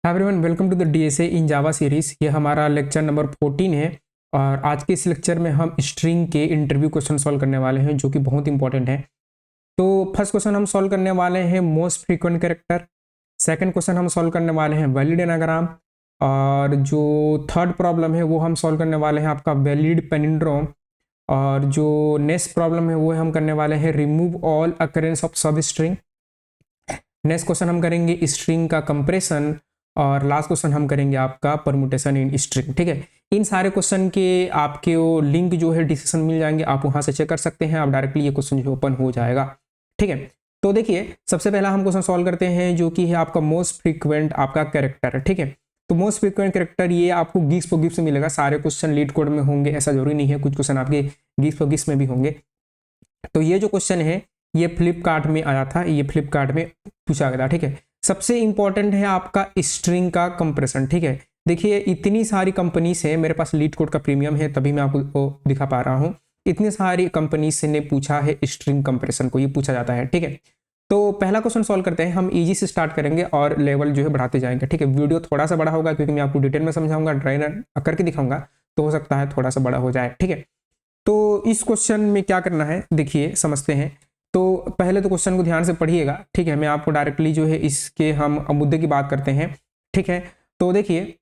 Hi everyone, welcome to the DSA in Java series. ये हमारा lecture number 14 है और आज के इस लेक्चर में हम स्ट्रिंग के इंटरव्यू क्वेश्चन सॉल्व करने वाले हैं जो कि बहुत इंपॉर्टेंट है। तो फर्स्ट क्वेश्चन हम सॉल्व करने वाले हैं most frequent character. Second question हम सॉल्व करने वाले हैं वैलिड एनाग्राम। और जो थर्ड प्रॉब्लम है वो हम सॉल्व करने वाले हैं आपका वैलिड पैलिंड्रोम। और जो नेक्स्ट प्रॉब्लम है वो हम करने वाले हैं रिमूव ऑल अकरेंस ऑफ सब स्ट्रिंग। नेक्स्ट क्वेश्चन हम करेंगे स्ट्रिंग का कंप्रेशन और लास्ट क्वेश्चन हम करेंगे आपका परमुटेशन इन स्ट्रिंग। ठीक है, इन सारे क्वेश्चन के आपके वो लिंक जो है डिस्क्रिप्शन मिल जाएंगे, आप वहां से चेक कर सकते हैं। आप डायरेक्टली ये क्वेश्चन जो ओपन हो जाएगा। ठीक है, तो देखिए सबसे पहला हम क्वेश्चन सॉल्व करते हैं जो कि है आपका मोस्ट फ्रीक्वेंट आपका कैरेक्टर है। ठीक है, तो मोस्ट फ्रीक्वेंट कैरेक्टर ये आपको गिग्स फॉर गिफ्ट से मिलेगा। सारे क्वेश्चन लीड कोड में होंगे ऐसा जरूरी नहीं है, कुछ क्वेश्चन आपके गिग्स फॉर गिफ्ट में भी होंगे। तो ये जो क्वेश्चन है ये फ्लिपकार्ट में आया था, ये फ्लिपकार्ट में पूछा गया था। ठीक है, सबसे इंपॉर्टेंट है आपका स्ट्रिंग का कंप्रेशन। ठीक है, देखिए इतनी सारी कंपनीज है, मेरे पास लीड कोड का प्रीमियम है तभी मैं आपको दिखा पा रहा हूँ। इतनी सारी कंपनीज ने पूछा है स्ट्रिंग कंप्रेशन को, ये पूछा जाता है। ठीक है, तो पहला क्वेश्चन सॉल्व करते हैं। हम इजी से स्टार्ट करेंगे और लेवल जो है बढ़ाते जाएंगे। ठीक है, वीडियो थोड़ा सा बड़ा होगा क्योंकि मैं आपको डिटेल में समझाऊंगा, ड्राइनर करके दिखाऊंगा, तो हो सकता है थोड़ा सा बड़ा हो जाए। ठीक है, तो इस क्वेश्चन में क्या करना है देखिए समझते हैं। तो पहले तो क्वेश्चन को ध्यान से पढ़िएगा। ठीक है, मैं आपको डायरेक्टली जो है इसके हम मुद्दे की बात करते हैं। ठीक है, तो देखिए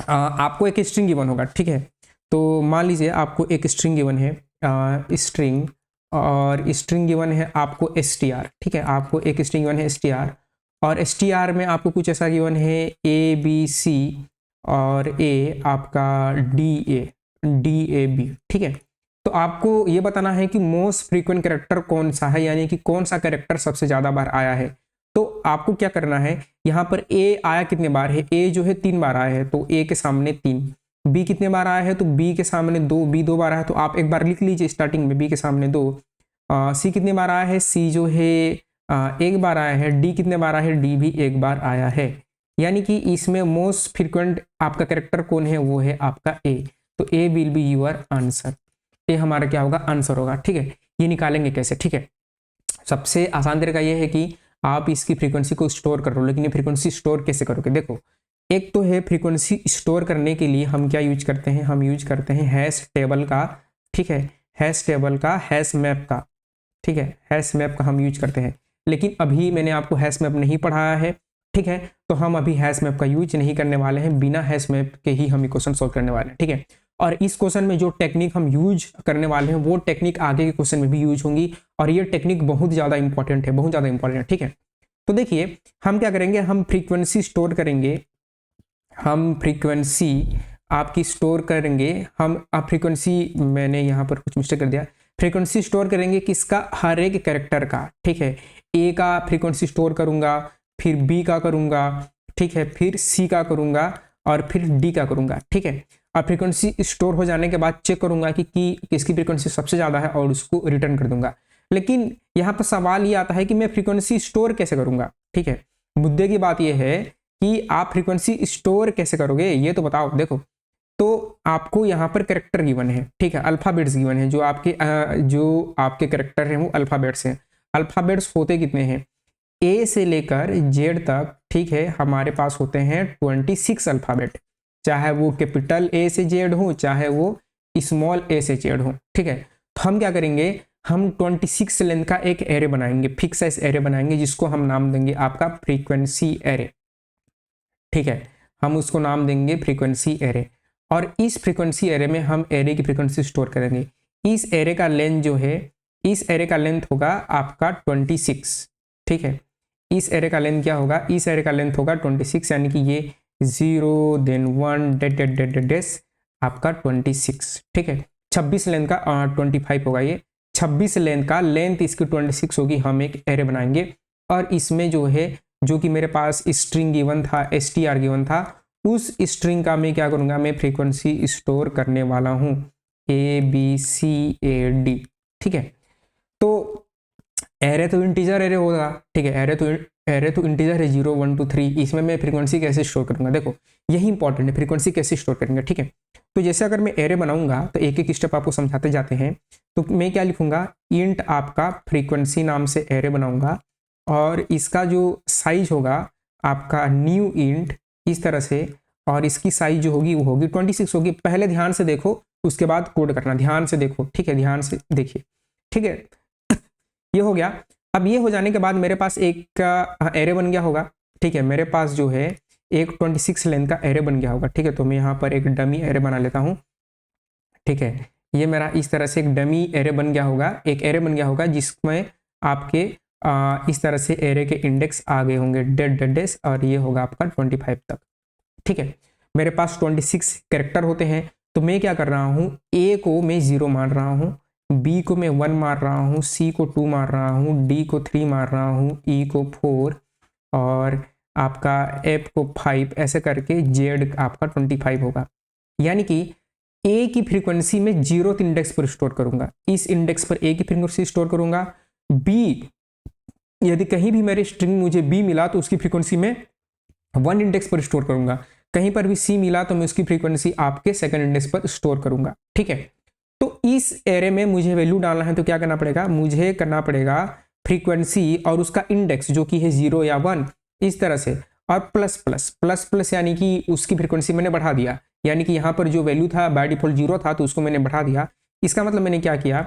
आपको एक स्ट्रिंग गिवन होगा। ठीक है, तो मान लीजिए आपको एक स्ट्रिंग गिवन है, स्ट्रिंग, और स्ट्रिंग गिवन है आपको str। ठीक है, आपको एक स्ट्रिंग गिवन है str और str में आपको कुछ ऐसा गिवन है abc और a आपका dab। ठीक है, तो आपको ये बताना है कि मोस्ट फ्रीक्वेंट कैरेक्टर कौन सा है, यानी कि कौन सा कैरेक्टर सबसे ज्यादा बार आया है। तो आपको क्या करना है, यहाँ पर a आया कितने बार है, a जो है 3 बार आया है तो a के सामने 3। b कितने बार आया है तो b के सामने 2, b 2 बार आया है तो आप एक बार लिख लीजिए स्टार्टिंग में b के सामने 2। c कितने बार आया है, c जो है 1 बार आया है। d कितने बार आया है, d भी 1 बार आया है। यानी कि इसमें मोस्ट फ्रीक्वेंट आपका कैरेक्टर कौन है, वो है आपका a। तो a will be your answer. ये हमारा क्या होगा, आंसर होगा। ठीक है, ये निकालेंगे कैसे। ठीक है, सबसे आसान तरीका ये है कि आप इसकी फ्रीक्वेंसी को स्टोर कर लो, लेकिन ये फ्रीक्वेंसी स्टोर कैसे करोगे। देखो, एक तो है फ्रीक्वेंसी स्टोर करने के लिए हम क्या यूज करते हैं, हम यूज करते हैं हैश टेबल का। ठीक है, हैश टेबल का, हैश मैप का। ठीक है, हैश मैप का हम यूज करते हैं, लेकिन अभी मैंने आपको हैश मैप नहीं पढ़ाया है। ठीक है, तो हम अभी हैश मैप का यूज नहीं करने वाले हैं, बिना हैश मैप के ही हम ये क्वेश्चन सॉल्व करने वाले हैं। ठीक है, और इस क्वेश्चन में जो टेक्निक हम यूज करने वाले हैं वो टेक्निक आगे के क्वेश्चन में भी यूज होंगी और ये टेक्निक बहुत ज़्यादा इंपॉर्टेंट है, बहुत ज़्यादा इंपॉर्टेंट है। ठीक है, तो देखिए हम क्या करेंगे, हम फ्रीक्वेंसी स्टोर करेंगे। हम फ्रीक्वेंसी आपकी स्टोर करेंगे, हम आप फ्रीक्वेंसी, मैंने यहाँ पर कुछ मिस्टेक कर दिया, फ्रीक्वेंसी स्टोर करेंगे किसका, हर एक कैरेक्टर का। ठीक है, ए का फ्रीक्वेंसी स्टोर करूंगा, फिर बी का करूंगा, ठीक है, फिर सी का करूंगा और फिर डी का करूंगा। ठीक है, और फ्रीक्वेंसी स्टोर हो जाने के बाद चेक करूंगा कि किसकी फ्रीक्वेंसी सबसे ज़्यादा है और उसको रिटर्न कर दूंगा। लेकिन यहाँ पर सवाल ये आता है कि मैं फ्रीक्वेंसी स्टोर कैसे करूंगा। ठीक है, मुद्दे की बात यह है कि आप फ्रीक्वेंसी स्टोर कैसे करोगे ये तो बताओ। देखो, तो आपको यहाँ पर कैरेक्टर गिवन है। ठीक है, अल्फाबेट्स गिवन है, जो आपके कैरेक्टर हैं वो अल्फाबेट्स हैं। अल्फाबेट्स होते कितने हैं, ए से लेकर जेड तक। ठीक है, हमारे पास होते हैं 26 अल्फाबेट, चाहे वो कैपिटल ए से जेड हो चाहे वो स्मॉल ए से जेड हो। ठीक है, तो हम क्या करेंगे, हम 26 लेंथ का एक एरे बनाएंगे, फिक्स साइज एरे बनाएंगे जिसको हम नाम देंगे आपका फ्रीक्वेंसी एरे। ठीक है, हम उसको नाम देंगे फ्रीक्वेंसी एरे और इस फ्रीक्वेंसी एरे में हम एरे की फ्रीक्वेंसी स्टोर करेंगे। इस एरे का लेंथ जो है, इस एरे का लेंथ होगा आपका 26। ठीक है, इस एरे का लेंथ क्या होगा, इस एरे का लेंथ होगा 26, यानी कि ये 0 देन 1 डेश आपका 26। ठीक है, 26 लेंथ का 25 होगा, ये 26 लेंथ का, लेंथ इसकी 26 होगी। हम एक एरे बनाएंगे और इसमें जो है, जो कि मेरे पास स्ट्रिंग गिवन था, str गिवन था, उस स्ट्रिंग का मैं क्या करूंगा, मैं फ्रीक्वेंसी स्टोर करने वाला हूं, ABCAD। ठीक है, तो एरे तो इंटीजर एरे होगा। ठीक है, एरे तो इंटीजर है 0 1 2 3, इसमें मैं फ्रीक्वेंसी कैसे स्टोर करूंगा, देखो यही इंपॉर्टेंट है, फ्रीक्वेंसी कैसे स्टोर करेंगे। ठीक है, तो जैसे अगर मैं एरे बनाऊंगा तो एक एक स्टेप आपको समझाते जाते हैं। तो मैं क्या लिखूंगा, इंट आपका फ्रीक्वेंसी नाम से एरे बनाऊंगा और इसका जो साइज होगा आपका न्यू इंट इस तरह से, और इसकी साइज जो होगी वो होगी 26 होगी। पहले ध्यान से देखो, उसके बाद कोड करना, ध्यान से देखो, ठीक है, ध्यान से देखिए, ठीक है। ये हो गया। अब ये हो जाने के बाद मेरे पास एक एरे बन गया होगा, ठीक है, मेरे पास जो है एक 26 लेंथ का एरे बन गया होगा, ठीक है। तो मैं यहाँ पर एक डमी एरे बना लेता हूँ, ठीक है। ये मेरा इस तरह से एक डमी एरे बन गया होगा, एक एरे बन गया होगा जिसमें आपके इस तरह से एरे के इंडेक्स आ गए होंगे डेड, और ये होगा आपका 25 तक, ठीक है। मेरे पास 26 कैरेक्टर होते हैं, तो मैं क्या कर रहा हूँ, ए को मैं 0 मान रहा हूँ, बी को मैं 1 मार रहा हूँ, सी को 2 मार रहा हूँ, डी को 3 मार रहा हूँ, ई को 4 और आपका एफ को 5, ऐसे करके जेड आपका 25 होगा। यानी कि ए की फ्रीक्वेंसी में 0th इंडेक्स पर स्टोर करूंगा, इस इंडेक्स पर ए की फ्रीक्वेंसी स्टोर करूंगा। बी, यदि कहीं भी मेरे स्ट्रिंग मुझे बी मिला तो उसकी फ्रीक्वेंसी में 1 इंडेक्स पर स्टोर करूंगा, कहीं पर भी सी मिला तो मैं उसकी फ्रीक्वेंसी आपके 2nd इंडेक्स पर स्टोर करूंगा, ठीक है। तो इस एरे में मुझे वैल्यू डालना है तो क्या करना पड़ेगा, मुझे करना पड़ेगा फ्रीक्वेंसी और उसका इंडेक्स जो कि है 0 या 1, इस तरह से, और प्लस प्लस प्लस प्लस, यानी कि उसकी फ्रीक्वेंसी मैंने बढ़ा दिया, यानी कि यहाँ पर जो वैल्यू था बाय डिफॉल्ट 0 था तो उसको मैंने बढ़ा दिया। इसका मतलब मैंने क्या किया,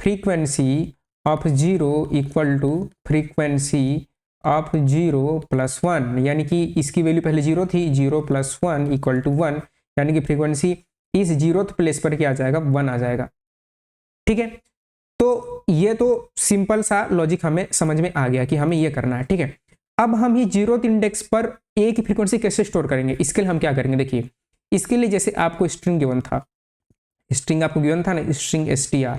frequency of 0 equal to frequency of 0 plus 1, यानी कि इसकी वैल्यू पहले 0 थी, 0 प्लस 1 इक्वल टू 1, यानी कि फ्रीक्वेंसी इस 0th प्लेस पर क्या आ जाएगा, 1 आ जाएगा, ठीक है। तो ये तो सिंपल सा लॉजिक हमें समझ में आ गया कि हमें ये करना है, ठीक है। अब हम ये 0th इंडेक्स पर ए की फ्रीक्वेंसी कैसे स्टोर करेंगे, इसके लिए हम क्या करेंगे, देखिए, इसके लिए जैसे आपको स्ट्रिंग गिवन था, स्ट्रिंग आपको गिवन था ना, स्ट्रिंग str,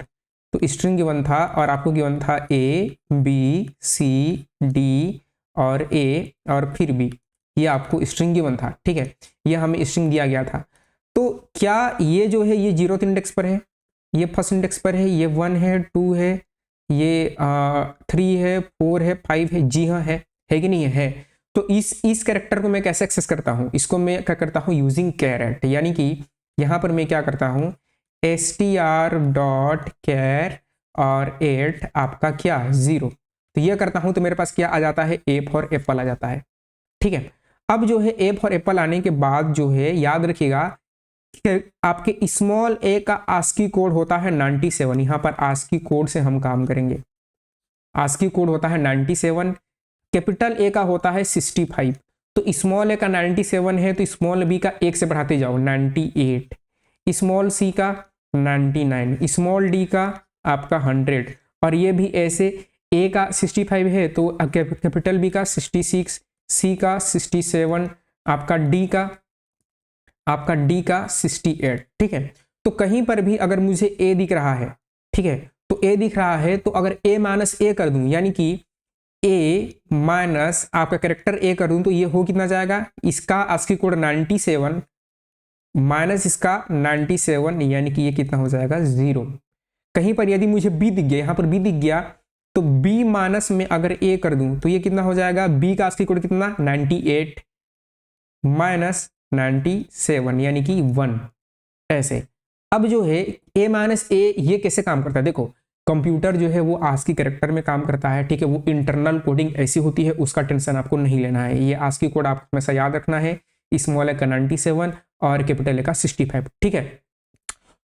तो स्ट्रिंग गिवन था और आपको गिवन था ए बी सी डी और ए और फिर बी, ये आपको स्ट्रिंग गिवन था, ठीक है, ये हमें स्ट्रिंग दिया गया था। तो क्या ये जो है ये 0th इंडेक्स पर है, ये 1st इंडेक्स पर है, ये 1 है, 2 है, ये 3 है, 4 है, 5 है, जी हाँ है कि नहीं है। तो इस कैरेक्टर को मैं कैसे एक्सेस करता हूँ, इसको मैं क्या करता हूँ, यूजिंग कैरेट, यानी कि यहाँ पर मैं क्या करता हूँ, str.char और 8 आपका क्या 0, तो ये करता हूँ तो मेरे पास क्या आ जाता है, ए फॉर एप्पल आ जाता है, ठीक है। अब जो है ए फॉर एप्पल आने के बाद जो है याद रखिएगा आपके स्मॉल ए का आस्की कोड होता है 97, यहां पर आस्की कोड से हम काम करेंगे, आस्की कोड होता है 97, कैपिटल ए का होता है 65, तो स्मॉल ए का 97 है तो स्मॉल बी का 1 से बढ़ाते जाओ 98, स्मॉल सी का 99, स्मॉल डी का आपका 100, और ये भी ऐसे, ए का 65 है तो कैपिटल बी का 66, सी का 67, आपका डी का 68, ठीक है। तो कहीं पर भी अगर मुझे ए दिख रहा है, ठीक है, तो ए दिख रहा है तो अगर ए माइनस ए कर दूं, यानी कि ए माइनस आपका कैरेक्टर ए कर दूं, तो ये हो कितना जाएगा, इसका आस्की कोड 97 माइनस इसका 97, यानी कि ये कितना हो जाएगा 0। कहीं पर यदि मुझे बी दिख गया, यहां पर बी दिख गया, तो बी माइनस में अगर ए कर दूं तो ये कितना हो जाएगा, बी का आस्की कोड कितना 98 माइनस 97, यानी कि 1, ऐसे। अब जो है a माइनस ए ये कैसे काम करता है, देखो कंप्यूटर जो है वो आस्की कैरेक्टर में काम करता है, ठीक है, वो इंटरनल कोडिंग ऐसी होती है, उसका टेंशन आपको नहीं लेना है। ये आस्की कोड आपको हमेशा याद रखना है, स्मॉल ए का 97 और कैपिटल ए का 65, ठीक है।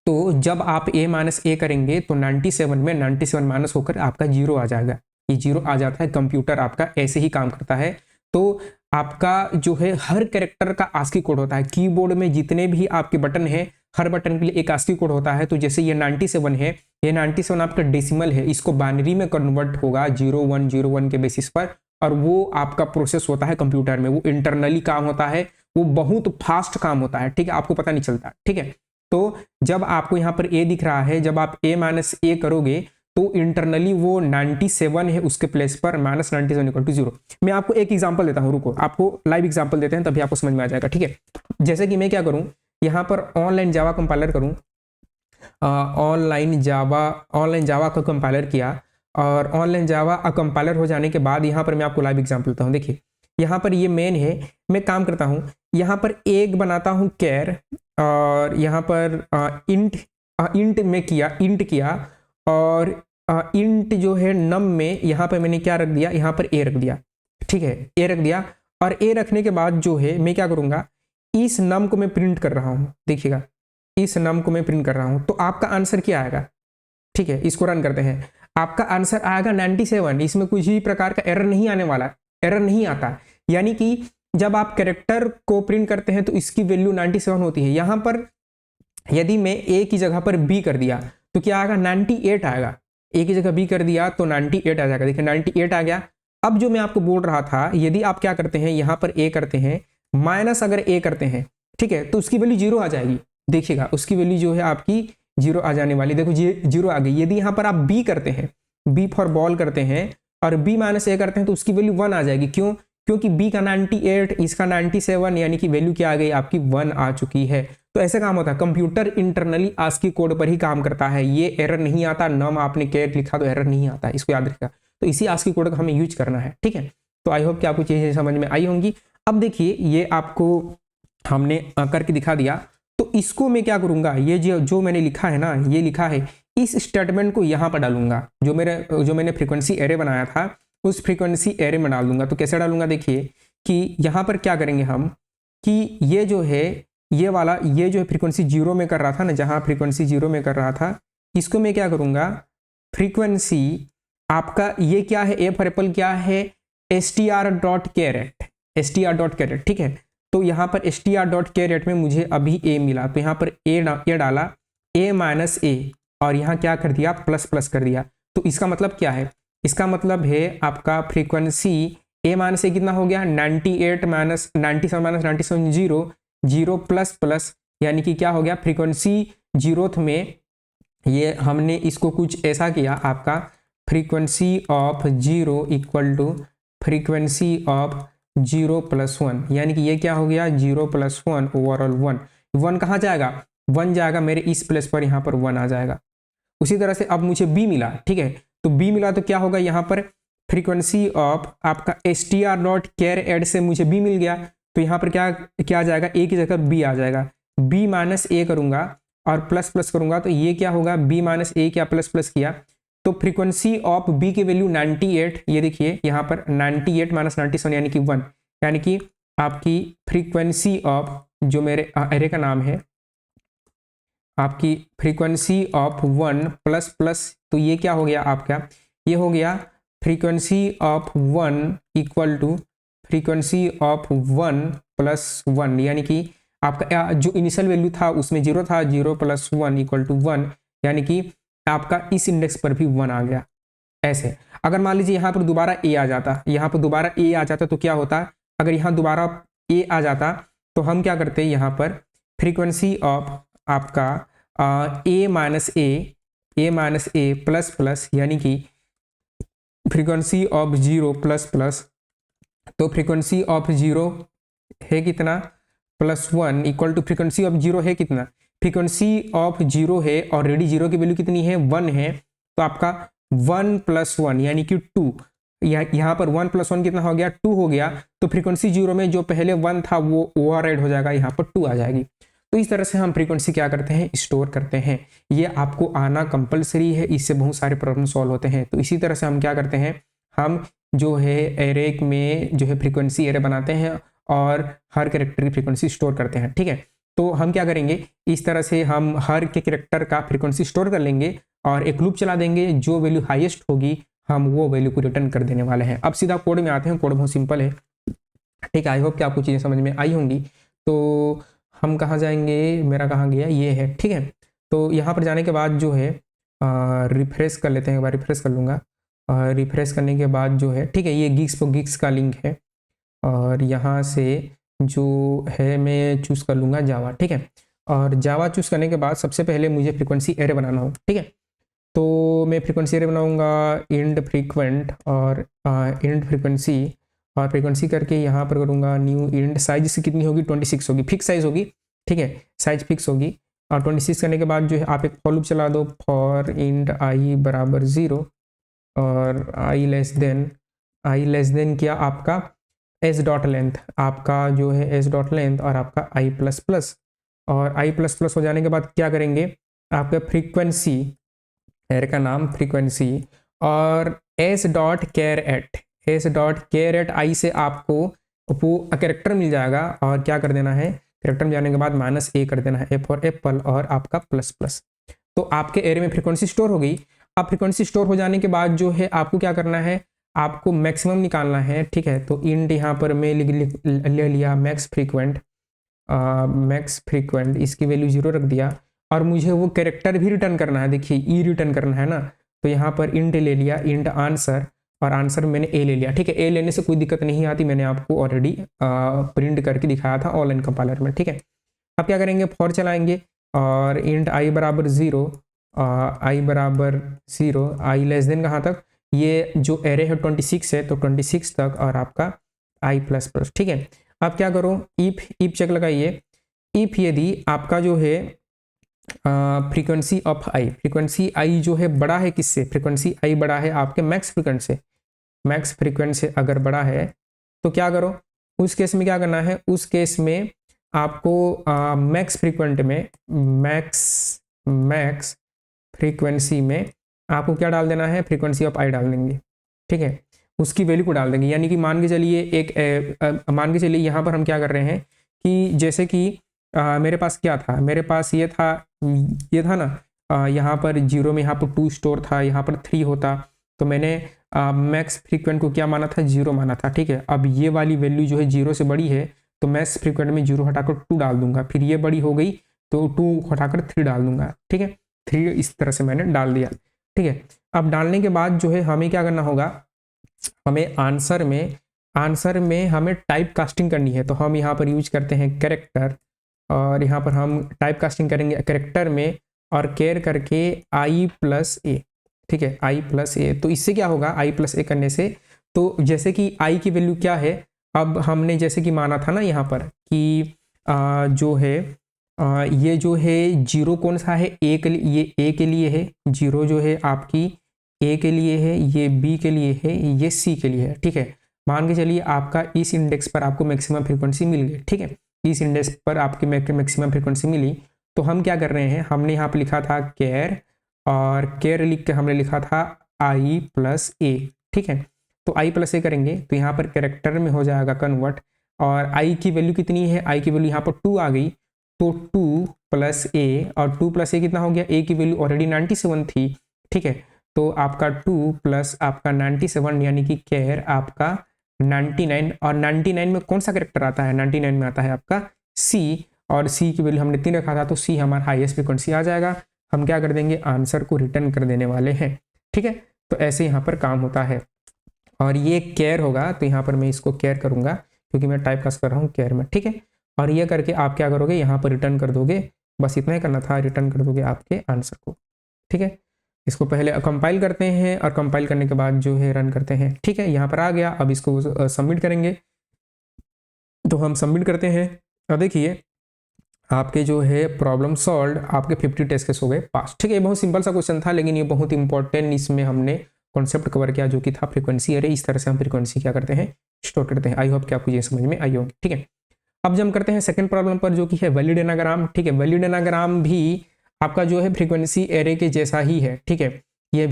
तो जब आप a माइनस ए करेंगे तो 97 में 97 माइनस होकर आपका 0 आ जाएगा, ये 0 आ जाता है, कंप्यूटर आपका ऐसे ही काम करता है। तो आपका जो है हर कैरेक्टर का आस्की कोड होता है, कीबोर्ड में जितने भी आपके बटन हैं हर बटन के लिए एक आस्की कोड होता है। तो जैसे ये 97 है, ये 97 आपका डेसिमल है, इसको बाइनरी में कन्वर्ट होगा 0101 के बेसिस पर, और वो आपका प्रोसेस होता है कंप्यूटर में, वो इंटरनली काम होता है, वो बहुत फास्ट काम होता है, ठीक है, आपको पता नहीं चलता, ठीक है। तो जब आपको यहाँ पर ए दिख रहा है, जब आप a माइनस ए करोगे तो इंटरनली वो 97 है, उसके प्लेस पर माइनस 97 इक्वल टू 0। मैं आपको एक एग्जांपल देता हूँ, रुको, आपको लाइव एग्जांपल देते हैं तभी आपको समझ में आ जाएगा, ठीक है। जैसे कि मैं क्या करूँ, यहाँ पर ऑनलाइन जावा कंपाइलर करूँ, ऑनलाइन जावा का कंपाइलर किया, और ऑनलाइन जावा कंपाइलर हो जाने के बाद यहाँ पर मैं आपको लाइव एग्जांपल देता हूँ। देखिए यहाँ पर ये मेन है, मैं काम करता हूँ, यहाँ पर एक बनाता हूँ कैर, और यहाँ पर इंट में किया, इंट किया, और इंट जो है नम में यहाँ पर मैंने क्या रख दिया, यहाँ पर ए रख दिया, ठीक है, ए रख दिया, और ए रखने के बाद जो है मैं क्या करूंगा, इस नम को मैं प्रिंट कर रहा हूं, देखिएगा इस नम को मैं प्रिंट कर रहा हूं, तो आपका आंसर क्या आएगा, ठीक है इसको रन करते हैं, आपका आंसर आएगा 97। इसमें कुछ भी प्रकार का एरर नहीं आने वाला, एरर नहीं आता। यानी कि जब आप कैरेक्टर को प्रिंट करते हैं तो इसकी वैल्यू 97 होती है। यहां पर यदि मैं ए की जगह पर बी कर दिया तो क्या आएगा, 98 आएगा। ए की जगह बी कर दिया तो 98 आ जाएगा, देखिए 98 आ गया। अब जो मैं आपको बोल रहा था, यदि आप क्या करते हैं, यहां पर ए करते हैं माइनस अगर ए करते हैं, ठीक है, तो उसकी वैल्यू 0 आ जाएगी। देखिएगा उसकी वैल्यू जो है आपकी 0 आ जाने वाली, देखो 0 आ गई। यदि यहां पर आप बी करते हैं, बी फॉर बॉल करते हैं और बी माइनस ए करते हैं तो उसकी वैल्यू 1 आ जाएगी। क्यों? क्योंकि बी का 98, इसका 97, यानी कि वैल्यू क्या आ गई आपकी 1 आ चुकी है। तो ऐसे काम होता है, कंप्यूटर इंटरनली आस्की कोड पर ही काम करता है, ये एरर नहीं आता। नम आपने कैट लिखा तो एरर नहीं आता, इसको याद रखिएगा। तो इसी आस्की कोड का हमें यूज करना है, ठीक है। तो आई होप कि आपको चीजें समझ में आई होंगी। अब देखिए ये आपको हमने करके दिखा दिया, तो इसको मैं क्या करूंगा, ये जो मैंने लिखा है ना, ये लिखा है, इस स्टेटमेंट को यहां पर डालूंगा। जो मैंने फ्रीक्वेंसी एरे बनाया था उस फ्रीक्वेंसी एरे में डाल दूंगा। तो कैसे डालूंगा, देखिए कि यहां पर क्या करेंगे हम, कि ये जो है ये वाला, ये जो फ्रीक्वेंसी 0 में कर रहा था ना, जहां फ्रीक्वेंसी 0 में कर रहा था, इसको मैं क्या करूंगा, फ्रीक्वेंसी आपका ये क्या है, ए फॉर एप्पल क्या है, str.caret, str.caret, ठीक है। तो यहाँ पर str.caret में मुझे अभी a मिला, तो यहाँ पर a डाला, a माइनस a, और यहाँ क्या कर दिया, प्लस प्लस कर दिया। तो इसका मतलब क्या है, इसका मतलब है आपका फ्रीक्वेंसी a माइनस a कितना हो गया, 98 माइनस 97 माइनस 97, 0 0 प्लस प्लस, यानी कि क्या हो गया, फ्रीक्वेंसी 0th में ये हमने इसको कुछ ऐसा किया, आपका frequency of 0 equal to frequency of 0 plus 1, यानी कि ये क्या हो गया, 0 प्लस 1 ओवरऑल 1। 1 कहाँ जाएगा, 1 जाएगा मेरे इस प्लेस पर, यहाँ पर 1 आ जाएगा। उसी तरह से अब मुझे b मिला, ठीक है, तो b मिला तो क्या होगा, यहाँ पर फ्रीक्वेंसी ऑफ आपका str.caret से मुझे b मिल गया, तो यहाँ पर क्या आ जाएगा, a की जगह b आ जाएगा। b माइनस a करूंगा और प्लस प्लस करूंगा, तो ये क्या होगा, b माइनस a क्या प्लस प्लस किया, तो फ्रीक्वेंसी ऑफ b की वैल्यू 98, ये देखिए यहाँ पर 98 माइनस 97 यानी कि 1, यानी कि आपकी फ्रीक्वेंसी ऑफ, जो मेरे एरे का नाम है, आपकी फ्रीक्वेंसी ऑफ 1 प्लस प्लस, तो ये क्या हो गया आपका, ये हो गया frequency of 1 equal to frequency of 1 plus 1, यानी कि आपका जो इनिशियल वैल्यू था उसमें 0 था, 0 प्लस 1 इक्वल टू 1, यानी कि आपका इस इंडेक्स पर भी 1 आ गया। ऐसे अगर मान लीजिए यहाँ पर दोबारा a आ जाता, यहाँ पर दोबारा a आ जाता तो क्या होता, अगर यहाँ दोबारा a आ जाता तो हम क्या करते, यहाँ पर फ्रीक्वेंसी ऑफ आपका a minus a plus plus, यानी कि फ्रीक्वेंसी ऑफ 0 प्लस प्लस, तो फ्रीक्वेंसी ऑफ 0 है कितना, plus 1 equal to frequency of 0 है कितना, फ्रीक्वेंसी ऑफ 0 है ऑलरेडी, 0 की वैल्यू कितनी है, 1 है, तो आपका 1 प्लस 1 यानी कि 2, यहाँ पर 1 प्लस 1 कितना हो गया, 2 हो गया। तो फ्रीक्वेंसी 0 में जो पहले 1 था वो ओवरराइड हो जाएगा, यहाँ पर 2 आ जाएगी। तो इस तरह से हम फ्रीक्वेंसी क्या करते हैं, स्टोर करते हैं। ये आपको आना कंपलसरी है, इससे बहुत सारे प्रॉब्लम सॉल्व होते हैं। तो इसी तरह से हम क्या करते हैं, हम जो है एरे में जो है फ्रीक्वेंसी एरे बनाते हैं और हर कैरेक्टर की फ्रीक्वेंसी स्टोर करते हैं, ठीक है। तो हम क्या करेंगे, इस तरह से हम हर के कैरेक्टर का फ्रीक्वेंसी स्टोर कर लेंगे और एक लूप चला देंगे, जो वैल्यू हाईएस्ट होगी हम वो वैल्यू को रिटर्न कर देने वाले हैं। अब सीधा कोड में आते हैं, कोड बहुत सिंपल है, ठीक है। आई होप कि आपको चीज़ें समझ में आई होंगी। तो हम कहाँ जाएंगे, मेरा कहाँ गया, ये है, ठीक है। तो यहाँ पर जाने के बाद जो है रिफ्रेश कर लेते हैं, एक बार रिफ्रेश कर लूँगा। रिफ्रेश करने के बाद जो है, ठीक है, ये गिग्स का लिंक है और यहाँ से जो है मैं चूज़ कर लूँगा जावा, ठीक है। और जावा चूज़ करने के बाद सबसे पहले मुझे फ्रीक्वेंसी एरे बनाना हो, ठीक है। तो मैं फ्रीक्वेंसी एरे बनाऊँगा इंड फ्रीक्वेंट और इंड फ्रीक्वेंसी, और फ्रीक्वेंसी करके यहाँ पर करूँगा न्यू इंड, साइज इसकी कितनी होगी, 26 होगी, फिक्स साइज होगी, ठीक है, साइज फिक्स होगी। और 26 करने के बाद जो है आप एक फॉर लूप चला दो, फॉर इंड आई बराबर 0 और आई लेस देन क्या आपका एस डॉट लेंथ, आपका जो है एस डॉट लेंथ और आपका आई प्लस प्लस, और आई प्लस प्लस हो जाने के बाद क्या करेंगे, आपका फ्रीक्वेंसी एरे का नाम फ्रीक्वेंसी और एस डॉट कैर एट आई से आपको वो कैरेक्टर मिल जाएगा और क्या कर देना है, कैरेक्टर में जाने के बाद -a कर देना है, ए फॉर एप्पल और आपका प्लस प्लस। तो आपके एरे में फ्रीक्वेंसी स्टोर हो गई। अब फ्रीक्वेंसी स्टोर हो जाने के बाद जो है आपको क्या करना है, आपको मैक्सिमम निकालना है, ठीक है। तो इंट यहाँ पर मैं ले लिया मैक्स फ्रीक्वेंट, इसकी वैल्यू 0 रख दिया और मुझे वो कैरेक्टर भी रिटर्न करना है, देखिए ई रिटर्न करना है ना। तो यहाँ पर इंट ले लिया, इंट आंसर, और आंसर मैंने ए ले लिया, ठीक है। ए लेने से कोई दिक्कत नहीं आती, मैंने आपको ऑलरेडी प्रिंट करके दिखाया था ऑनलाइन कंपाइलर में, ठीक है। अब क्या करेंगे, फॉर चलाएंगे और इंट आई बराबर 0, आई बराबर 0, आई लेस देन कहाँ तक, ये जो एरे है 26 है तो 26 तक और आपका आई प्लस प्लस, ठीक है। अब क्या करो, इफ चेक लगाइए, इफ यदि आपका जो है फ्रीक्वेंसी ऑफ आई, फ्रीक्वेंसी आई जो है बड़ा है किससे, फ्रीक्वेंसी आई बड़ा है आपके मैक्स फ्रीक्वेंट से, मैक्स फ्रीक्वेंट से अगर बड़ा है तो क्या करो, उस केस में क्या करना है, उस केस में आपको मैक्स फ्रीक्वेंट में मैक्स फ्रीक्वेंसी में आपको क्या डाल देना है, फ्रीक्वेंसी ऑफ आई डाल देंगे, ठीक है। उसकी वैल्यू को डाल देंगे, यानी कि मान के चलिए मान के चलिए यहाँ पर हम क्या कर रहे हैं कि जैसे कि मेरे पास क्या था, मेरे पास ये था ना, यहाँ पर 0 में यहाँ पर 2 स्टोर था, यहाँ पर 3 होता, तो मैंने मैक्स फ्रीक्वेंट को क्या माना था, 0 माना था, ठीक है। अब ये वाली वैल्यू जो है 0 से बड़ी है तो मैक्स फ्रीक्वेंट में 0 हटाकर 2 डाल दूंगा, फिर ये बड़ी हो गई तो 2 हटाकर 3 डाल दूंगा, ठीक है। 3 इस तरह से मैंने डाल दिया, ठीक है। अब डालने के बाद जो है हमें क्या करना होगा, हमें आंसर में हमें टाइप कास्टिंग करनी है, तो हम यहाँ पर यूज करते हैं कैरेक्टर, और यहाँ पर हम टाइप कास्टिंग करेंगे कैरेक्टर में और केयर करके आई प्लस ए, ठीक है, आई प्लस ए। तो इससे क्या होगा, आई प्लस ए करने से, तो जैसे कि आई की वैल्यू क्या है, अब हमने जैसे कि माना था ना यहाँ पर कि जो है ये जो है 0 कौन सा है, ए के लिए, ये ए के लिए है, 0 जो है आपकी ए के लिए है, ये बी के लिए है, ये सी के लिए है, ठीक है। मान के चलिए आपका इस इंडेक्स पर आपको मैक्सिमम फ्रीक्वेंसी मिल गई, ठीक है, इस इंडेक्स पर आपकी मैक्सिमम फ्रीक्वेंसी मिली। तो हम क्या कर रहे हैं, हमने यहाँ पर लिखा था केयर, और केयर लिख के हमने लिखा था आई प्लस ए, ठीक है। तो आई प्लस ए करेंगे तो यहाँ पर कैरेक्टर में हो जाएगा कन्वर्ट, और आई की वैल्यू कितनी है, आई की वैल्यू यहाँ पर 2 आ गई, तो 2 प्लस ए, और 2 प्लस ए कितना हो गया, ए की वैल्यू ऑलरेडी 97 थी, ठीक है। तो आपका 2 प्लस आपका 97 यानी कि केयर आपका 99, और 99 में कौन सा कैरेक्टर आता है, 99 में आता है आपका सी, और सी की वैल्यू हमने 3 रखा था तो सी हमारा हाईएस्ट फ्रीक्वेंसी आ जाएगा। हम क्या कर देंगे, आंसर को रिटर्न कर देने वाले हैं, ठीक है। तो ऐसे यहाँ पर काम होता है, और ये केयर होगा तो यहाँ पर मैं इसको केयर करूँगा क्योंकि मैं टाइप कास्ट कर रहा हूँ केयर में, ठीक है। और ये करके आप क्या करोगे, यहाँ पर रिटर्न कर दोगे, बस इतना ही करना था, रिटर्न कर दोगे आपके आंसर को, ठीक है। इसको पहले कंपाइल करते हैं और कंपाइल करने के बाद जो है रन करते हैं, ठीक है। यहाँ पर आ गया, अब इसको सबमिट करेंगे, तो हम सबमिट करते हैं। अब देखिए आपके जो है प्रॉब्लम सॉल्व, आपके 50 टेस्ट केस हो गए पास, ठीक है। बहुत सिंपल सा क्वेश्चन था, लेकिन ये बहुत इंपॉर्टेंट, इसमें हमने कॉन्सेप्ट कवर किया जो कि था फ्रीक्वेंसी एरे, इस तरह से हम फ्रीक्वेंसी क्या करते हैं, स्टोर करते हैं। आई होप कि आपको ये समझ में आई होगी, ठीक है। अब जब हम करते हैं सेकंड प्रॉब्लम पर जो कि है वैलिड एनाग्राम, ठीक है। वैलिड एनाग्राम भी आपका जो है फ्रीक्वेंसी एरे के जैसा ही है, ठीक है। ये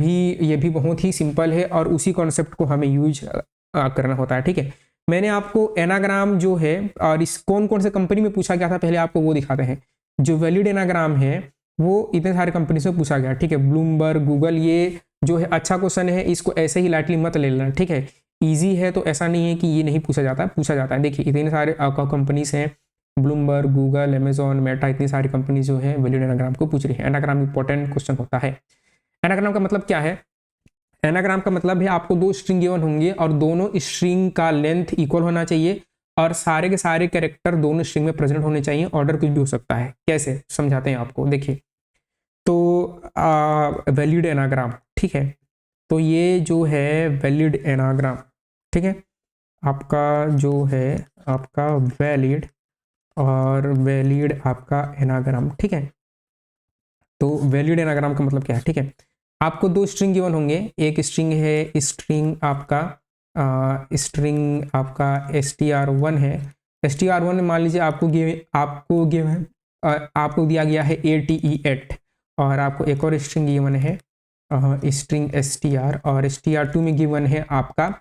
भी बहुत ही सिंपल है और उसी कॉन्सेप्ट को हमें यूज करना होता है, ठीक है। मैंने आपको एनाग्राम जो है और इस कौन कौन से कंपनी में पूछा गया था पहले आपको वो दिखाते हैं। जो वैलिड एनाग्राम है वो इतने सारे कंपनी से पूछा गया, ठीक है, ब्लूमबर्ग, गूगल, ये जो है अच्छा क्वेश्चन है, इसको ऐसे ही लाइटली मत ले लेना, ठीक है। ईजी है तो ऐसा नहीं है कि ये नहीं पूछा जाता है, पूछा जाता है। देखिए इतने सारे कंपनीज हैं, ब्लूमबर्ग, गूगल, अमेजॉन, मेटा, इतनी सारी कंपनी जो है वैलिड एनाग्राम को पूछ रही है। एनाग्राम इंपॉर्टेंट क्वेश्चन होता है। एनाग्राम का मतलब क्या है, एनाग्राम का मतलब है आपको 2 स्ट्रिंग गिवन होंगे और दोनों स्ट्रिंग का लेंथ इक्वल होना चाहिए और सारे के सारे कैरेक्टर दोनों स्ट्रिंग में प्रेजेंट होने चाहिए, ऑर्डर कुछ भी हो सकता है। कैसे समझाते हैं आपको, देखिए। तो वैलिड एनाग्राम, ठीक है, तो ये जो है वैलिड एनाग्राम, ठीक है, आपका जो है आपका वैलिड और वैलिड आपका एनाग्राम, ठीक है। तो वैलिड एनाग्राम का मतलब क्या है, ठीक है। आपको 2 स्ट्रिंग गिवन होंगे, एक स्ट्रिंग है स्ट्रिंग आपका str1 है। str1 में मान लीजिए आपको दिया गया है ATE8 और आपको एक और स्ट्रिंग गिवन है स्ट्रिंग str, और str2 में गिवन है आपका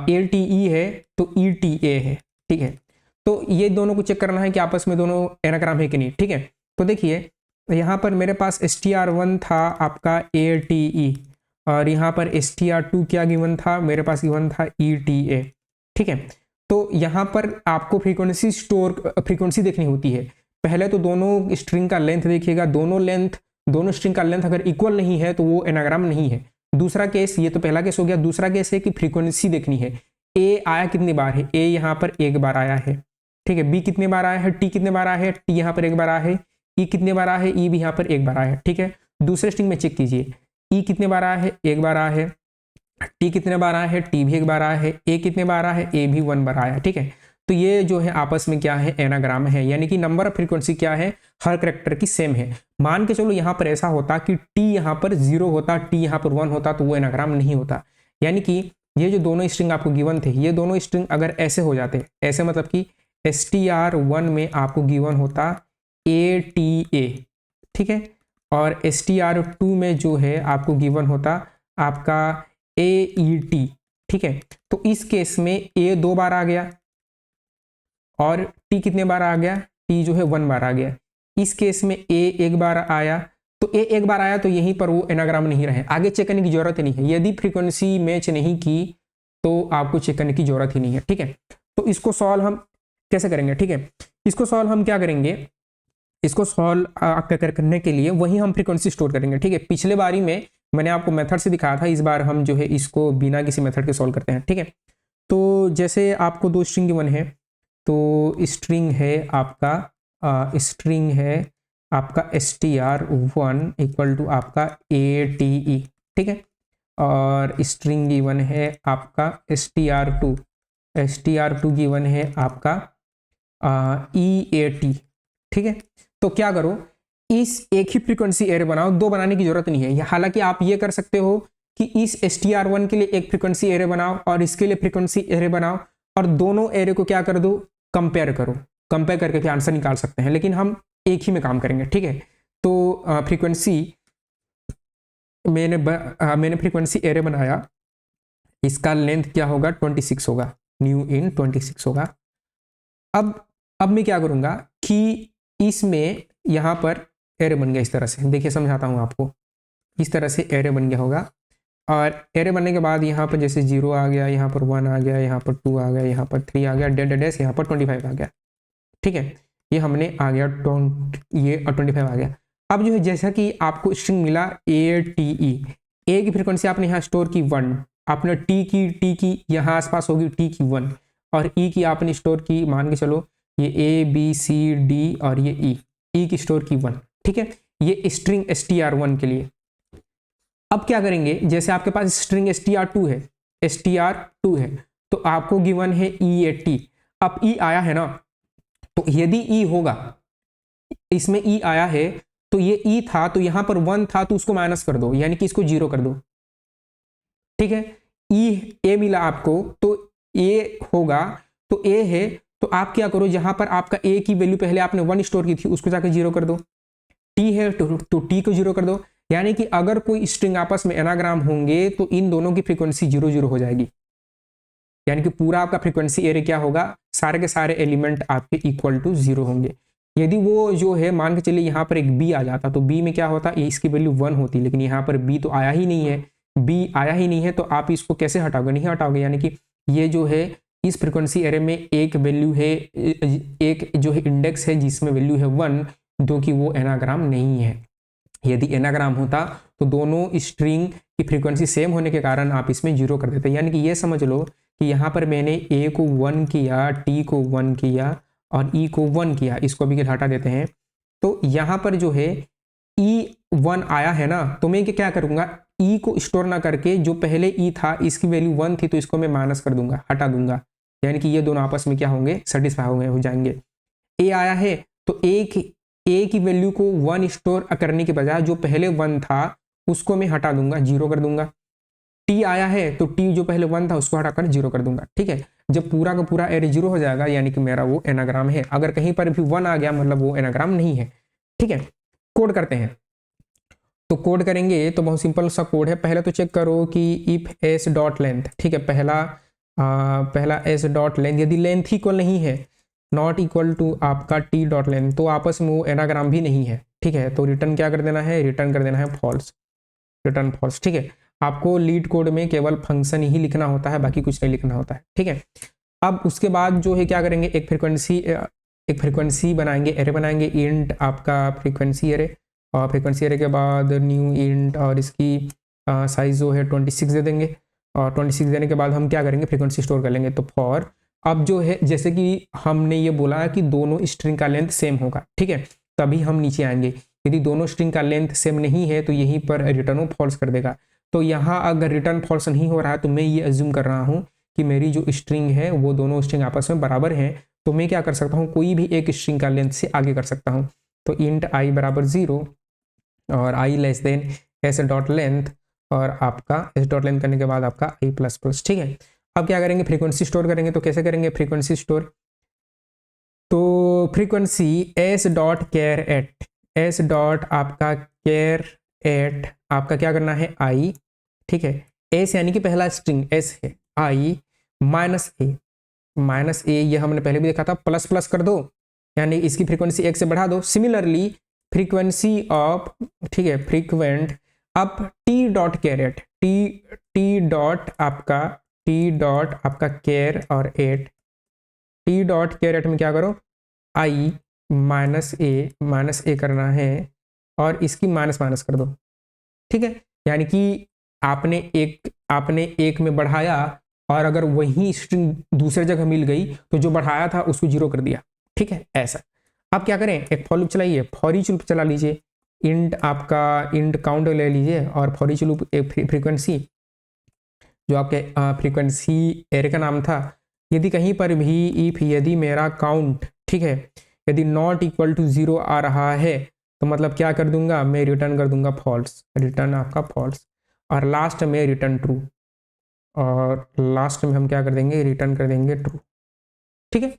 ATE है तो ETA है, ठीक है। तो ये दोनों को चेक करना है कि आपस में दोनों एनाग्राम है कि नहीं, ठीक है। तो देखिए यहाँ पर मेरे पास str1 था आपका ATE, और यहाँ पर str2 क्या गिवन था, मेरे पास गिवन था ETA, ठीक है। तो यहाँ पर आपको फ्रीक्वेंसी देखनी होती है। पहले तो दोनों स्ट्रिंग का लेंथ देखिएगा, दोनों स्ट्रिंग का लेंथ अगर इक्वल नहीं है तो वो एनाग्राम नहीं है। दूसरा केस, ये तो पहला केस हो गया। दूसरा केस है कि फ्रीक्वेंसी देखनी है, ए आया कितनी बार है, ए यहाँ पर एक बार आया है, ठीक है। बी कितने बार आया है, टी कितने बार आया है, टी यहाँ पर एक बार आया है। ई कितने बार आया है, ई भी यहाँ पर एक बार आया है, ठीक है। दूसरे स्ट्रिंग में चेक कीजिए, ई कितने बार आया है, एक बार आया है। टी कितने बार आया है, टी भी एक बार आया है। ए कितने बार आया है, ए भी 1 बार आया है, ठीक है। तो ये जो है आपस में क्या है, एनाग्राम है, यानी कि नंबर ऑफ फ्रीक्वेंसी क्या है, हर करेक्टर की सेम है। मान के चलो यहाँ पर ऐसा होता कि टी यहाँ पर 0 होता, टी यहाँ पर 1 होता, तो वो एनाग्राम नहीं होता। यानी कि ये जो दोनों स्ट्रिंग आपको गिवन थे, ये दोनों स्ट्रिंग अगर ऐसे हो जाते, ऐसे मतलब कि str1 में आपको गिवन होता ATA, ठीक है, और str2 में जो है आपको गिवन होता आपका AET, ठीक है। तो इस केस में A 2 बार आ गया और T कितने बार आ गया, T जो है 1 बार आ गया। इस केस में A एक बार आया, तो A एक बार आया तो यहीं पर वो एनाग्राम नहीं रहे, आगे चेक करने की जरूरत नहीं है। यदि फ्रीक्वेंसी मैच नहीं की तो आपको चेक करने की जरूरत ही नहीं है, ठीक है। तो इसको सॉल्व हम कैसे करेंगे, ठीक है। इसको सॉल्व हम क्या करेंगे, इसको सॉल्व करने के लिए वही हम फ्रीक्वेंसी स्टोर करेंगे, ठीक है। पिछले बारी में मैंने आपको मेथड से दिखाया था, इस बार हम जो है इसको बिना किसी मेथड के सॉल्व करते हैं, ठीक है। तो जैसे आपको दो स्ट्रिंग गिवन है, तो स्ट्रिंग है आपका str1 इक्वल टू आपका ATE, ठीक है, और स्ट्रिंग गिवन है आपका str2 गिवन है आपका EAT, ठीक है। तो क्या करो, इस एक ही फ्रीक्वेंसी एरे बनाओ, दो बनाने की जरूरत नहीं है। हालांकि आप ये कर सकते हो कि इस str1 के लिए एक फ्रीक्वेंसी एरे बनाओ और इसके लिए फ्रीक्वेंसी एरे बनाओ, और दोनों एरे को क्या कर दो, कंपेयर करो, कंपेयर करके फिर आंसर निकाल सकते हैं। लेकिन हम एक ही में काम करेंगे, ठीक है। तो फ्रीक्वेंसी मैंने फ्रीक्वेंसी एरे बनाया, इसका लेंथ क्या होगा, 26 होगा, न्यू इन 26 होगा। अब मैं क्या करूंगा कि इसमें यहाँ पर एरे बन गया इस तरह से, देखिए समझाता हूँ आपको। इस तरह से एरे बन गया होगा, और एरे बनने के बाद यहाँ पर जैसे 0 आ गया, यहाँ पर 1 आ गया, यहाँ पर 2 आ गया, यहाँ पर 3 आ गया, डेड यहाँ पर 25 आ गया, ठीक है। ये हमने आ गया ये 25 आ गया। अब जो है जैसा कि आपको स्ट्रिंग मिला ATE, ए की फ्रीक्वेंसी आपने यहाँ स्टोर की 1, आपने टी की यहाँ आसपास होगी टी की 1, और ई की आपने स्टोर की, मान के चलो ये ABCD और ये ई की स्टोर की 1, ठीक है। ये स्ट्रिंग str1 के लिए। अब क्या करेंगे, जैसे आपके पास स्ट्रिंग str2 है, तो आपको गिवन है EAT। अब ई आया है ना, तो यदि ई होगा, इसमें ई आया है, तो ये ई था, तो यहां पर 1 था, तो उसको माइनस कर दो, यानी कि इसको 0 कर दो, ठीक है। ई ए मिला आपको, तो ए होगा, तो ए है, तो आप क्या करो, जहां पर आपका ए की वैल्यू पहले आपने 1 स्टोर की थी, उसको जाकर 0 कर दो। टी है तो टी को 0 कर दो, यानी कि अगर कोई स्ट्रिंग आपस में एनाग्राम होंगे तो इन दोनों की फ्रीक्वेंसी 0 0 हो जाएगी, यानी कि पूरा आपका फ्रीक्वेंसी एरे क्या होगा, सारे के सारे एलिमेंट आपके इक्वल टू 0 होंगे। यदि वो जो है मान के चलिए यहाँ पर एक बी आ जाता, तो बी में क्या होता, इसकी वैल्यू 1 होती, लेकिन यहाँ पर बी तो आया ही नहीं है, बी आया ही नहीं है, तो आप इसको कैसे हटाओगे, नहीं हटाओगे। यानी कि ये जो है इस फ्रीक्वेंसी एरे में एक वैल्यू है, एक जो है इंडेक्स है जिसमें वैल्यू है 1, जो कि वो एनाग्राम नहीं है। यदि एनाग्राम होता तो दोनों स्ट्रिंग की फ्रीक्वेंसी सेम होने के कारण आप इसमें 0 कर देते। यानी कि ये समझ लो कि यहाँ पर मैंने ए को 1 किया, टी को 1 किया और ई को 1 किया, इसको भी हटा देते हैं। तो यहाँ पर जो है E1 आया है ना, तो मैं क्या करूँगा, ई को स्टोर ना करके जो पहले ई था इसकी वैल्यू 1 थी, तो इसको मैं माइनस कर दूंगा, हटा दूंगा, यानी कि ये दोनों आपस में क्या होंगे, सेटिस्फाई हो जाएंगे। ए आया है, तो ए की वैल्यू को 1 स्टोर करने के बजाय जो पहले 1 था उसको मैं हटा दूंगा, 0 कर दूंगा। टी आया है, तो टी जो पहले 1 था उसको हटाकर 0 कर दूंगा, ठीक है। जब पूरा का पूरा एरे 0 हो जाएगा, यानी कि मेरा वो एनाग्राम है। अगर कहीं पर भी 1 आ गया, मतलब वो एनाग्राम नहीं है, ठीक है। कोड करते हैं, तो कोड करेंगे तो बहुत सिंपल सा कोड है। पहले तो चेक करो कि इफ एस डॉट लेंथ, ठीक है, पहला पहला एस डॉट लेंथ, यदि लेंथ इक्वल नहीं है, नॉट इक्वल टू आपका टी डॉट लेंथ, तो आपस में वो एनाग्राम भी नहीं है, ठीक है। तो रिटर्न क्या कर देना है, रिटर्न कर देना है फॉल्स, रिटर्न फॉल्स, ठीक है। आपको लीड कोड में केवल फंक्शन ही लिखना होता है, बाकी कुछ नहीं लिखना होता है, ठीक है। अब उसके बाद जो है क्या करेंगे, एक फ्रीक्वेंसी बनाएंगे, एरे बनाएंगे, इंट आपका फ्रीक्वेंसी एरे, और फ्रीक्वेंसी एरे के बाद न्यू इंट, और इसकी साइज जो है 26 दे देंगे, और 26 देने के बाद हम क्या करेंगे, फ्रीक्वेंसी स्टोर कर लेंगे। तो फॉर, अब जो है जैसे कि हमने ये बोला कि दोनों स्ट्रिंग का लेंथ सेम होगा, ठीक है, तभी हम नीचे आएंगे। यदि दोनों स्ट्रिंग का लेंथ सेम नहीं है तो यहीं पर रिटर्न फॉल्स कर देगा। तो यहाँ अगर रिटर्न फॉल्स नहीं हो रहा है तो मैं ये अज्यूम कर रहा हूँ कि मेरी जो स्ट्रिंग है वो दोनों स्ट्रिंग आपस में बराबर हैं, तो मैं क्या कर सकता हूँ, कोई भी एक स्ट्रिंग का लेंथ से आगे कर सकता हूँ। तो इंट आई बराबर 0 और I less than S dot length, और आपका एस डॉट लेंथ करने के बाद आपका आई प्लस प्लस, ठीक है। अब क्या करेंगे, फ्रीक्वेंसी स्टोर करेंगे। तो कैसे करेंगे फ्रीक्वेंसी स्टोर, तो frequency S dot char eight, S dot आपका केयर एट आपका क्या करना है, आई, ठीक है। एस यानी कि पहला स्ट्रिंग एस है, आई माइनस ए, माइनस ए ये हमने पहले भी देखा था, प्लस प्लस कर दो, यानी इसकी फ्रीक्वेंसी एक से बढ़ा दो। सिमिलरली फ्रीक्वेंसी ऑफ, ठीक है, फ्रीक्वेंट, अब T dot char at, T dot आपका केयर और एट, टी डॉट केयर एट में क्या करो, आई माइनस ए करना है, और इसकी माइनस माइनस कर दो, ठीक है। यानी कि आपने एक में बढ़ाया, और अगर वही स्ट्रिंग दूसरे जगह मिल गई तो जो बढ़ाया था उसको 0 कर दिया, ठीक है, ऐसा। अब क्या करें, एक फॉर लूप चलाइए, फॉर ईच लूप चला लीजिए, इंट काउंट ले लीजिए, और फॉर ईच लूप एक फ्रीक्वेंसी, जो आपके फ्रीक्वेंसी एरे का नाम था, यदि कहीं पर भी इफ यदि मेरा काउंट, ठीक है, यदि नॉट इक्वल टू 0 आ रहा है तो मतलब क्या कर दूंगा, मैं रिटर्न कर दूंगा फॉल्स, रिटर्न आपका फॉल्स, और लास्ट में रिटर्न ट्रू, और लास्ट में हम क्या कर देंगे, रिटर्न कर देंगे ट्रू, ठीक है।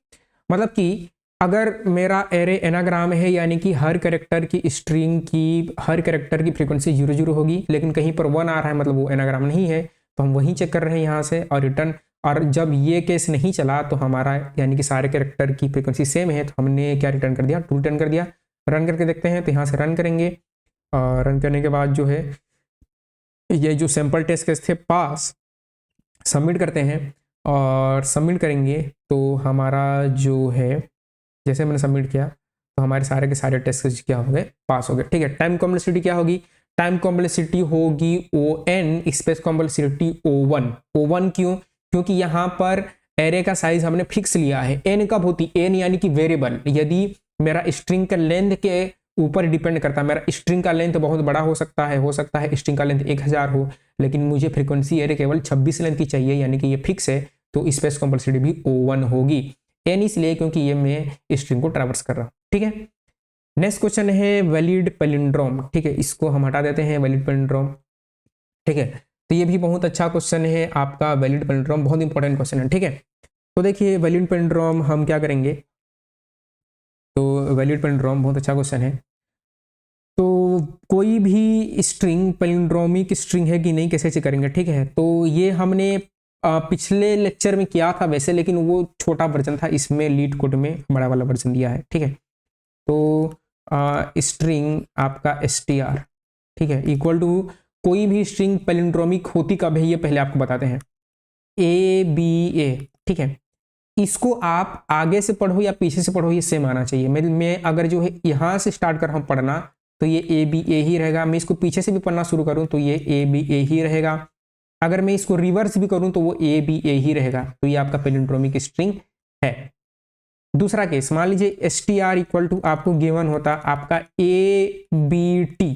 मतलब कि अगर मेरा एरे एनाग्राम है, यानी कि हर कैरेक्टर की स्ट्रिंग की, हर कैरेक्टर की फ्रीक्वेंसी 0 होगी, लेकिन कहीं पर 1 आ रहा है, मतलब वो एनाग्राम नहीं है, तो हम वहीं चेक कर रहे हैं यहाँ से, और रिटर्न, और जब ये केस नहीं चला तो हमारा यानी कि सारे कैरेक्टर की फ्रीक्वेंसी सेम है, तो हमने क्या रिटर्न कर दिया, ट्रू रिटर्न कर दिया। रन करके देखते हैं, तो यहाँ से रन करेंगे, और रन करने के बाद जो है ये जो सैम्पल टेस्ट केस थे पास, सबमिट करते हैं, और सबमिट करेंगे तो हमारा जो है, जैसे मैंने सबमिट किया तो हमारे सारे के सारे टेस्ट केस क्या हो गए, पास हो गए, ठीक है। टाइम कॉम्प्लेक्सिटी क्या होगी, टाइम कॉम्प्लेक्सिटी होगी ON स्पेस कॉम्प्लेक्सिटी O1 क्यों, क्योंकि यहाँ पर एरे का साइज हमने फिक्स लिया है। n कब होती, n यानी कि वेरिएबल, यदि मेरा स्ट्रिंग का लेंथ के ऊपर डिपेंड करता है, मेरा स्ट्रिंग का लेंथ बहुत बड़ा हो सकता है स्ट्रिंग का लेंथ 1000 हो, लेकिन मुझे फ्रीक्वेंसी एरे केवल 26 लेंथ की चाहिए, यानी कि ये फिक्स है, तो स्पेस कॉम्प्लेक्सिटी भी O1 होगी। n इसलिए क्योंकि ये मैं स्ट्रिंग को ट्रैवर्स कर रहा हूँ, ठीक है। नेक्स्ट क्वेश्चन है वैलिड पैलिंड्रोम, ठीक है, इसको हम हटा देते हैं, वैलिड पैलिंड्रोम, ठीक है। तो ये भी बहुत अच्छा क्वेश्चन है आपका, वैलिड पैलिंड्रोम बहुत इंपॉर्टेंट क्वेश्चन है, ठीक है। तो देखिए वैलिड पैलिंड्रोम हम क्या करेंगे, तो वैलिड पैलिंड्रोम बहुत अच्छा क्वेश्चन है। तो कोई भी स्ट्रिंग पैलिंड्रोमिक स्ट्रिंग है कि नहीं, कैसे चेक करेंगे, ठीक है। तो ये हमने पिछले लेक्चर में किया था वैसे, लेकिन वो छोटा वर्जन था, इसमें लीड कोड में बड़ा वाला वर्जन दिया है, ठीक है। तो स्ट्रिंग आपका str, ठीक है, इक्वल टू कोई भी स्ट्रिंग पैलिंड्रोमिक होती कब है, ये पहले आपको बताते हैं, ABA, ठीक है। इसको आप आगे से पढ़ो या पीछे से पढ़ो, ये सेम आना चाहिए। मैं अगर जो है यहाँ से स्टार्ट कर रहा हूँ पढ़ना तो ये ABA ही रहेगा, मैं इसको पीछे से भी पढ़ना शुरू करूँ तो ये ABA ही रहेगा, अगर मैं इसको रिवर्स भी करूँ तो वो ABA ही रहेगा, तो ये आपका पैलिंड्रोमिक स्ट्रिंग है। दूसरा केस, मान लीजिए str इक्वल टू आपको गिवन होता आपका ABT,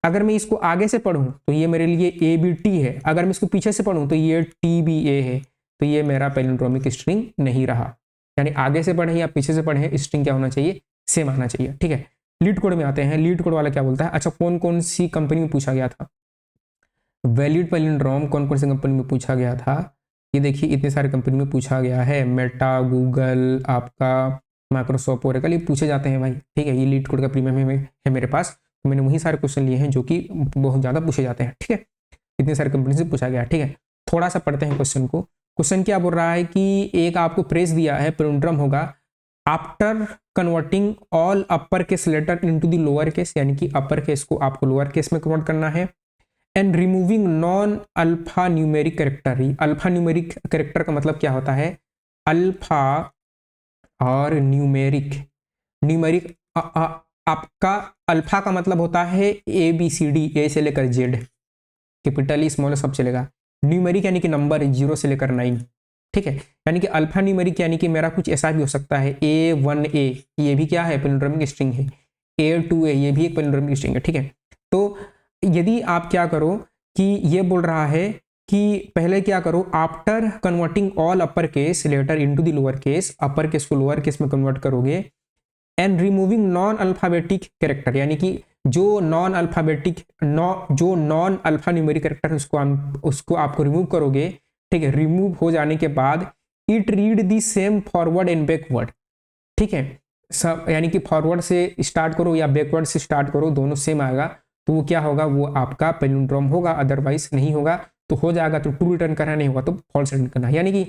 अगर मैं इसको आगे से पढ़ूं तो ये मेरे लिए ABT है, अगर मैं इसको पीछे से पढ़ूं तो ये TBA है, तो ये मेरा पैलिंड्रोमिक स्ट्रिंग नहीं रहा। यानी आगे से पढ़े या पीछे से पढ़े, स्ट्रिंग क्या होना चाहिए, सेम आना चाहिए, ठीक है। लीड कोड में आते हैं, लीड कोड वाला क्या बोलता है, अच्छा कौन कौन सी कंपनी में पूछा गया था वैलिड पैलिंड्रोम, कौन कौन सी कंपनी में पूछा गया था, ये देखिए इतने सारे कंपनी में पूछा गया है, मेटा, गूगल, आपका माइक्रोसॉफ्ट, ओरेकल, ये पूछे जाते हैं भाई, ठीक है। ये लीड कोड का प्रीमियम है मेरे पास, तो मैंने वही सारे क्वेश्चन लिए हैं जो कि बहुत ज़्यादा पूछे जाते हैं, ठीक है, इतने सारे कंपनी से पूछा गया, ठीक है। थोड़ा सा पढ़ते हैं क्वेश्चन को। क्वेश्चन क्या बोल रहा है कि एक आपको प्रेस दिया है, पैलिंड्रोम होगा after converting all upper case letter into the lower case, यानी कि अपर केस को आपको लोअर केस में कन्वर्ट करना है, and removing non alpha numeric character. Alpha numeric character का मतलब क्या होता है? अल्फा और न्यूमेरिक। न्यूमेरिक आपका अल्फा का मतलब होता है ए बी सी डी, ए से लेकर जेड, कैपिटल स्मॉल सब चलेगा। न्यूमेरिक यानी कि नंबर 0 से लेकर 9, ठीक है। यानी कि अल्फा न्यूमेरिक यानी कि मेरा कुछ ऐसा भी हो सकता है, A1A, ये भी क्या है? पैलिंड्रोमिक स्ट्रिंग है। A2A, ये भी एक पैलिंड्रोमिक स्ट्रिंग है, ठीक है। तो यदि आप क्या करो कि ये बोल रहा है कि पहले क्या करो, after converting all upper case letter into the lower case, upper case को लोअर केस में कन्वर्ट करोगे, and removing non alphabetic character, यानी कि जो नॉन अल्फाबेटिक जो नॉन अल्फा न्यूमेरिक कैरेक्टर उसको आपको रिमूव करोगे, ठीक है। रिमूव हो जाने के बाद it read the same forward and backward, ठीक है। सब यानी कि फॉरवर्ड से स्टार्ट करो या बैकवर्ड से स्टार्ट करो, दोनों सेम आएगा, तो वो क्या होगा? वो आपका पैलिंड्रोम होगा। अदरवाइज नहीं होगा तो हो जाएगा तो ट्रू रिटर्न करना, नहीं होगा तो फॉल्स रिटर्न करना। यानी कि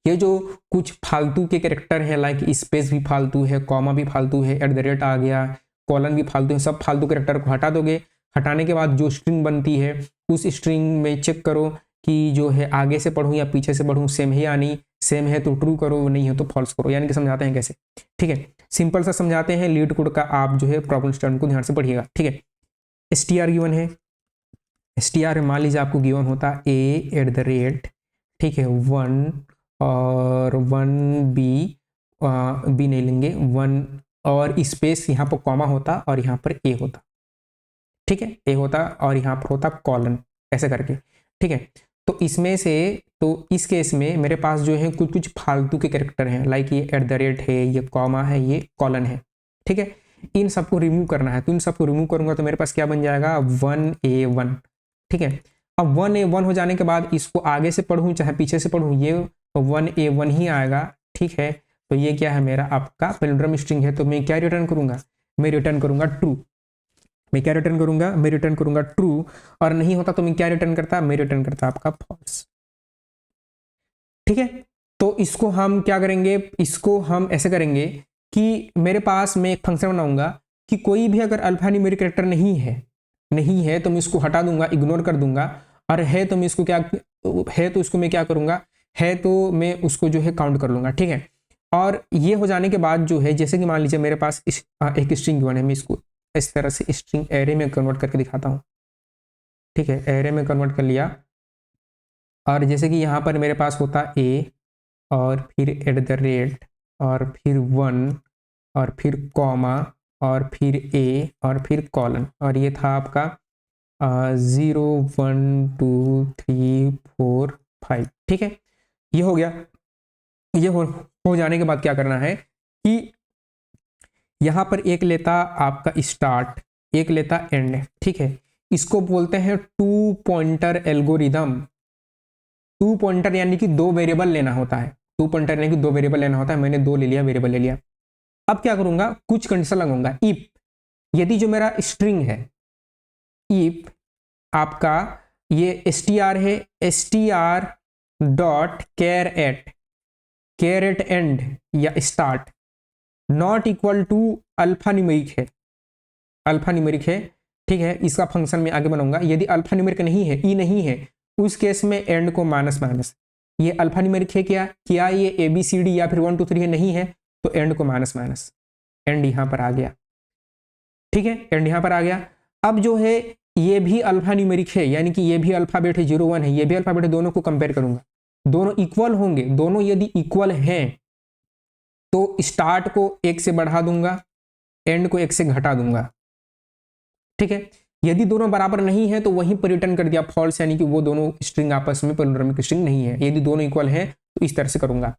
ये जो कुछ फालतू के कैरेक्टर हैं, लाइक स्पेस भी फालतू है, कॉमा भी फालतू है, एट द रेट आ गया, कॉलन भी फालतू है, सब फालतू कैरेक्टर को हटा दोगे। हटाने के बाद जो स्ट्रिंग बनती है उस स्ट्रिंग में चेक करो कि जो है आगे से पढ़ूं या पीछे से पढ़ूं, सेम है या नहीं, सेम है तो ट्रू करो, नहीं है तो फॉल्स करो। यानी कि समझाते हैं कैसे, ठीक है। सिंपल सा समझाते हैं, लीड कोड का आप जो है प्रॉब्लम स्टेटमेंट को ध्यान से पढ़िएगा, ठीक है। str गिवन है, str मान लीजिए आपको गिवन होता a@, ठीक है, 1 और 1b, बी नहीं लेंगे, 1 और स्पेस यहाँ पर कॉमा होता और यहाँ पर ए होता, ठीक है, ए होता और यहाँ पर होता कॉलन, ऐसे करके, ठीक है। तो इसमें से तो इस केस में मेरे पास जो है कुछ कुछ फालतू के कैरेक्टर हैं, लाइक ये @ है, ये कॉमा है, ये कॉलन है, ठीक है। इन सबको रिमूव करना है, तो इन सबको रिमूव करूंगा तो मेरे पास क्या बन जाएगा? 1A1, ठीक है। अब 1A1 हो जाने के बाद इसको आगे से पढ़ूं चाहे पीछे से पढ़ूं, ये 1A1 ही आएगा, ठीक है। तो ये क्या है? मेरा आपका पैलिंड्रोम स्ट्रिंग है, तो मैं क्या रिटर्न करूंगा? मैं रिटर्न करूंगा ट्रू। मैं क्या रिटर्न करूंगा? मैं रिटर्न करूंगा ट्रू। और नहीं होता तो मैं क्या रिटर्न करता? मैं रिटर्न करता आपका फॉल्स, ठीक है। तो इसको हम क्या करेंगे? इसको हम ऐसे करेंगे कि मेरे पास मैं एक फंक्शन बनाऊंगा कि कोई भी अगर अल्फा न्यूमेरिक कैरेक्टर नहीं है तो मैं इसको हटा दूंगा, इग्नोर कर दूंगा, और है तो मैं इसको क्या है तो इसको मैं क्या करूंगा? है तो मैं उसको जो है काउंट कर लूंगा, ठीक है। और ये हो जाने के बाद जो है, जैसे कि मान लीजिए मेरे पास एक स्ट्रिंग गिवन है, मैं इसको इस तरह से स्ट्रिंग एरे में कन्वर्ट करके दिखाता हूँ, ठीक है। एरे में कन्वर्ट कर लिया, और जैसे कि यहाँ पर मेरे पास होता a और फिर @ और फिर 1 और फिर कॉमा और फिर a और फिर कॉलन, और ये था आपका 0 1 2 3 4 5, ठीक है। ये हो गया। ये हो जाने के बाद क्या करना है कि यहाँ पर एक लेता आपका स्टार्ट, एक लेता एंड, ठीक है। इसको बोलते हैं 2 पॉइंटर एल्गोरिदम। 2 पॉइंटर यानी कि 2 वेरिएबल लेना होता है, 2 पॉइंटर यानी कि 2 वेरिएबल लेना होता है। मैंने 2 ले लिया, वेरिएबल ले लिया। अब क्या करूंगा? कुछ कंडीशन लगाऊंगा। इफ, यदि जो मेरा स्ट्रिंग है, इफ आपका ये str है, str dot char at end या start not equal to alphanumeric है, अल्फा न्यूमेरिक है, ठीक है। इसका फंक्शन में आगे बनाऊंगा। यदि अल्फा न्यूमेरिक नहीं है, ई नहीं है, उस केस में एंड को माइनस माइनस। ये अल्फा न्यूमेरिक है क्या ये ABCD या फिर 1 2 3 है? नहीं है, तो एंड को माइनस माइनस, एंड यहां पर आ गया, ठीक है। एंड यहां पर आ गया। अब जो है ये भी अल्फा न्यूमेरिक है, यानी कि ये भी अल्फाबेट है, 0 1 है, ये भी अल्फाबेट है, दोनों को कंपेयर करूंगा, दोनों इक्वल होंगे। दोनों यदि इक्वल हैं तो स्टार्ट को 1 से बढ़ा दूंगा, एंड को 1 से घटा दूंगा, ठीक है। यदि दोनों बराबर नहीं है तो वहीं पर रिटर्न कर दिया फॉल्स, यानी कि वो दोनों स्ट्रिंग आपस में पैलिंड्रोमिक स्ट्रिंग नहीं है। यदि दोनों इक्वल हैं तो इस तरह से करूंगा।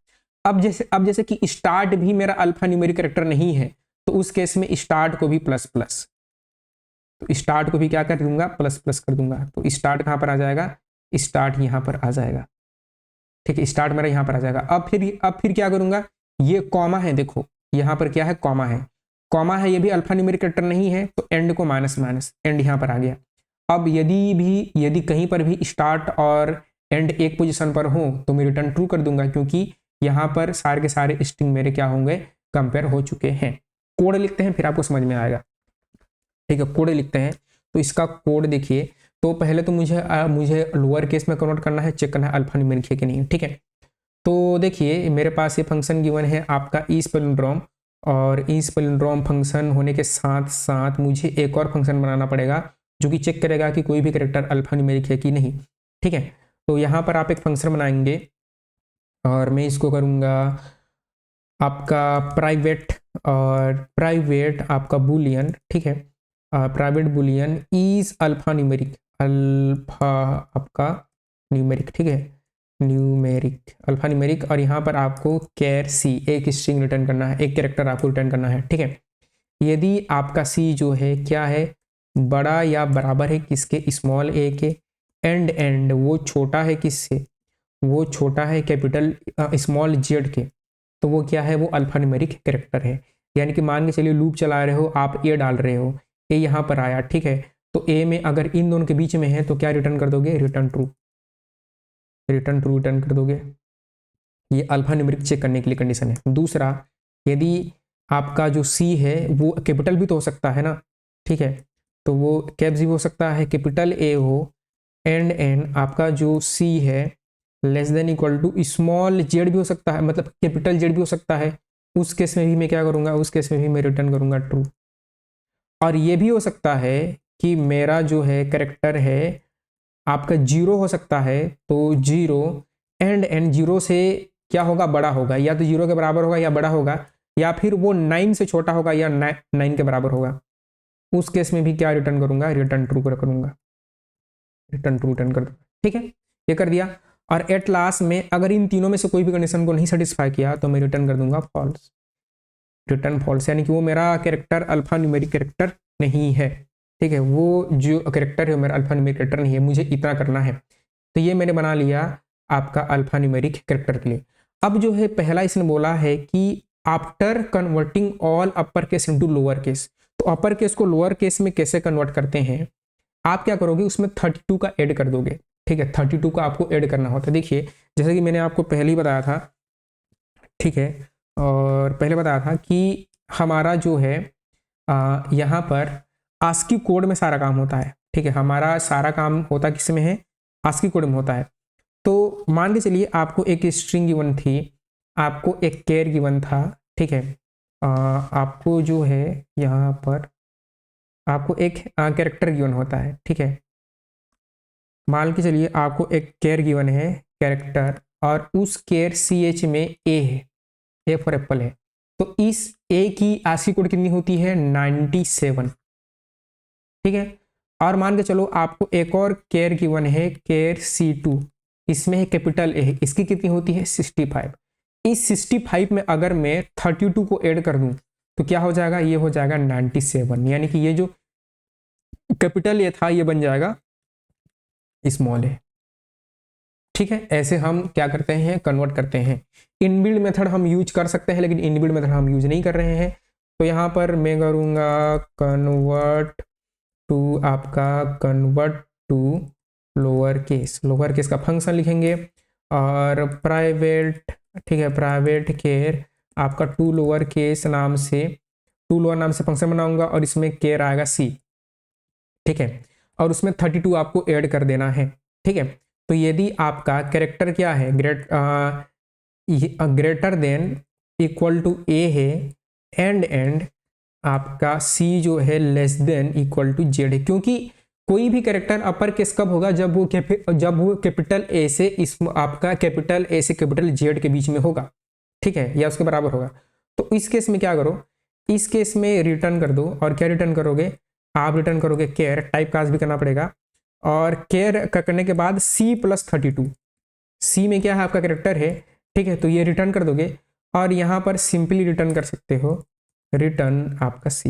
अब जैसे कि स्टार्ट भी मेरा अल्फा न्यूमेरिक कैरेक्टर नहीं है, तो उस केस में स्टार्ट को भी प्लस प्लस, तो स्टार्ट को भी क्या कर दूंगा? प्लस प्लस कर दूंगा। तो स्टार्ट कहां पर आ जाएगा? स्टार्ट यहां पर आ जाएगा, ठीक है। स्टार्ट मेरा यहां पर आ जाएगा। अब फिर क्या करूंगा? ये कॉमा है, देखो यहां पर क्या है? कॉमा है, कॉमा है, ये भी अल्फा न्यूमेरिक कैरेक्टर नहीं है, तो एंड को माइनस माइनस, एंड यहां पर आ गया। अब यदि कहीं पर भी स्टार्ट और एंड एक पोजीशन पर हो तो मैं रिटर्न ट्रू कर दूंगा, क्योंकि यहाँ पर सारे के सारे स्ट्रिंग मेरे क्या होंगे, कंपेयर हो चुके हैं। कोड लिखते हैं फिर आपको समझ में आएगा। ठीक है, कोड लिखते हैं। तो इसका कोड देखिए, तो पहले तो मुझे लोअर केस में कन्वर्ट करना है, चेक करना है अल्फा न्यूमेरिक है कि नहीं। ठीक है, तो देखिए मेरे पास ये फंक्शन गिवन है आपका इस पैलिंड्रोम, और इस पैलिंड्रोम फंक्शन होने के साथ साथ मुझे एक और फंक्शन बनाना पड़ेगा जो कि चेक करेगा कि कोई भी कैरेक्टर अल्फा न्यूमेरिक है कि नहीं। ठीक है, तो यहाँ पर आप एक फंक्शन बनाएंगे और मैं इसको करूँगा आपका प्राइवेट, और प्राइवेट आपका बुलियन। ठीक है, private Boolean is alpha numeric, alpha आपका न्यूमेरिक। ठीक है, न्यूमेरिक अल्फा न्यूमेरिक, और यहाँ पर आपको कैर सी एक स्ट्रिंग रिटर्न करना है, एक कैरेक्टर आपको रिटर्न करना है। ठीक है, यदि आपका सी जो है क्या है, बड़ा या बराबर है किसके, स्मॉल ए के, एंड वो छोटा है किससे, वो छोटा है कैपिटल स्मॉल जेड के, तो वो क्या है, वो अल्फा न्यूमेरिक कैरेक्टर है। यानी कि मान के चलिए लूप चला रहे हो आप, ए डाल रहे हो, ए यहाँ पर आया। ठीक है, तो ए में अगर इन दोनों के बीच में है तो क्या रिटर्न कर दोगे, return true, return true return कर दोगे। ये अल्फा न्यूमेरिक चेक करने के लिए कंडीशन है। दूसरा, यदि आपका जो सी है वो कैपिटल भी तो हो सकता है ना। ठीक है, तो वो कैप्स भी हो सकता है, कैपिटल ए हो, एंड आपका जो सी है less than equal to small Z भी हो सकता है, मतलब कैपिटल जेड भी हो सकता है। उस केस में भी मैं क्या करूँगा, उस केस में भी मैं रिटर्न करूँगा ट्रू। और ये भी हो सकता है कि मेरा जो है कैरेक्टर है आपका जीरो हो सकता है, तो जीरो एंड जीरो से क्या होगा, बड़ा होगा, या तो जीरो के बराबर होगा या बड़ा होगा, या फिर वो 9 से छोटा होगा या 9 के बराबर होगा। उस केस में भी क्या रिटर्न करूंगा, रिटर्न ट्रू करूंगा, रिटर्न ट्रू रिटर्न कर दूंगा। ठीक है, ये कर दिया। और एट लास्ट में अगर इन तीनों में से कोई भी कंडीशन को नहीं सेटिस्फाई किया तो मैं रिटर्न कर दूंगा फॉल्स, रिटर्न फॉल्स, यानी कि वो मेरा कैरेक्टर अल्फा न्यूमेरिक कैरेक्टर नहीं है। ठीक है, वो जो कैरेक्टर है मेरा अल्फा न्यूमेरिक कैरेक्टर नहीं है, मुझे इतना करना है। तो ये मैंने बना लिया आपका अल्फा न्यूमेरिक कैरेक्टर के लिए। अब जो है पहला इसने बोला है कि after converting all upper case into lower case, तो अपर केस को लोअर केस में कैसे कन्वर्ट करते हैं, आप क्या करोगे, उसमें 32 का ऐड कर दोगे। ठीक है, 32 का आपको ऐड करना होता है। देखिए जैसे कि मैंने आपको पहले ही बताया था, ठीक है, और पहले बताया था कि हमारा जो है यहाँ पर आस्की कोड में सारा काम होता है। ठीक है, हमारा सारा काम होता किस में है, आस्की कोड में होता है। तो मान के चलिए आपको एक स्ट्रिंग गिवन थी, आपको एक केयर गिवन था। ठीक है, आपको जो है यहाँ पर आपको एक कैरेक्टर गिवन होता है। ठीक है, मान के चलिए आपको एक केयर गिवन है कैरेक्टर, और उस केयर सी एच में ए है, ए फॉर एप्पल है, तो इस ए की आस्की कोड कितनी होती है, 97। ठीक है, और मान के चलो आपको एक और केयर गिवन है केयर C2, इसमें है कैपिटल ए है, इसकी कितनी होती है 65। इस 65 में अगर मैं 32 को ऐड कर दूं तो क्या हो जाएगा, ये हो जाएगा 97, यानी कि ये जो कैपिटल ए था ये बन जाएगा स्मॉल ए। ठीक है, ऐसे हम क्या करते हैं, कन्वर्ट करते हैं। इनबिल्ड मेथड हम यूज कर सकते हैं, लेकिन इनबिल्ड मेथड हम यूज नहीं कर रहे हैं। तो यहाँ पर मैं करूँगा कन्वर्ट टू, आपका कन्वर्ट टू लोअर केस का फंक्शन लिखेंगे, और प्राइवेट, ठीक है, प्राइवेट केयर आपका टू लोअर नाम से फंक्शन बनाऊंगा, और इसमें केयर आएगा सी। ठीक है, और उसमें 32 आपको ऐड कर देना है। ठीक है, तो यदि आपका कैरेक्टर क्या है, greater than equal to A है, एंड आपका सी जो है less than equal to Z है, क्योंकि कोई भी कैरेक्टर अपर केस कब होगा, जब वो कैपिटल ए से आपका कैपिटल ए से कैपिटल जेड के बीच में होगा। ठीक है, या उसके बराबर होगा। तो इस केस में क्या करो, इस केस में रिटर्न कर दो, और क्या रिटर्न करोगे, आप रिटर्न करोगे केयर, टाइप कास्ट भी करना पड़ेगा, और केयर करने के बाद C+32, सी में क्या है आपका कैरेक्टर है। ठीक है, तो ये रिटर्न कर दोगे, और यहाँ पर सिंपली रिटर्न कर सकते हो रिटर्न आपका सी।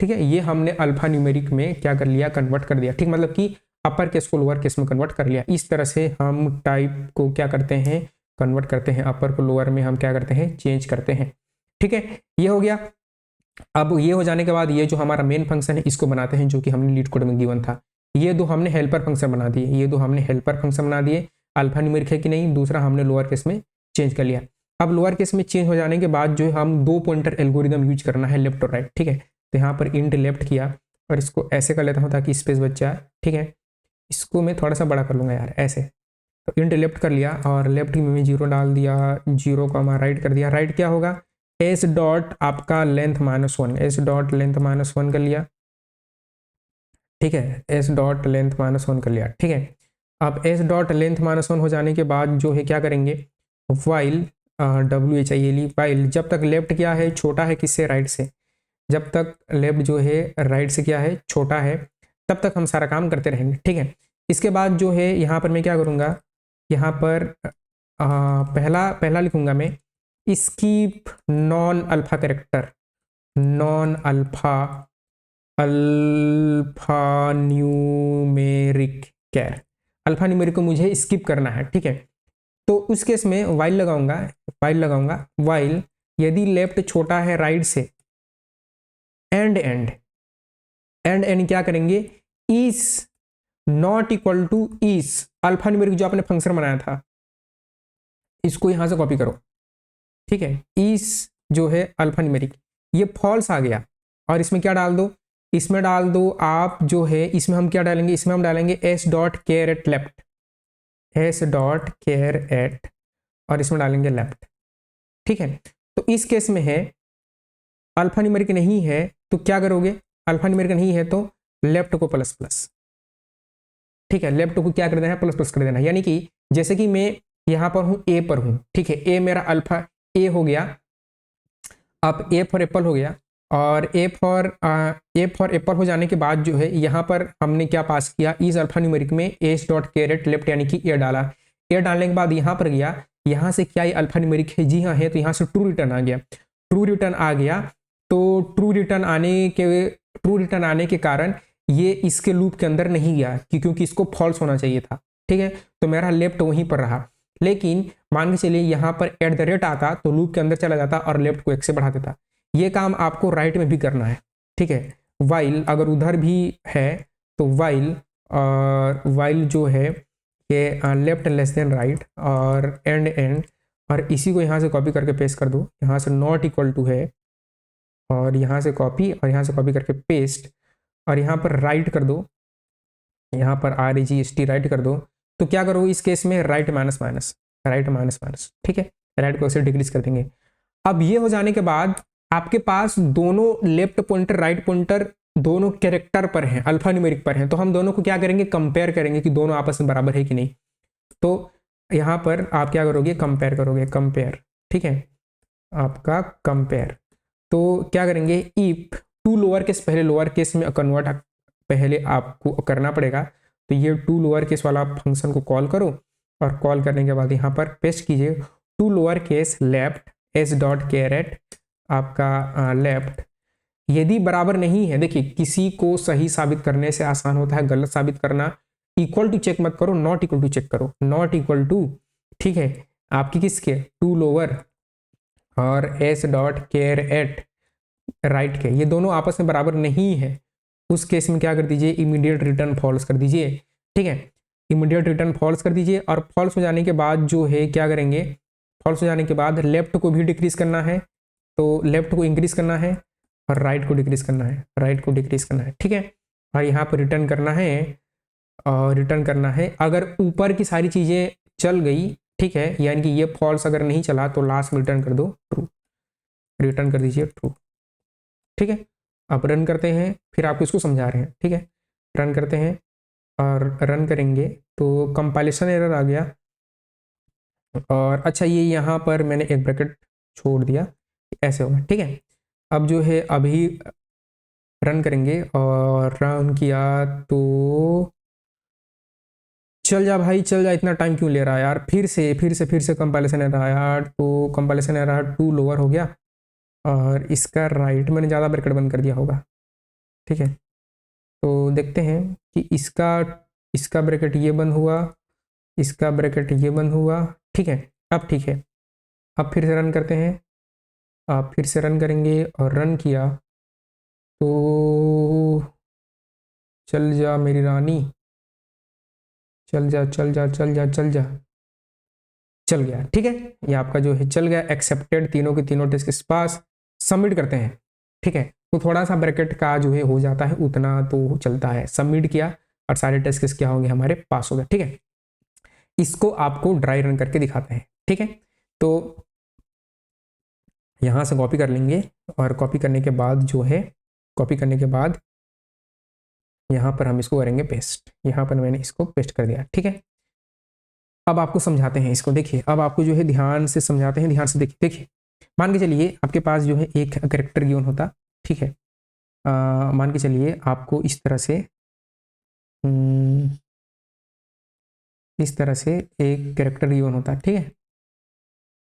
ठीक है, ये हमने अल्फा न्यूमेरिक में क्या कर लिया, कन्वर्ट कर दिया। ठीक, मतलब कि अपर केस को लोअर केस में कन्वर्ट कर लिया। इस तरह से हम टाइप को क्या करते हैं, कन्वर्ट करते हैं, अपर को लोअर में हम क्या करते हैं, चेंज करते हैं। ठीक है, ये हो गया। अब ये हो जाने के बाद ये जो हमारा मेन फंक्शन है इसको बनाते हैं, जो कि हमने लीड कोड में गिवन था। ये दो हमने हेल्पर फंक्शन बना दिए, अल्फा न्यूमेरिक है कि नहीं, दूसरा हमने लोअर केस में चेंज कर लिया। अब लोअर केस में चेंज हो जाने के बाद जो है हम 2 पॉइंटर एल्गोरिदम यूज करना है लेफ्ट और राइट, ठीक है। तो यहाँ पर इंट लेफ्ट किया और इसको ऐसे कर लेता हूँ ताकि स्पेस बच जाए, ठीक है। इसको मैं थोड़ा सा बड़ा कर लूँगा यार, ऐसे। तो इंट लेफ्ट कर लिया और लेफ्ट में 0 डाल दिया, 0 का राइट कर दिया। राइट क्या होगा, एस डॉट आपका लेंथ -1, एस डॉट लेंथ -1 कर लिया, ठीक है। एस डॉट लेंथ -1 कर लिया, ठीक है। अब एस डॉट लेंथ -1 हो जाने के बाद जो है क्या करेंगे, वाइल WHILE वाइल, जब तक लेफ्ट क्या है छोटा है किससे, राइट से, जब तक लेफ्ट जो है राइट से क्या है छोटा है, तब तक हम सारा काम करते रहेंगे, ठीक है। इसके बाद जो है यहाँ पर मैं क्या करूँगा, यहाँ पर पहला लिखूँगा मैं skip non alpha character, non alpha numeric char, alphanumeric को मुझे स्किप करना है, ठीक है। तो उस केस में वाइल लगाऊंगा, वाइल यदि लेफ्ट छोटा है राइट से, एंड क्या करेंगे, is not equal two is alpha numeric जो आपने फंक्शन बनाया था, इसको यहां से कॉपी करो, ठीक है। इस जो है अल्फा न्यूमेरिक ये फॉल्स आ गया और इसमें क्या डाल दो, इसमें डाल दो आप जो है, इसमें हम क्या डालेंगे, इसमें हम डालेंगे S dot char eight left, S dot char eight, और इसमें डालेंगे लेफ्ट, ठीक है। तो इस केस में है अल्फा न्यूमेरिक नहीं है तो क्या करोगे, अल्फा न्यूमेरिक नहीं है तो लेफ्ट को प्लस प्लस, ठीक है। लेफ्ट को क्या कर देना है, प्लस प्लस कर देना है। यानी कि जैसे कि मैं यहां पर हूं, ए पर हूं, ठीक है। ए मेरा अल्फा ए हो गया, अब ए फॉर एप्पल हो गया, और ए फॉर एप्पल हो जाने के बाद जो है यहाँ पर हमने क्या पास किया, इस अल्फा न्यूमेरिक में एस डॉट कैरेट लेफ्ट यानी कि ए डाला। ए डालने के बाद यहाँ पर गया, यहाँ से क्या ये अल्फा न्यूमेरिक है, जी हाँ है, तो यहाँ से ट्रू रिटर्न आ गया, ट्रू रिटर्न आ गया। तो ट्रू रिटर्न आने के कारण ये इसके लूप के अंदर नहीं गया क्योंकि इसको फॉल्स होना चाहिए था, ठीक है। तो मेरा लेफ्ट वहीं पर रहा, लेकिन मान के चलिए यहाँ पर एट द रेट आता तो लूप के अंदर चला जाता और लेफ्ट को 1 से बढ़ा देता। ये काम आपको राइट में भी करना है, ठीक है। वाइल अगर उधर भी है तो वाइल, और वाइल जो है ये लेफ्ट लेस देन राइट और एंड, और इसी को यहाँ से कॉपी करके पेस्ट कर दो, यहाँ से नॉट इक्वल टू है और यहाँ से कॉपी और यहाँ से कॉपी करके पेस्ट, और यहाँ पर राइट कर दो, यहाँ पर REGST राइट कर दो। तो क्या करो इस केस में, right minus minus, right minus minus, ठीक है। राइट को ऐसे डिक्रीज कर देंगे। अब ये हो जाने के बाद आपके पास दोनों लेफ्ट पॉइंटर राइट पॉइंटर दोनों कैरेक्टर पर हैं, अल्फा न्यूमेरिक पर हैं, तो हम दोनों को क्या करेंगे, कंपेयर करेंगे कि दोनों आपस में बराबर है कि नहीं। तो यहाँ पर आप क्या करोगे, कंपेयर करोगे, कंपेयर, ठीक है, आपका कंपेयर। तो क्या करेंगे, इफ टू लोअर केस, पहले लोअर केस में कन्वर्ट पहले आपको करना पड़ेगा। तो ये टू लोअर केस वाला फंक्शन को कॉल करो और कॉल करने के बाद यहाँ पर पेस्ट कीजिए to lower case left S dot char at आपका लेफ्ट, यदि बराबर नहीं है, देखिए किसी को सही साबित करने से आसान होता है गलत साबित करना। इक्वल टू चेक मत करो, नॉट इक्वल टू चेक करो, नॉट इक्वल टू, ठीक है। आपकी किसके, टू लोअर और S dot char eight right के, ये दोनों आपस में बराबर नहीं है, उस केस में क्या कर दीजिए, इमीडिएट रिटर्न फॉल्स कर दीजिए, ठीक है। इमीडिएट रिटर्न फॉल्स कर दीजिए और फॉल्स हो जाने के बाद जो है क्या करेंगे, फॉल्स हो जाने के बाद लेफ्ट को भी डिक्रीज करना है, तो लेफ्ट को इंक्रीज करना है और राइट को डिक्रीज करना है, राइट को डिक्रीज करना है, ठीक है। और यहाँ पर रिटर्न करना है, और रिटर्न करना है अगर ऊपर की सारी चीज़ें चल गई, ठीक है, यानी कि ये फॉल्स अगर नहीं चला तो लास्ट में रिटर्न कर दो ट्रू, रिटर्न कर दीजिए ट्रू, ठीक है। अब रन करते हैं, फिर आपको इसको समझा रहे हैं, ठीक है। रन करते हैं और रन करेंगे तो कंपाइलेशन एरर आ गया, और अच्छा ये यहाँ पर मैंने एक ब्रैकेट छोड़ दिया, ऐसे होगा, ठीक है। अब जो है अभी रन करेंगे और रन किया तो चल जा भाई चल जा, इतना टाइम क्यों ले रहा है यार, फिर से कंपाइलेशन एरर आया यार। तो कंपाइलेशन एरर टू लोअर हो गया और इसका राइट मैंने ज़्यादा ब्रैकेट बंद कर दिया होगा, ठीक है। तो देखते हैं कि इसका ब्रैकेट ये बंद हुआ, इसका ब्रैकेट ये बंद हुआ, ठीक है। अब ठीक है, अब फिर से रन करते हैं, आप फिर से रन करेंगे और रन किया तो चल जा मेरी रानी, चल जा चल जा चल जा चल जा, चल गया। ठीक है, ये आपका जो है चल गया, एक्सेप्टेड, तीनों के तीनों टेस्ट केस पास। सबमिट करते हैं। ठीक है, तो थोड़ा सा ब्रैकेट का जो है हो जाता है, उतना तो चलता है। सबमिट किया और सारे टेस्ट केस क्या होंगे हमारे, पास हो गए। ठीक है, इसको आपको ड्राई रन करके दिखाते हैं। ठीक है, तो यहां से कॉपी कर लेंगे और कॉपी करने के बाद जो है, कॉपी करने के बाद यहां पर हम इसको करेंगे पेस्ट। यहां पर मैंने इसको पेस्ट कर दिया। ठीक है, अब आपको समझाते हैं इसको। देखिए, अब आपको जो है ध्यान से समझाते हैं, ध्यान से देखिए। देखिए, मान के चलिए आपके पास जो है एक कैरेक्टर गिवन होता। ठीक है, मान के चलिए आपको इस तरह से एक कैरेक्टर गिवन होता। ठीक है,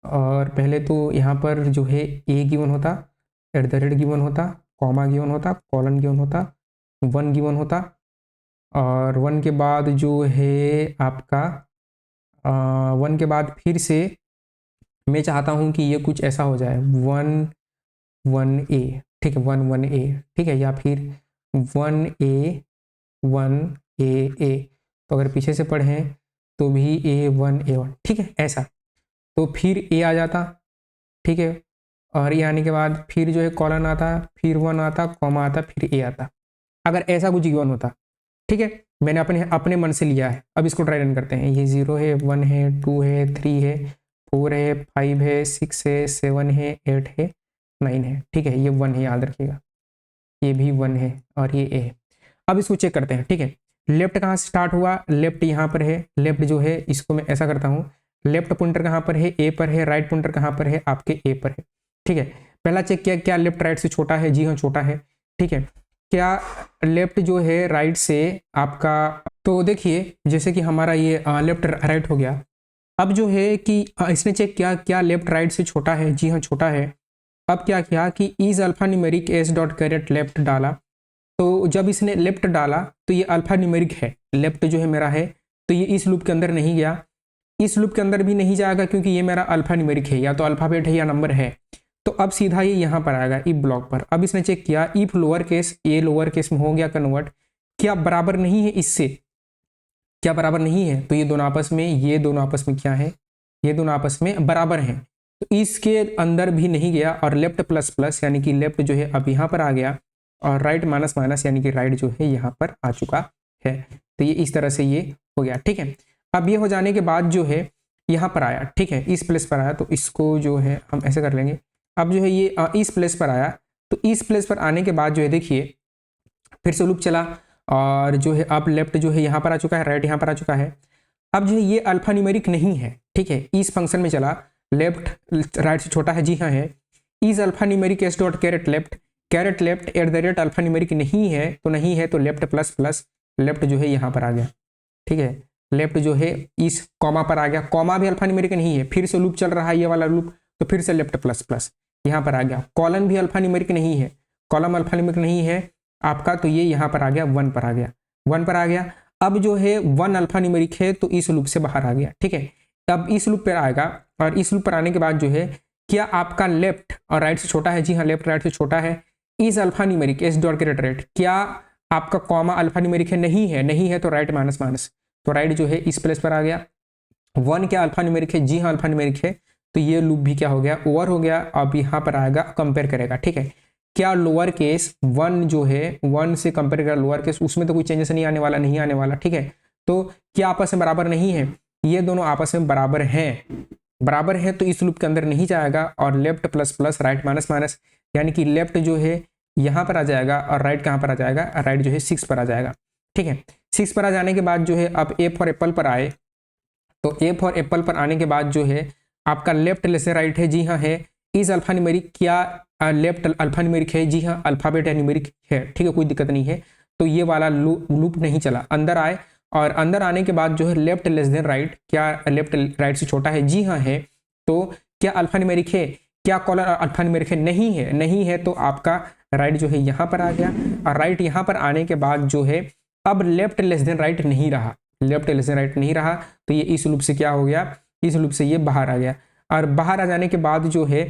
और पहले तो यहाँ पर जो है ए गिवन होता, @ गिवन होता, कॉमा गिवन होता, कॉलन गिवन होता, 1 गिवन होता, और 1 के बाद जो है आपका 1 के बाद फिर से मैं चाहता हूँ कि ये कुछ ऐसा हो जाए, 1 1A। ठीक है, 1 1A। ठीक है, या फिर 1A 1AA। तो अगर पीछे से पढ़ें तो भी A1 A1। ठीक है, ऐसा। तो फिर ए आ जाता। ठीक है, और ये आने के बाद फिर जो है कॉलन आता, फिर 1 आता, कॉमा आता, फिर ए आता। अगर ऐसा कुछ गिवन होता। ठीक है, मैंने अपने अपने मन से लिया है। अब इसको ट्राई रन करते हैं। ये 0 है, 1 है, 2 है, 3 है, 4 है, 5 है, 6 है, 7 है, 8 है, 9 है। ठीक है, ये 1 है, याद रखिएगा। ये भी 1 है और ये ए है। अब इसको चेक करते हैं। ठीक है, लेफ्ट कहाँ से स्टार्ट हुआ, लेफ्ट यहाँ पर है। लेफ्ट जो है इसको मैं ऐसा करता हूँ, लेफ्ट पॉइंटर कहाँ पर है, ए पर है। राइट पॉइंटर कहाँ पर है, आपके ए पर है। ठीक है, पहला चेक किया क्या लेफ्ट राइट से छोटा है, जी हाँ छोटा है। ठीक है, क्या लेफ्ट जो है राइट से आपका, तो देखिए जैसे कि हमारा ये लेफ्ट राइट हो गया। अब जो है कि इसने चेक किया क्या लेफ्ट राइट से छोटा है, जी हाँ छोटा है। अब क्या किया कि is alpha numeric S dot char at left डाला। तो जब इसने लेफ्ट डाला तो ये अल्फा न्यूमेरिक है, लेफ्ट जो है मेरा है, तो ये इस लूप के अंदर नहीं गया। इस लूप के अंदर भी नहीं जाएगा क्योंकि ये मेरा अल्फा न्यूमेरिक है, या तो अल्फाबेट है या नंबर है। तो अब सीधा ये यहाँ पर आएगा इफ ब्लॉक पर। अब इसने चेक किया इफ लोअर केस, ये लोअर केस में हो गया कन्वर्ट, क्या बराबर नहीं है इससे, क्या बराबर नहीं है। तो ये दोनों आपस में, ये दोनों आपस में क्या है, ये दोनों आपस में बराबर हैं। तो इसके अंदर भी नहीं गया, और लेफ्ट प्लस प्लस यानी कि लेफ्ट जो है अब यहाँ पर आ गया, और राइट माइनस माइनस यानी कि राइट जो है यहाँ पर आ चुका है। तो ये इस तरह से ये हो गया। ठीक है, अब ये हो जाने के बाद जो है यहाँ पर आया। ठीक है, इस प्लेस पर आया, तो इसको जो है हम ऐसे कर लेंगे। अब जो है ये इस प्लेस पर आया, तो इस प्लेस पर आने के बाद जो है देखिए फिर से लूप चला, और जो है अब लेफ्ट जो है यहाँ पर आ चुका है, राइट यहाँ पर आ चुका है। अब जो है ये अल्फा न्यूमेरिक नहीं है। ठीक है, इस फंक्शन में चला, लेफ्ट राइट से छोटा है, जी हाँ है। Is alpha numeric S dot char at left, char at left @ alpha numeric नहीं है, तो नहीं है, तो लेफ्ट प्लस प्लस लेफ्ट जो है यहाँ पर आ गया। ठीक है, लेफ्ट जो है इस कॉमा पर आ गया, कॉमा भी अल्फा न्यूमेरिक नहीं है, फिर से लूप चल रहा है ये वाला लूप, तो फिर से लेफ्ट प्लस प्लस यहाँ पर आ गया। कॉलन भी अल्फा न्यूमेरिक नहीं है, कॉलम अल्फा न्यूमेरिक नहीं है आपका, तो ये यहाँ पर आ गया, 1 पर आ गया, 1 पर आ गया। अब जो है 1 अल्फा न्यूमेरिक है, तो इस लूप से बाहर आ गया। ठीक है, अब इस लूप पर आएगा, और इस लूप पर आने के बाद जो है क्या आपका लेफ्ट और राइट से छोटा है, जी हाँ लेफ्ट राइट से छोटा है। Is alpha numeric S dot char at right, क्या आपका कॉमा अल्फा न्यूमेरिक है, नहीं है, नहीं है, तो राइट माइनस माइनस, तो राइट जो है इस प्लेस पर आ गया। 1 क्या अल्फा न्यूमेरिक है, जी हाँ अल्फा न्यूमेरिक है, तो ये लूप भी क्या हो गया, ओवर हो गया। अब यहाँ पर आएगा कंपेयर करेगा। ठीक है, क्या लोअर केस 1 जो है 1 से कंपेयर करेगा लोअर केस, उसमें तो कोई चेंजेस नहीं आने वाला, नहीं आने वाला। ठीक है, तो क्या आपस में बराबर नहीं है, ये दोनों आपस में बराबर हैं, बराबर है, तो इस लूप के अंदर नहीं जाएगा, और left plus plus right minus minus यानी कि लेफ्ट जो है यहाँ पर आ जाएगा, और राइट कहाँ पर आ जाएगा, राइट जो है 6 पर आ जाएगा। ठीक है, 6 पर आ जाने के बाद जो है अब ए फॉर एप्पल पर आए, तो ए फॉर एप्पल पर आने के बाद जो है आपका लेफ्ट लेस राइट है, जी हाँ है। इज अल्फा न्यूमेरिक, क्या लेफ्ट अल्फा न्यूमेरिक है, जी हाँ अल्फाबेट है, न्यूमेरिक है। ठीक है, कोई दिक्कत नहीं है, तो ये वाला लूप नहीं चला। अंदर आए, और अंदर आने के बाद जो है लेफ्ट लेस देन राइट, क्या लेफ्ट राइट से छोटा है, जी हाँ है। तो क्या अल्फा न्यूमेरिक है, क्या कॉलर अल्फा न्यूमेरिक है, नहीं है, नहीं है, तो आपका राइट जो है यहाँ पर आ गया। और राइट यहाँ पर आने के बाद जो है अब लेफ्ट लेस देन राइट नहीं रहा, लेफ्ट लेस देन राइट नहीं रहा, तो ये इस लूप से क्या हो गया, इस लूप से ये बाहर आ गया। और बाहर आ जाने के बाद जो है,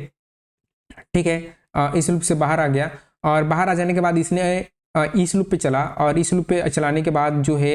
ठीक है, इस लूप से बाहर आ गया, और बाहर आ जाने के बाद इसने इस लूप पे चला, और इस लूप पे चलाने के बाद जो है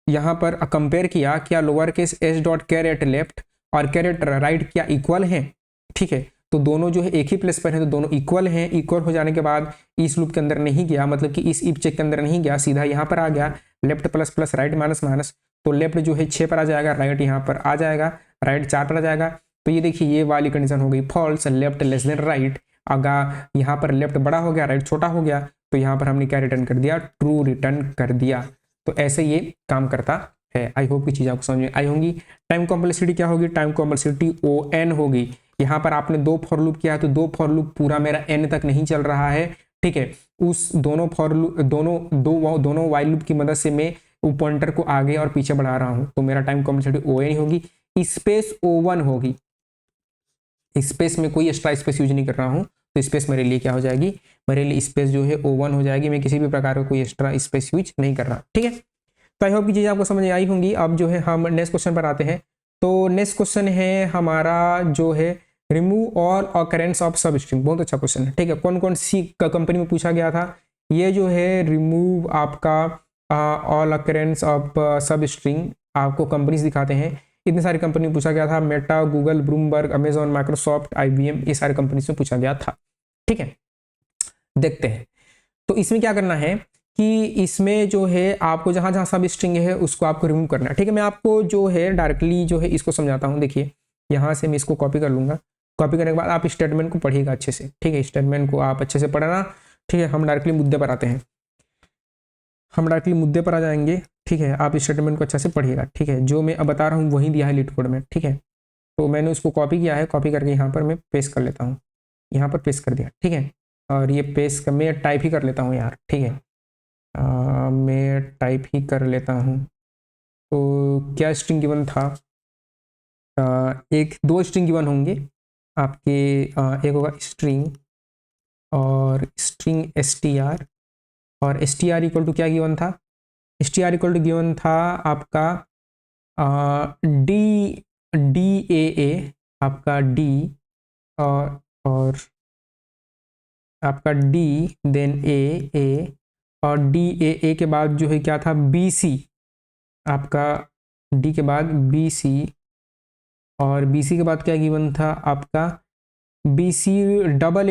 यहाँ पर कंपेयर किया, क्या lower case H dot char at left और कैर एट राइट क्या इक्वल हैं, ठीक है। तो दोनों जो है एक ही प्लेस पर है, तो दोनों इक्वल हैं। इक्वल हो जाने के बाद इस लूप के अंदर नहीं गया, मतलब कि इस इफ चेक के अंदर नहीं गया, सीधा यहाँ पर आ गया, left plus plus right minus minus, तो लेफ्ट जो है 6 पर आ जाएगा, राइट यहाँ पर आ जाएगा, राइट 4 पर आ जाएगा। तो ये देखिए ये वाली कंडीशन हो गई false, left less than right. अगर यहाँ पर लेफ्ट बड़ा हो गया, राइट छोटा हो गया, तो यहाँ पर हमने क्या रिटर्न कर दिया, ट्रू रिटर्न कर दिया। तो ऐसे ये काम करता है। आई होप की चीज़ आपको समझ में आई होंगी। टाइम कॉम्प्लेक्सिटी क्या होगी, टाइम कॉम्प्लेक्सिटी ON होगी। यहाँ पर आपने 2 फॉर लूप किया है, तो 2 फॉर लूप पूरा मेरा N तक नहीं चल रहा है, ठीक है। उस दोनों फॉर लूप दोनों वाइल लूप की मदद से मैं पॉइंटर को आगे और पीछे बढ़ा रहा हूँ, तो मेरा टाइम कॉम्प्लेक्सिटी ON होगी। स्पेस O1 होगी, स्पेस में कोई एक्स्ट्रा स्पेस यूज नहीं कर रहा हूँ, तो स्पेस मेरे लिए क्या हो जाएगी, मेरे लिए स्पेस जो है O1 हो जाएगी। मैं किसी भी प्रकार का कोई एक्स्ट्रा स्पेस यूज नहीं कर रहा, ठीक है। तो आई होप की चीज़ आपको समझ आई होंगी। अब जो है हम नेक्स्ट क्वेश्चन पर आते हैं। तो नेक्स्ट क्वेश्चन है हमारा जो है रिमूव ऑल ऑकरेंस ऑफ सब स्ट्रिंग। बहुत अच्छा क्वेश्चन है, ठीक है। कौन कौन सी कंपनी में पूछा गया था, ये जो है रिमूव आपका ऑल ऑकरेंस ऑफ सब स्ट्रिंग, आपको कंपनीज दिखाते हैं। इतनी सारी कंपनी में पूछा गया था, Meta, Google, Bloomberg, Amazon, Microsoft, IBM, ये सारी कंपनी से पूछा गया था, ठीक है। देखते हैं तो इसमें क्या करना है कि इसमें जो है आपको जहां जहां सब स्ट्रिंग है उसको आपको रिमूव करना है, ठीक है। मैं आपको जो है डायरेक्टली जो है इसको समझाता हूं। देखिए यहां से मैं इसको कॉपी कर लूंगा, कॉपी करने के बाद आप स्टेटमेंट को पढ़िएगा अच्छे से, ठीक है। स्टेटमेंट को आप अच्छे से पढ़ना, ठीक है। हम डायरेक्टली मुद्दे पर आते हैं, हम डायरेक्टली मुद्दे पर आ जाएंगे, ठीक है। आप स्टेटमेंट को अच्छे से पढ़िएगा, ठीक है। जो मैं अब बता रहा हूँ वही दिया है लीड कोड में, ठीक है। तो मैंने उसको कॉपी किया है, कॉपी करके यहाँ पर मैं पेस्ट कर लेता हूँ, यहाँ पर पेस्ट कर दिया, ठीक है। और ये पेस्ट कर मैं टाइप ही कर लेता हूँ यार, ठीक है। मैं टाइप ही कर लेता हूँ। तो क्या स्ट्रिंग गिवन था, एक 2 स्ट्रिंग गिवन होंगे आपके, एक होगा स्ट्रिंग और स्ट्रिंग str, और str इक्वल टू क्या गिवन था, str इक्वल टू गिवन था आपका DAA, आपका D और आपका D देन A और DAA के बाद जो है क्या था BC, आपका D के बाद BC, और BC के बाद क्या गिवन था आपका BC डबल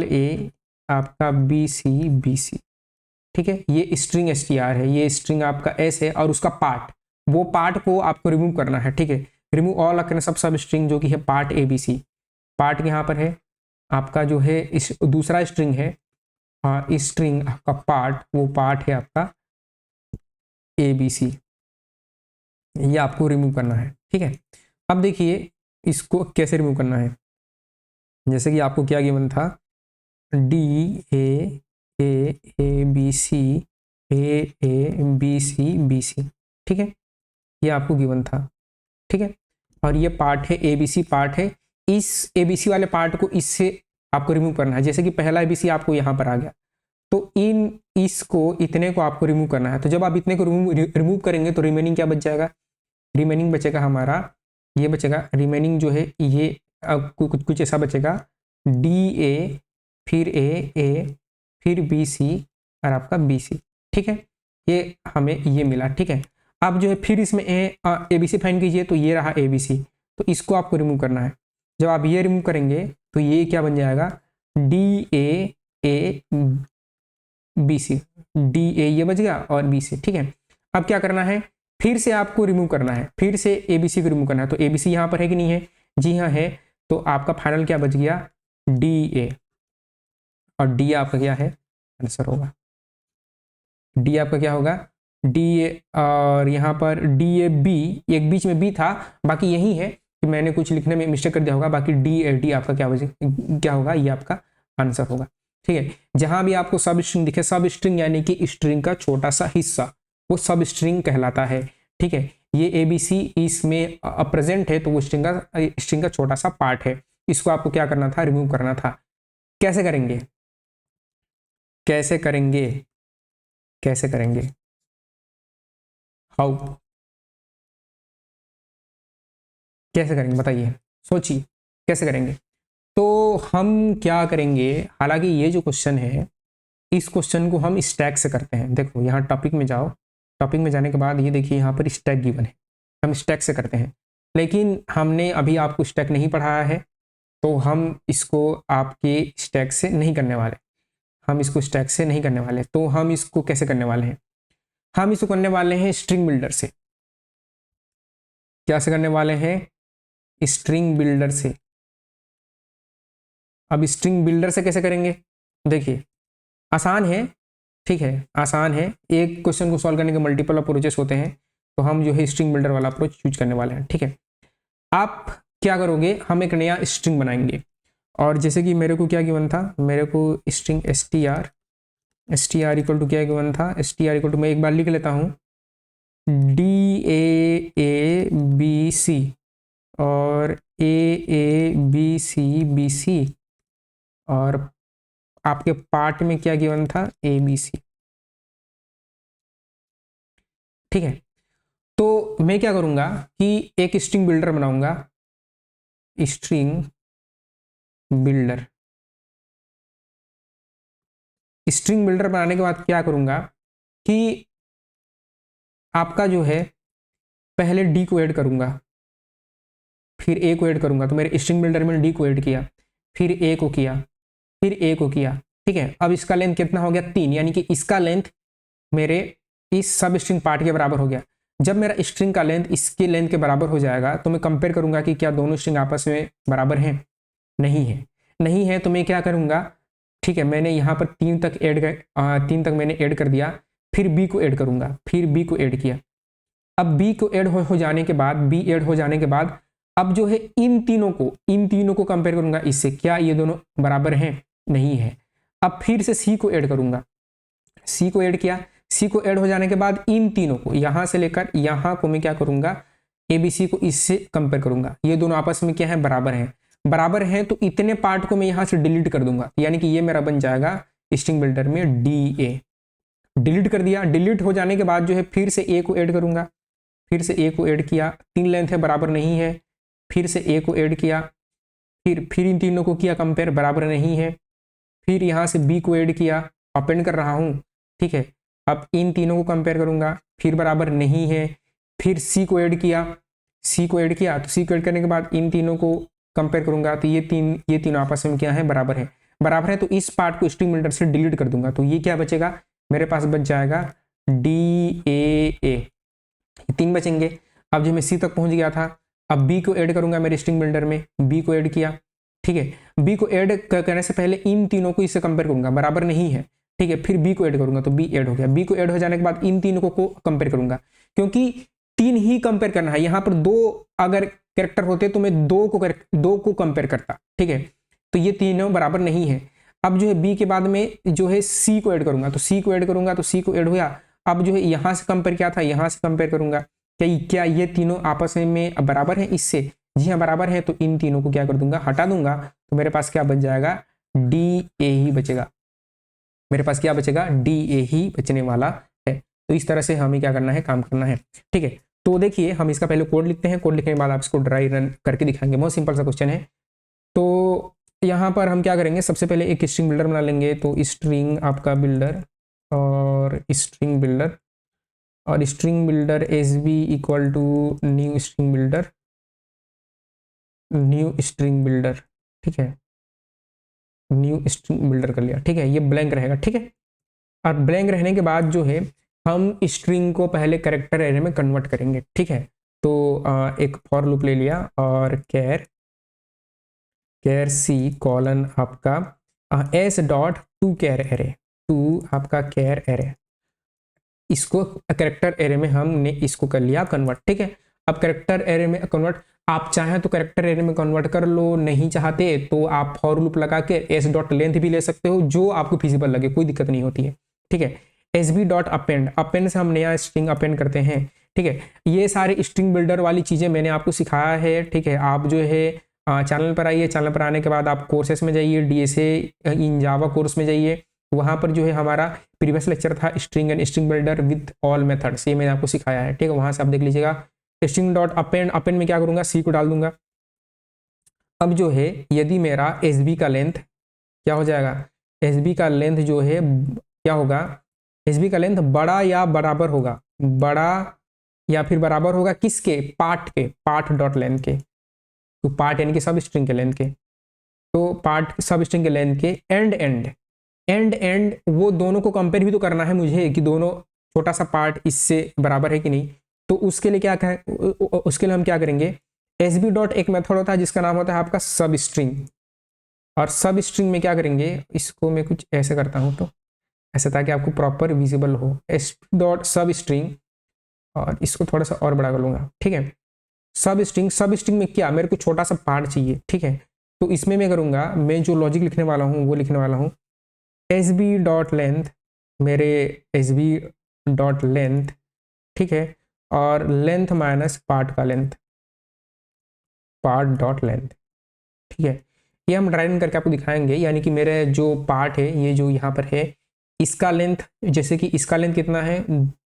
A आपका BC, ठीक है। ये स्ट्रिंग str है, ये स्ट्रिंग आपका S है, और उसका पार्ट, वो पार्ट को आपको रिमूव करना है, ठीक है। रिमूव ऑल ऑकरेंस ऑफ सब स्ट्रिंग, जो कि है पार्ट ABC। पार्ट यहाँ पर है आपका जो है इस दूसरा स्ट्रिंग है, हाँ स्ट्रिंग आपका पार्ट, वो पार्ट है आपका ABC, ये आपको रिमूव करना है, ठीक है। अब देखिए इसको कैसे रिमूव करना है। जैसे कि आपको क्या गिवन था, DAA BC, ठीक है। ये आपको गिवन था, ठीक है। और ये पार्ट है ABC पार्ट है, इस ABC वाले पार्ट को इससे आपको रिमूव करना है। जैसे कि पहला ABC आपको यहाँ पर आ गया, तो इसको इतने को आपको रिमूव करना है। तो जब आप इतने को रिमूव करेंगे तो रिमेनिंग क्या बच जाएगा, रिमेनिंग बचेगा हमारा, ये बचेगा रिमेनिंग जो है ये कुछ ऐसा बचेगा, DA फिर A फिर BC और आपका BC, ठीक है। ये हमें ये मिला, ठीक है। अब जो है फिर इसमें ABC फाइंड कीजिए, तो ये रहा ABC, तो इसको आपको रिमूव करना है। जब आप ये रिमूव करेंगे तो ये क्या बन जाएगा, DA BC, DA ये बच गया और BC, ठीक है। अब क्या करना है, फिर से आपको रिमूव करना है, फिर से ABC को रिमूव करना है। तो ABC यहाँ पर है कि नहीं है, जी हाँ है। तो आपका फाइनल क्या बच गया, DA, और D आपका क्या है, आंसर होगा D आपका क्या होगा, DA। और यहाँ पर DAB, एक बीच में B था, बाकी यही है कि मैंने कुछ लिखने में मिस्टेक कर दिया होगा, बाकी D आपका क्या होगा, ये आपका आंसर होगा, ठीक है। जहां भी आपको सब स्ट्रिंग दिखे, सब स्ट्रिंग यानी कि स्ट्रिंग का छोटा सा हिस्सा, वो सब स्ट्रिंग कहलाता है, ठीक है। ये ABC इसमें प्रेजेंट है, तो वो स्ट्रिंग का छोटा सा पार्ट है। इसको आपको क्या करना था, रिमूव करना था। कैसे करेंगे, कैसे करेंगे, कैसे करेंगे, हाउ, कैसे करेंगे बताइए, सोचिए कैसे करेंगे। तो हम क्या करेंगे, हालांकि ये जो क्वेश्चन है इस क्वेश्चन को हम स्टैक से करते हैं। देखो यहाँ टॉपिक में जाओ, टॉपिक में जाने के बाद ये देखिए यहाँ पर स्टैक गिवन है, हम स्टैक से करते हैं। लेकिन हमने अभी आपको स्टैक नहीं पढ़ाया है, तो हम इसको आपके स्टैक से नहीं करने वाले, हम इसको स्टैक से नहीं करने वाले। तो हम इसको कैसे करने वाले हैं, हम इसको करने वाले हैं स्ट्रिंग बिल्डर से। क्या से करने वाले हैं, स्ट्रिंग बिल्डर से। अब स्ट्रिंग बिल्डर से कैसे करेंगे, देखिए आसान है, ठीक है आसान है। एक क्वेश्चन को सॉल्व करने के मल्टीपल अप्रोचेस होते हैं, तो हम जो है स्ट्रिंग बिल्डर वाला अप्रोच यूज करने वाले हैं, ठीक है। आप क्या करोगे, हम एक नया स्ट्रिंग बनाएंगे, और जैसे कि मेरे को क्या गिवन था, मेरे को स्ट्रिंग str इक्वल टू क्या गिवन था, str इक्वल टू मैं एक बार लिख लेता हूँ DAABC और AABCBC, और आपके पार्ट में क्या गिवन था, ABC, ठीक है। तो मैं क्या करूंगा कि एक स्ट्रिंग बिल्डर बनाऊंगा, स्ट्रिंग बिल्डर। स्ट्रिंग बिल्डर बनाने के बाद क्या करूंगा कि आपका जो है पहले डी को ऐड करूंगा, फिर ए को ऐड करूंगा। तो मेरे स्ट्रिंग बिल्डर में डी को ऐड किया, फिर ए को किया, फिर ए को किया, ठीक है। अब इसका लेंथ कितना हो गया, 3, यानी कि इसका लेंथ मेरे इस सब स्ट्रिंग पार्ट के बराबर हो गया। जब मेरा स्ट्रिंग का लेंथ इसके लेंथ के बराबर हो जाएगा, तो मैं कंपेयर करूंगा कि क्या दोनों स्ट्रिंग आपस में बराबर हैं, नहीं है, नहीं है। तो मैं क्या करूंगा, ठीक है, मैंने यहाँ पर 3 तक तीन तक मैंने ऐड कर दिया, फिर बी को ऐड करूंगा, फिर बी को ऐड किया। अब बी को ऐड हो जाने के बाद, बी ऐड हो जाने के बाद अब जो है इन तीनों को कंपेयर करूंगा इससे, क्या ये दोनों बराबर हैं, नहीं है। अब फिर से सी को ऐड करूंगा, सी को ऐड किया, सी को ऐड हो जाने के बाद इन तीनों को यहां से लेकर यहां को मैं क्या करूंगा, एबीसी को इससे कंपेयर करूंगा, ये दोनों आपस में क्या है, बराबर हैं। बराबर हैं तो इतने पार्ट को मैं यहां से डिलीट कर दूंगा, यानी कि ये मेरा बन जाएगा स्ट्रिंग बिल्डर में DA। डिलीट कर दिया, डिलीट हो जाने के बाद जो है फिर से ए को ऐड करूंगा, फिर से ए को ऐड किया, 3 लेंथ है बराबर नहीं है, फिर से ए को ऐड किया, फिर इन तीनों को किया कंपेयर, बराबर नहीं है, फिर यहाँ से बी को ऐड किया, अपेंड कर रहा हूँ, ठीक है। अब इन तीनों को कंपेयर करूंगा, फिर बराबर नहीं है, फिर सी को ऐड किया, सी को ऐड किया, तो सी को ऐड करने के बाद इन तीनों को कंपेयर करूंगा, तो ये तीनों आपस में क्या है, बराबर है, बराबर है। तो इस पार्ट को स्ट्रिंग बिल्डर से डिलीट कर दूंगा, तो ये क्या बचेगा, मेरे पास बच जाएगा DAA, 3 बचेंगे। अब जो मैं सी तक पहुंच गया था, अब बी को ऐड करूंगा मेरे स्ट्रिंग बिल्डर में, बी को ऐड किया, ठीक है। बी को ऐड करने से पहले इन तीनों को इससे कंपेयर करूंगा, बराबर नहीं है, ठीक है। फिर बी को ऐड करूंगा, तो बी ऐड हो गया। बी को ऐड हो जाने के बाद इन तीनों को कंपेयर करूंगा, क्योंकि 3 ही कंपेयर करना है, यहाँ पर 2 अगर कैरेक्टर होते तो मैं 2 को कंपेयर करता, ठीक है। तो ये तीनों बराबर नहीं है। अब जो है बी के बाद में जो है सी को ऐड करूंगा, तो सी को ऐड करूंगा, तो सी को ऐड हुआ। अब जो है यहाँ से कंपेयर किया था, यहाँ से कंपेयर करूंगा, क्या ये तीनों आपस में बराबर है इससे, जी हाँ बराबर है। तो इन तीनों को क्या कर दूंगा, हटा दूंगा, तो मेरे पास क्या बच जाएगा, DA ही बचेगा, मेरे पास क्या बचेगा, DA ही बचने वाला है। तो इस तरह से हमें क्या करना है, काम करना है, ठीक है। तो देखिए हम इसका पहले कोड लिखते हैं, कोड लिखने के बाद आप इसको ड्राई रन करके दिखाएंगे, बहुत सिंपल सा क्वेश्चन है। तो यहाँ पर हम क्या करेंगे, सबसे पहले एक स्ट्रिंग बिल्डर बना लेंगे, तो स्ट्रिंग आपका बिल्डर और स्ट्रिंग बिल्डर, और string builder SB equal to new string builder, new string builder, ठीक है, न्यू स्ट्रिंग बिल्डर कर लिया, ठीक है। ये ब्लैंक रहेगा, ठीक है। और ब्लैंक रहने के बाद जो है हम स्ट्रिंग को पहले कैरेक्टर एरे में कन्वर्ट करेंगे, ठीक है। तो एक फॉर लूप ले लिया, और कैर सी कॉलन आपका S dot to char array, to आपका कैर एरे, इसको कैरेक्टर एरे में हमने इसको कर लिया कन्वर्ट, ठीक है। अब कैरेक्टर एरे में कन्वर्ट, आप चाहें तो कैरेक्टर एरे में कन्वर्ट कर लो, नहीं चाहते तो आप फॉर लूप लगा के एस डॉट लेंथ भी ले सकते हो, जो आपको फिजिबल लगे, कोई दिक्कत नहीं होती है, ठीक है। SB डॉट अपेंड, अपेंड से हम नया स्ट्रिंग अपेंड करते हैं, ठीक है। ये सारे स्ट्रिंग बिल्डर वाली चीजें मैंने आपको सिखाया है, ठीक है। आप जो है चैनल पर आइए, चैनल पर आने के बाद आप कोर्सेस में जाइए, DSA इन जावा कोर्स में जाइए, वहाँ पर जो है हमारा प्रीवियस लेक्चर था string and string builder with all methods, ये मैंने आपको सिखाया है, ठीक है। वहाँ से आप देख लीजिएगा। स्ट्रिंग डॉट अपेंड, अपेंड में क्या करूँगा, सी को डाल दूंगा। अब जो है यदि मेरा SB का लेंथ क्या हो जाएगा, एस बी का लेंथ जो है क्या होगा, एस बी का लेंथ बड़ा या बराबर होगा, बड़ा या फिर बराबर होगा किसके, पार्ट के, पार्ट डॉट लेंथ के। तो पार्ट यानी कि सब स्ट्रिंग के लेंथ के, तो पार्ट सब स्ट्रिंग के लेंथ के एंड एंड एंड एंड वो दोनों को कंपेयर भी तो करना है मुझे कि दोनों छोटा सा पार्ट इससे बराबर है कि नहीं। तो उसके लिए क्या है, उसके लिए हम क्या करेंगे, एस बी डॉट एक मेथड होता है जिसका नाम होता है आपका सब स्ट्रिंग, और सब स्ट्रिंग में क्या करेंगे, इसको मैं कुछ ऐसे करता हूँ तो ऐसे, ताकि आपको प्रॉपर विजिबल हो, एस डॉट सब स्ट्रिंग, और इसको थोड़ा सा और बड़ा कर लूंगा, ठीक है। सब स्ट्रिंग, सब स्ट्रिंग में क्या, मेरे को छोटा सा पार्ट चाहिए, ठीक है। तो इसमें मैं करूंगा, मैं जो लॉजिक लिखने वाला हूँ वो लिखने वाला हूँ एस बी डॉट लेंथ, मेरे एस बी डॉट लेंथ, ठीक है, और लेंथ माइनस पार्ट का लेंथ, पार्ट डॉट लेंथ, ठीक है। ये हम ड्राई रन करके आपको दिखाएंगे, यानी कि मेरे जो पार्ट है ये जो यहाँ पर है, इसका लेंथ, जैसे कि इसका लेंथ कितना है,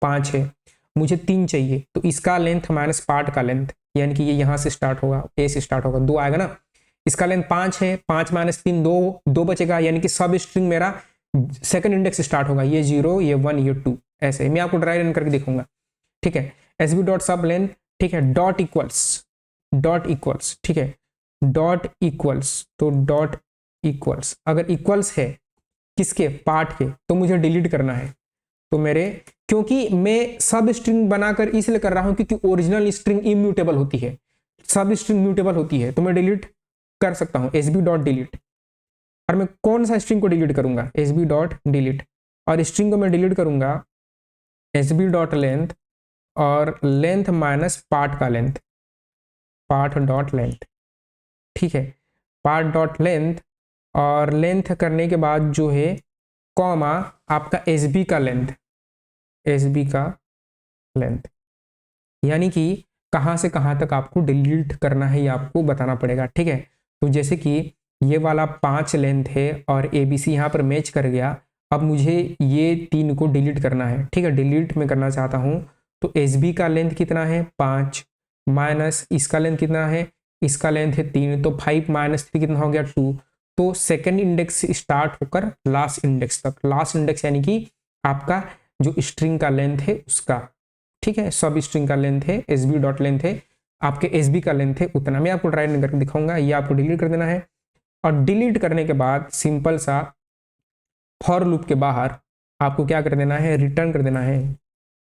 5 है, मुझे 3 चाहिए, तो इसका लेंथ माइनस पार्ट का लेंथ, यानी कि ये यहाँ से स्टार्ट होगा, ए से स्टार्ट होगा, 2 आएगा ना। इसका लेंथ 5 है, 5 माइनस 3 2 बचेगा, यानी कि सब स्ट्रिंग मेरा सेकंड इंडेक्स से स्टार्ट होगा, ये 0 ये 1 ये 2, ऐसे मैं आपको ड्राई रन करके दिखाऊंगा, ठीक है। एस बी डॉट सब लेंथ, ठीक है, डॉट इक्वल्स, ठीक है, डॉट इक्वल्स, तो डॉट इक्वल्स अगर इक्वल्स है किसके, पार्ट के, तो मुझे डिलीट करना है। तो मेरे, क्योंकि मैं सब स्ट्रिंग बनाकर इसलिए कर रहा हूं क्योंकि ओरिजिनल स्ट्रिंग इम्यूटेबल होती है, सब स्ट्रिंग म्यूटेबल होती है, तो मैं डिलीट कर सकता हूं, एस बी डॉट डिलीट। और मैं कौन सा स्ट्रिंग को डिलीट करूंगा, एस बी डॉट डिलीट, और स्ट्रिंग को मैं डिलीट करूंगा एस बी डॉट लेंथ, और लेंथ माइनस पार्ट का लेंथ, पार्ट डॉट लेंथ, ठीक है, पार्ट डॉट लेंथ, और लेंथ करने के बाद जो है कॉमा आपका एस बी का लेंथ, एस बी का लेंथ, यानी कि कहाँ से कहाँ तक आपको डिलीट करना है ये आपको बताना पड़ेगा, ठीक है। तो जैसे कि ये वाला 5 लेंथ है और ए बी सी यहाँ पर मैच कर गया, अब मुझे ये 3 को डिलीट करना है, ठीक है, डिलीट मैं करना चाहता हूँ। तो एस बी का लेंथ कितना है, 5 माइनस इसका लेंथ कितना है, इसका लेंथ है 3, तो 5 माइनस 3 कितना हो गया, 2। तो सेकेंड इंडेक्स से स्टार्ट होकर लास्ट इंडेक्स तक, लास्ट इंडेक्स यानी कि आपका जो स्ट्रिंग का लेंथ है उसका, ठीक है, सब स्ट्रिंग का लेंथ है, एस बी डॉट लेंथ है, आपके एस बी का लेंथ है उतना। मैं आपको ट्राई करके दिखाऊंगा, ये आपको डिलीट कर देना है, और डिलीट करने के बाद सिंपल सा फॉर लूप के बाहर आपको क्या कर देना है, रिटर्न कर देना है,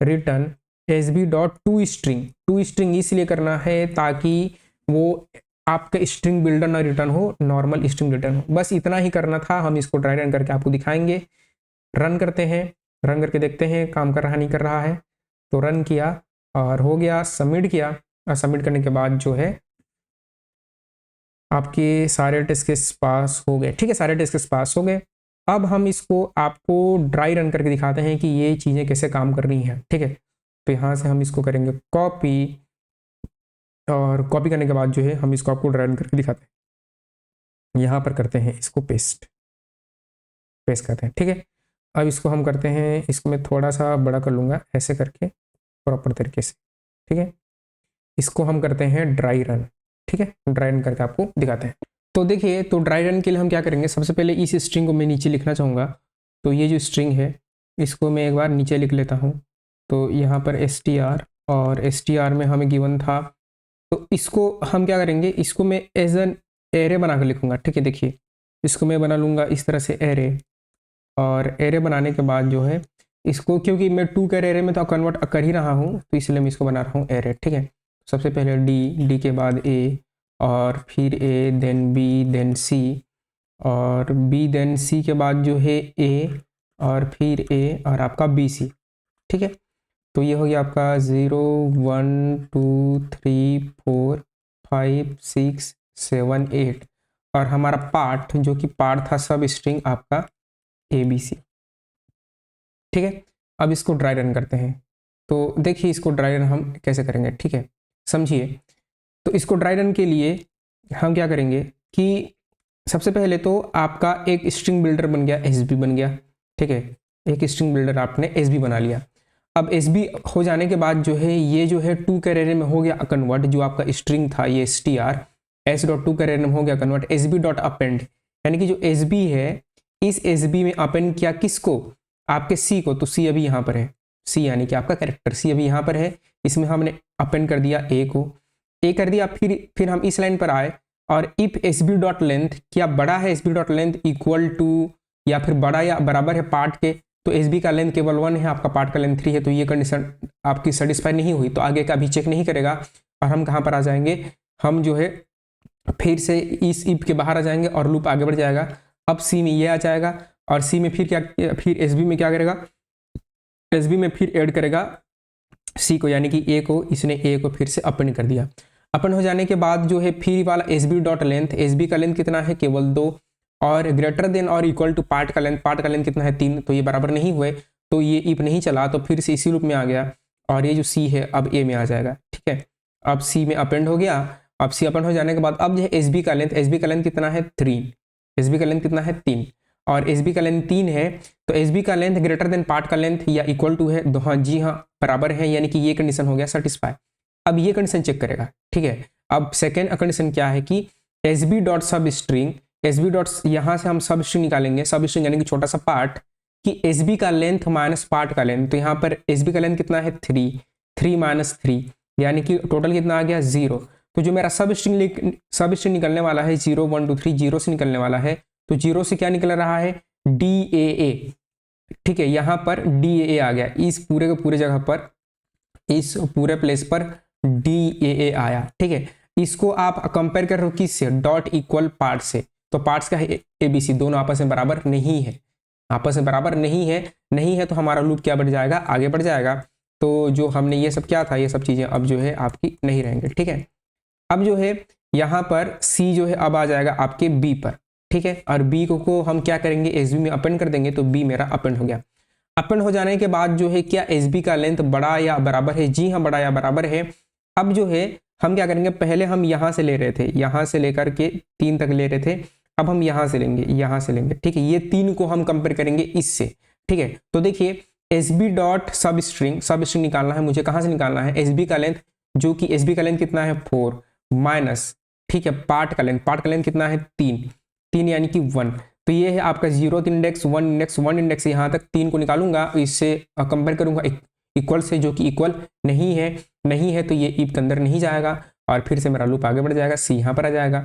return S B dot to string, to string इसलिए करना है ताकि वो आपका स्ट्रिंग बिल्डर ना रिटर्न हो, नॉर्मल स्ट्रिंग रिटर्न हो, बस इतना ही करना था। हम इसको ट्राई रन करके आपको दिखाएंगे, रन करते हैं, रन करके देखते हैं काम कर रहा नहीं कर रहा है। तो रन किया और हो गया, सबमिट किया, और सबमिट करने के बाद जो है आपके सारे टेस्ट केस पास हो गए, ठीक है, सारे टेस्ट केस पास हो गए। अब हम इसको आपको ड्राई रन करके दिखाते हैं कि ये चीज़ें कैसे काम कर रही हैं, ठीक है। तो यहाँ से हम इसको करेंगे कॉपी, और कॉपी करने के बाद जो है हम इसको आपको ड्राई रन करके दिखाते हैं। यहाँ पर करते हैं इसको पेस्ट, पेस्ट करते हैं, ठीक है। अब इसको हम करते हैं, इसको मैं थोड़ा सा बड़ा कर लूँगा ऐसे करके प्रॉपर तरीके से, ठीक है। इसको हम करते हैं ड्राई रन, ठीक है, ड्राई रन करके आपको दिखाते हैं। तो देखिए, तो ड्राई रन के लिए हम क्या करेंगे, सबसे पहले इस स्ट्रिंग को मैं नीचे लिखना चाहूँगा। तो ये जो स्ट्रिंग है इसको मैं एक बार नीचे लिख लेता हूँ। तो यहाँ पर str, और str में हमें गिवन था, तो इसको हम क्या करेंगे, इसको मैं एज एन एरे बना कर लिखूँगा, ठीक है। देखिए, इसको मैं बना लूँगा इस तरह से एरे, और एरे बनाने के बाद जो है इसको, क्योंकि मैं 2 के एरे में तो कन्वर्ट कर ही रहा हूँ, तो इसलिए मैं इसको बना रहा हूँ एरे, ठीक है। सबसे पहले डी के बाद ए, और फिर ए देन बी देन सी, और बी देन सी के बाद जो है ए, और फिर ए, और आपका बी सी, ठीक है। तो ये हो गया आपका 0 1 2 3 4 5 6 7 8, और हमारा पार्ट जो कि पार्ट था सब स्ट्रिंग आपका ए बी सी, ठीक है। अब इसको ड्राई रन करते हैं। तो देखिए इसको ड्राई रन हम कैसे करेंगे, ठीक है, समझिए। तो इसको ड्राई रन के लिए हम क्या करेंगे कि सबसे पहले तो आपका एक स्ट्रिंग बिल्डर बन गया, एस बी बन गया, ठीक है, एक स्ट्रिंग बिल्डर आपने एस बी बना लिया। अब एस बी हो जाने के बाद जो है ये जो है 2 के एरे में हो गया कन्वर्ट, जो आपका स्ट्रिंग था ये str, s.2 के एरे में हो गया convert S B dot append, यानी कि जो एस बी है इस एस बी में अपेंड किया किसको, आपके सी को, तो सी अभी यहाँ पर है, सी यानी कि आपका कैरेक्टर सी अभी यहाँ पर है, इसमें हमने अपेंड कर दिया ए को, ए कर दिया। फिर हम इस लाइन पर आए और if S B dot length क्या बड़ा है, S B dot length equal to या फिर बड़ा या बराबर है पार्ट के, तो एस बी का लेंथ केवल 1 है, आपका पार्ट का लेंथ 3 है, तो ये कंडीशन आपकी सेटिस्फाई नहीं हुई, तो आगे का भी चेक नहीं करेगा और हम कहाँ पर आ जाएंगे, हम जो है फिर से इस इफ के बाहर आ जाएंगे और लूप आगे बढ़ जाएगा। अब सी में ये आ जाएगा और सी में फिर क्या, फिर एस बी में क्या करेगा, एस बी में फिर ऐड करेगा सी को, यानी कि ए को, इसने ए को फिर से अपेंड कर दिया। अपेंड हो जाने के बाद जो है फिर वाला S B dot length, S B का लेंथ कितना है, केवल 2, और ग्रेटर देन और इक्वल टू पार्ट का लेंथ, पार्ट का लेंथ कितना है 3, तो ये बराबर नहीं हुए, तो ये इफ नहीं चला, तो फिर से इसी लूप में आ गया और ये जो सी है अब ए में आ जाएगा। ठीक है, अब सी में अपेंड हो गया। अब सी अपेंड हो जाने के बाद अब जो है एस बी का लेंथ, एस बी का लेंथ कितना है 3, एस बी का लेंथ कितना है 3, और एस बी का लेंथ 3 है, तो एस बी का लेंथ ग्रेटर देन पार्ट का लेंथ या इक्वल टू है, हाँ जी हाँ बराबर है, यानी कि ये कंडीशन हो गया सेटिस्फाई। अब ये कंडीशन चेक करेगा। ठीक है, अब सेकेंड कंडीशन क्या है कि S B dot substring, S B dot यहाँ से हम सब स्ट्रिंग निकालेंगे, सब स्ट्रिंग यानी कि छोटा सा पार्ट, कि एस बी का लेंथ माइनस पार्ट का लेंथ, तो यहाँ पर एस बी का लेंथ कितना है 3, 3 माइनस 3 यानी कि टोटल कितना आ गया 0, तो जो मेरा सब स्ट्रिंग निकलने वाला है 0 1 2 3 0 से निकलने वाला है, तो 0 से क्या निकल रहा है डी ए ए। ठीक है, यहाँ पर डी ए ए आ गया, इस पूरे के पूरे जगह पर, इस पूरे प्लेस पर डी ए ए आया। ठीक है, इसको आप कंपेयर कर रहे हो किससे, डॉट इक्वल पार्ट से, तो पार्ट्स का है ए बी सी, दोनों आपस में बराबर नहीं है, आपस में बराबर नहीं है तो हमारा लूप क्या बढ़ जाएगा, आगे बढ़ जाएगा। तो जो हमने ये सब क्या था, ये सब चीज़ें अब जो है आपकी नहीं रहेंगे। ठीक है, अब जो है यहाँ पर सी जो है अब आ जाएगा आपके बी पर। ठीक है, और बी को हम क्या करेंगे, एस बी में अपेंड कर देंगे, तो बी मेरा अपेंड हो गया। अपेंड हो जाने के बाद जो है क्या एस बी का लेंथ बड़ा या बराबर है, जी हाँ बड़ा या बराबर है। अब जो है हम क्या करेंगे, पहले हम यहाँ से ले रहे थे, यहाँ से लेकर के 3 तक ले रहे थे, अब हम यहाँ से लेंगे, यहाँ से लेंगे। ठीक है, ये 3 को हम कंपेयर करेंगे इससे। ठीक है, तो देखिए S B dot substring निकालना है मुझे, कहाँ से निकालना है, एस बी का लेंथ, जो कि एस बी का लेंथ कितना है 4 माइनस, ठीक है पार्ट का लेंथ कितना है 3 यानी कि 1, तो ये है आपका 0th इंडेक्स 1 इंडेक्स यहाँ तक 3 को निकालूंगा, इससे कंपेयर करूंगा इक्वल से, जो कि इक्वल नहीं है तो ये इफ के अंदर नहीं जाएगा और फिर से मेरा लूप आगे बढ़ जाएगा, सी यहाँ पर आ जाएगा।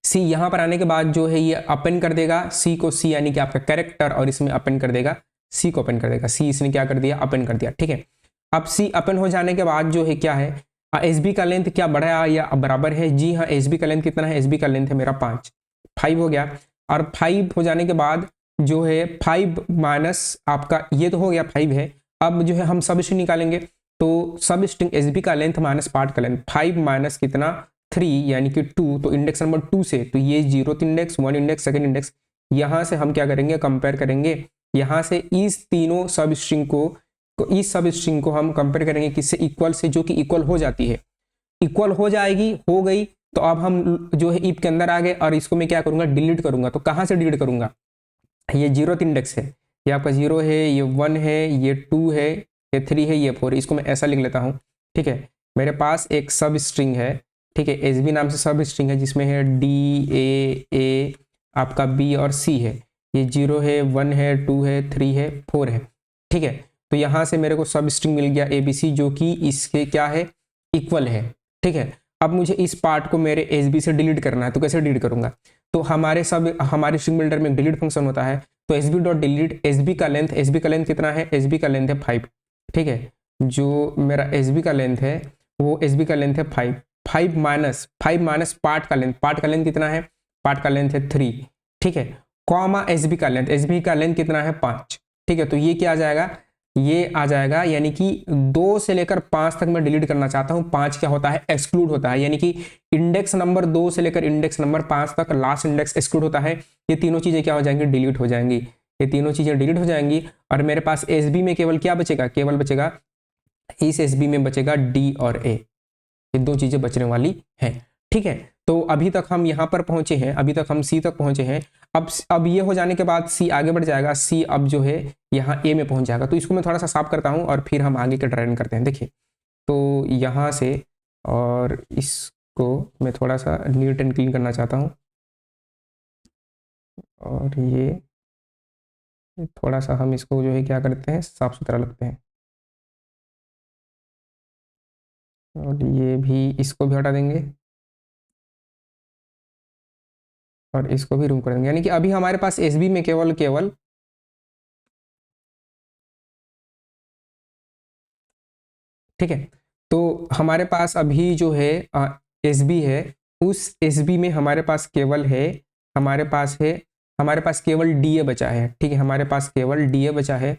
सी यहाँ पर आने के बाद जो है ये अपेंड कर देगा सी को, सी यानी कि आपका कैरेक्टर, और इसमें अपेंड कर देगा सी को, अपेंड कर देगा सी, इसने क्या कर दिया अपेंड कर दिया। ठीक है, अब सी अपेंड हो जाने के बाद जो है क्या है, एस बी का लेंथ क्या बढ़ा या बराबर है, जी हाँ एस बी का लेंथ कितना है, एस बी का लेंथ है मेरा 5 हो गया, और 5 हो जाने के बाद जो है 5 माइनस आपका ये तो हो गया 5 है। अब जो है हम सब स्ट्रिंग निकालेंगे, तो सब स्ट्रिंग एस बी का लेंथ माइनस पार्ट का लेंथ, 5 माइनस कितना 3 यानी कि 2, तो इंडेक्स नंबर 2 से, तो ये 0th index 1 index second index, यहाँ से हम क्या करेंगे कंपेयर करेंगे, यहाँ से इस तीनों सब स्ट्रिंग को इस सब स्ट्रिंग को हम कंपेयर करेंगे किससे, इक्वल से, जो कि इक्वल हो जाती है, इक्वल हो जाएगी, हो गई, तो अब हम जो है इफ के अंदर आ गए और इसको मैं क्या करूंगा डिलीट करूंगा, तो कहाँ से डिलीट करूंगा, ये 0th इंडेक्स है, ये आपका 0 है, ये 1 है, ये 2 है, ये 3 है, ये 4 है, इसको मैं ऐसा लिख लेता हूँ। ठीक है, मेरे पास एक सब स्ट्रिंग है, ठीक है एस बी नाम से सब स्ट्रिंग है, जिसमें है डी ए आपका बी और सी है, ये 0 है, 1 है, 2 है, 3 है, 4 है। ठीक है, तो यहाँ से मेरे को सब स्ट्रिंग मिल गया ए बी सी, जो कि इसके क्या है इक्वल है। ठीक है, अब मुझे इस पार्ट को मेरे एस बी से डिलीट करना है, तो कैसे डिलीट करूंगा, तो हमारे स्ट्रिंग बिल्डर में डिलीट फंक्शन होता है, तो S B dot delete, S B का लेंथ कितना है, एस बी का लेंथ है 5। ठीक है, जो मेरा एस बी का लेंथ है वो एस बी का लेंथ है 5 माइनस पार्ट का लेंथ कितना है, पार्ट का लेंथ है 3। ठीक है, कॉमा एस बी का लेंथ कितना है 5। ठीक है, तो ये क्या आ जाएगा, ये आ जाएगा, यानी कि 2 से लेकर 5 तक मैं डिलीट करना चाहता हूं, 5 क्या होता है एक्सक्लूड होता है, यानी कि इंडेक्स नंबर 2 से लेकर इंडेक्स नंबर 5 तक लास्ट इंडेक्स एक्सक्लूड होता है, ये तीनों चीजें क्या हो जाएंगी डिलीट हो जाएंगी, ये तीनों चीजें डिलीट हो जाएंगी, और मेरे पास एस बी में केवल क्या बचेगा, केवल बचेगा इस एस बी में बचेगा डी और ए, ये 2 चीजें बचने वाली हैं। ठीक है, तो अभी तक हम यहाँ पर पहुंचे हैं, अभी तक हम सी तक पहुंचे हैं, अब ये हो जाने के बाद सी आगे बढ़ जाएगा, सी अब जो है यहाँ ए में पहुंच जाएगा, तो इसको मैं थोड़ा सा साफ करता हूँ और फिर हम आगे के ड्राइव करते हैं। देखिए, तो यहाँ से और इसको मैं थोड़ा सा नीट एंड क्लीन करना चाहता हूँ। और ये थोड़ा सा हम इसको जो है क्या करते हैं, साफ सुथरा लगते हैं। और ये भी, इसको भी हटा देंगे और इसको भी रिमूव कर देंगे। यानी कि अभी हमारे पास एसबी में केवल केवल ठीक है, तो हमारे पास अभी जो है एसबी है, उस एसबी में हमारे पास केवल है, हमारे पास है, हमारे पास केवल डीए बचा है। ठीक है, हमारे पास केवल डीए बचा है।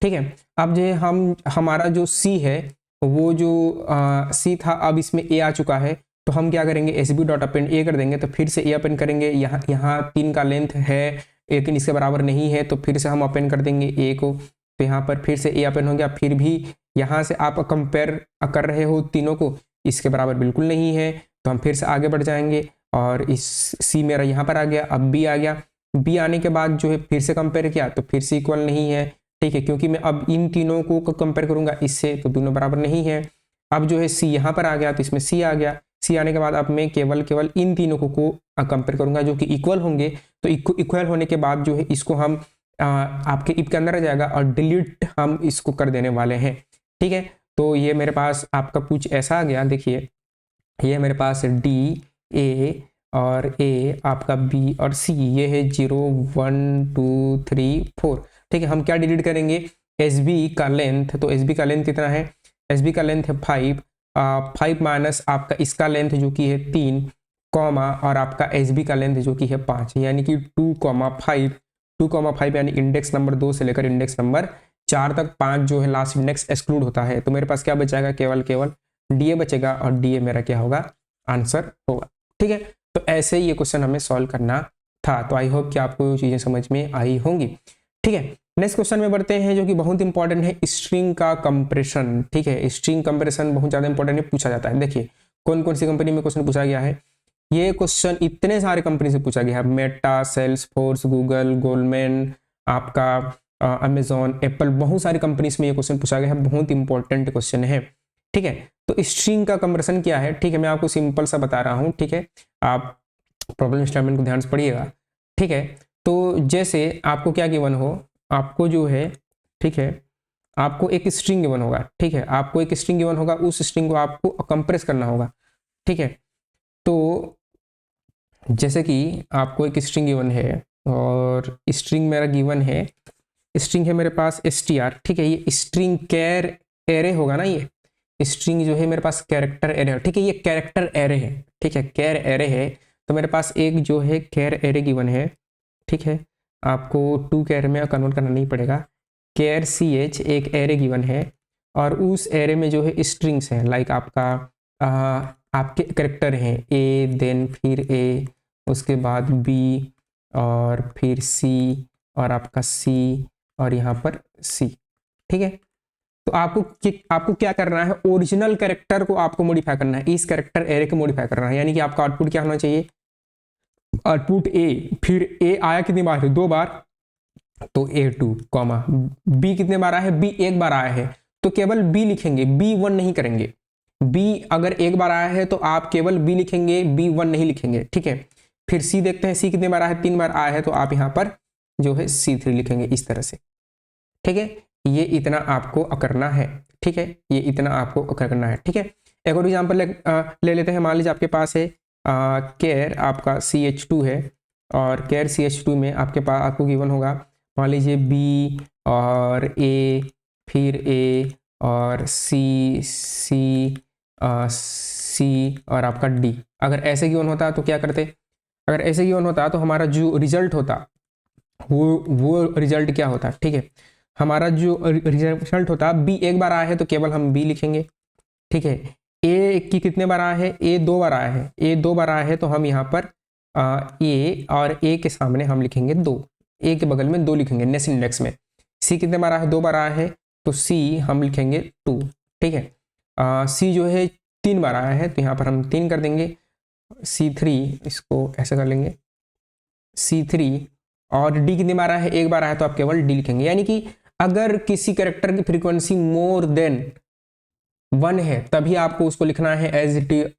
ठीक है, अब जो है हम, हमारा जो सी है, वो जो सी था, अब इसमें ए आ चुका है, तो हम क्या करेंगे, एस बी डॉट अपेंड ए कर देंगे। तो फिर से ए अपेंड करेंगे, यहाँ यहाँ 3 का लेंथ है लेकिन इसके बराबर नहीं है, तो फिर से हम अपेंड कर देंगे ए को। तो यहाँ पर फिर से ए अपेंड हो गया। फिर भी यहाँ से आप कंपेयर कर रहे हो तीनों को, इसके बराबर बिल्कुल नहीं है, तो हम फिर से आगे बढ़ जाएंगे और इस सी मेरा यहाँ पर आ गया। अब बी आ गया, बी आने के बाद जो है फिर से कंपेयर किया तो फिर से इक्वल नहीं है। ठीक है, क्योंकि मैं अब इन तीनों को कंपेयर करूंगा इससे, तो दोनों बराबर नहीं है। अब जो है सी यहाँ पर आ गया, तो इसमें सी आ गया। सी आने के बाद अब मैं केवल केवल इन तीनों को कंपेयर करूंगा जो कि इक्वल होंगे। तो इक्वल होने के बाद जो है इसको हम आपके इफ के अंदर आ जाएगा और डिलीट हम इसको कर देने वाले हैं। ठीक है, तो ये मेरे पास आपका कुछ ऐसा आ गया। देखिए, ये मेरे पास डी ए और ए, आपका बी और सी, ये है 0 1 2 3 4। ठीक है, हम क्या डिलीट करेंगे, एस बी का लेंथ। तो एस बी का लेंथ कितना है, एस बी का लेंथ है 5, 5 माइनस आपका इसका लेंथ जो कि है 3, कॉमा और आपका एस बी का लेंथ जो कि है 5, यानी कि 2,5, 2,5 यानी इंडेक्स नंबर 2 से लेकर इंडेक्स नंबर 4 तक 5 जो है लास्ट इंडेक्स एक्सक्लूड होता है। तो मेरे पास क्या बचाएगा, केवल केवल डीए बचेगा और डीए मेरा क्या होगा, आंसर होगा। ठीक है, तो ऐसे ही ये क्वेश्चन हमें सॉल्व करना था। तो आई होप कि आपको चीजें समझ में आई होंगी। ठीक है, नेक्स्ट क्वेश्चन में बढ़ते हैं जो कि बहुत इंपॉर्टेंट है, स्ट्रिंग का कंप्रेशन। ठीक है, स्ट्रिंग कंप्रेशन बहुत ज्यादा इंपॉर्टेंट है, पूछा जाता है। देखिए कौन कौन सी कंपनी में क्वेश्चन पूछा गया है। ये क्वेश्चन इतने सारे कंपनी से पूछा गया है, मेटा, सेल्सफोर्स, गूगल, गोल्डमैन, आपका अमेजॉन, एप्पल, बहुत सारी कंपनीज में ये क्वेश्चन पूछा गया है। बहुत इंपॉर्टेंट क्वेश्चन है। ठीक है, तो स्ट्रिंग का कंप्रेशन क्या है। ठीक है, मैं आपको सिंपल सा बता रहा हूँ। ठीक है, आप प्रॉब्लम स्टेटमेंट को ध्यान से पढ़िएगा। ठीक है, तो जैसे आपको क्या गिवन हो, आपको जो है, ठीक है, आपको एक स्ट्रिंग गिवन होगा। ठीक है, आपको एक स्ट्रिंग गिवन होगा, उस स्ट्रिंग को आपको कंप्रेस करना होगा। ठीक है, तो जैसे कि आपको एक स्ट्रिंग गिवन है और स्ट्रिंग मेरा गिवन है, स्ट्रिंग है मेरे पास str। ठीक है, ये स्ट्रिंग कैर एरे होगा ना, ये स्ट्रिंग जो है मेरे पास कैरेक्टर एरे है। ठीक है, ये कैरेक्टर एरे है। ठीक है, कैर एरे है। तो मेरे पास एक जो है कैर एरे गिवन है। ठीक है, आपको 2 कैर में कन्वर्ट करना नहीं पड़ेगा। कैर सी एच एक एरे गिवन है और उस एरे में जो है स्ट्रिंग्स हैं, लाइक आपका आपके कैरेक्टर हैं ए, देन फिर ए, उसके बाद बी और फिर सी और आपका सी और यहाँ पर सी। ठीक है, तो आपको क्या करना है, ओरिजिनल कैरेक्टर को आपको मॉडिफाई करना है, इस कैरेक्टर एरे को मॉडिफाई करना है। यानी कि आपका आउटपुट क्या होना चाहिए, आउटपुट ए, फिर ए आया कितनी बार है, 2 बार, तो A2 कॉमा बी कितने बार आया है, बी एक बार आया है, तो केवल बी लिखेंगे, B1 नहीं करेंगे। बी अगर एक बार आया है तो आप केवल बी लिखेंगे, B1 नहीं लिखेंगे। ठीक है, फिर सी देखते हैं, सी कितने बार आया है, 3 बार आया है, तो आप यहाँ पर जो है C3 लिखेंगे इस तरह से। ठीक है, ये इतना आपको करना है। ठीक है, ये इतना आपको करना है। ठीक है, एक और एग्जाम्पल ले लेते हैं। मान लीजिए आपके पास है केयर आपका CH2 है और केयर CH2 में आपके पास आपको गिवन होगा, मान लीजिए बी और ए, फिर ए और सी, सी सी और आपका डी। अगर ऐसे गिवन होता तो क्या करते, अगर ऐसे गिवन होता तो हमारा जो रिजल्ट होता वो रिजल्ट क्या होता। ठीक है, हमारा जो रिजल्ट होता, बी एक बार आया है तो केवल हम बी लिखेंगे। ठीक है, ए की कितने बार आया है, ए 2 बार आया है, ए 2 बार आया है, तो हम यहाँ पर ए और ए के सामने हम लिखेंगे 2, ए के बगल में 2 लिखेंगे नेक्स्ट इंडेक्स में। सी कितने बार आया है, 2 बार आया है, तो सी हम लिखेंगे 2। ठीक है, सी जो है 3 बार आया है, तो यहाँ पर हम 3 कर देंगे। C3 इसको ऐसे कर लेंगे, C3 और डी कितनी बार आया है, एक बार आया, तो आप केवल डी लिखेंगे। यानी कि अगर किसी कैरेक्टर की फ्रीक्वेंसी मोर देन 1 है तभी आपको उसको लिखना है एज इट,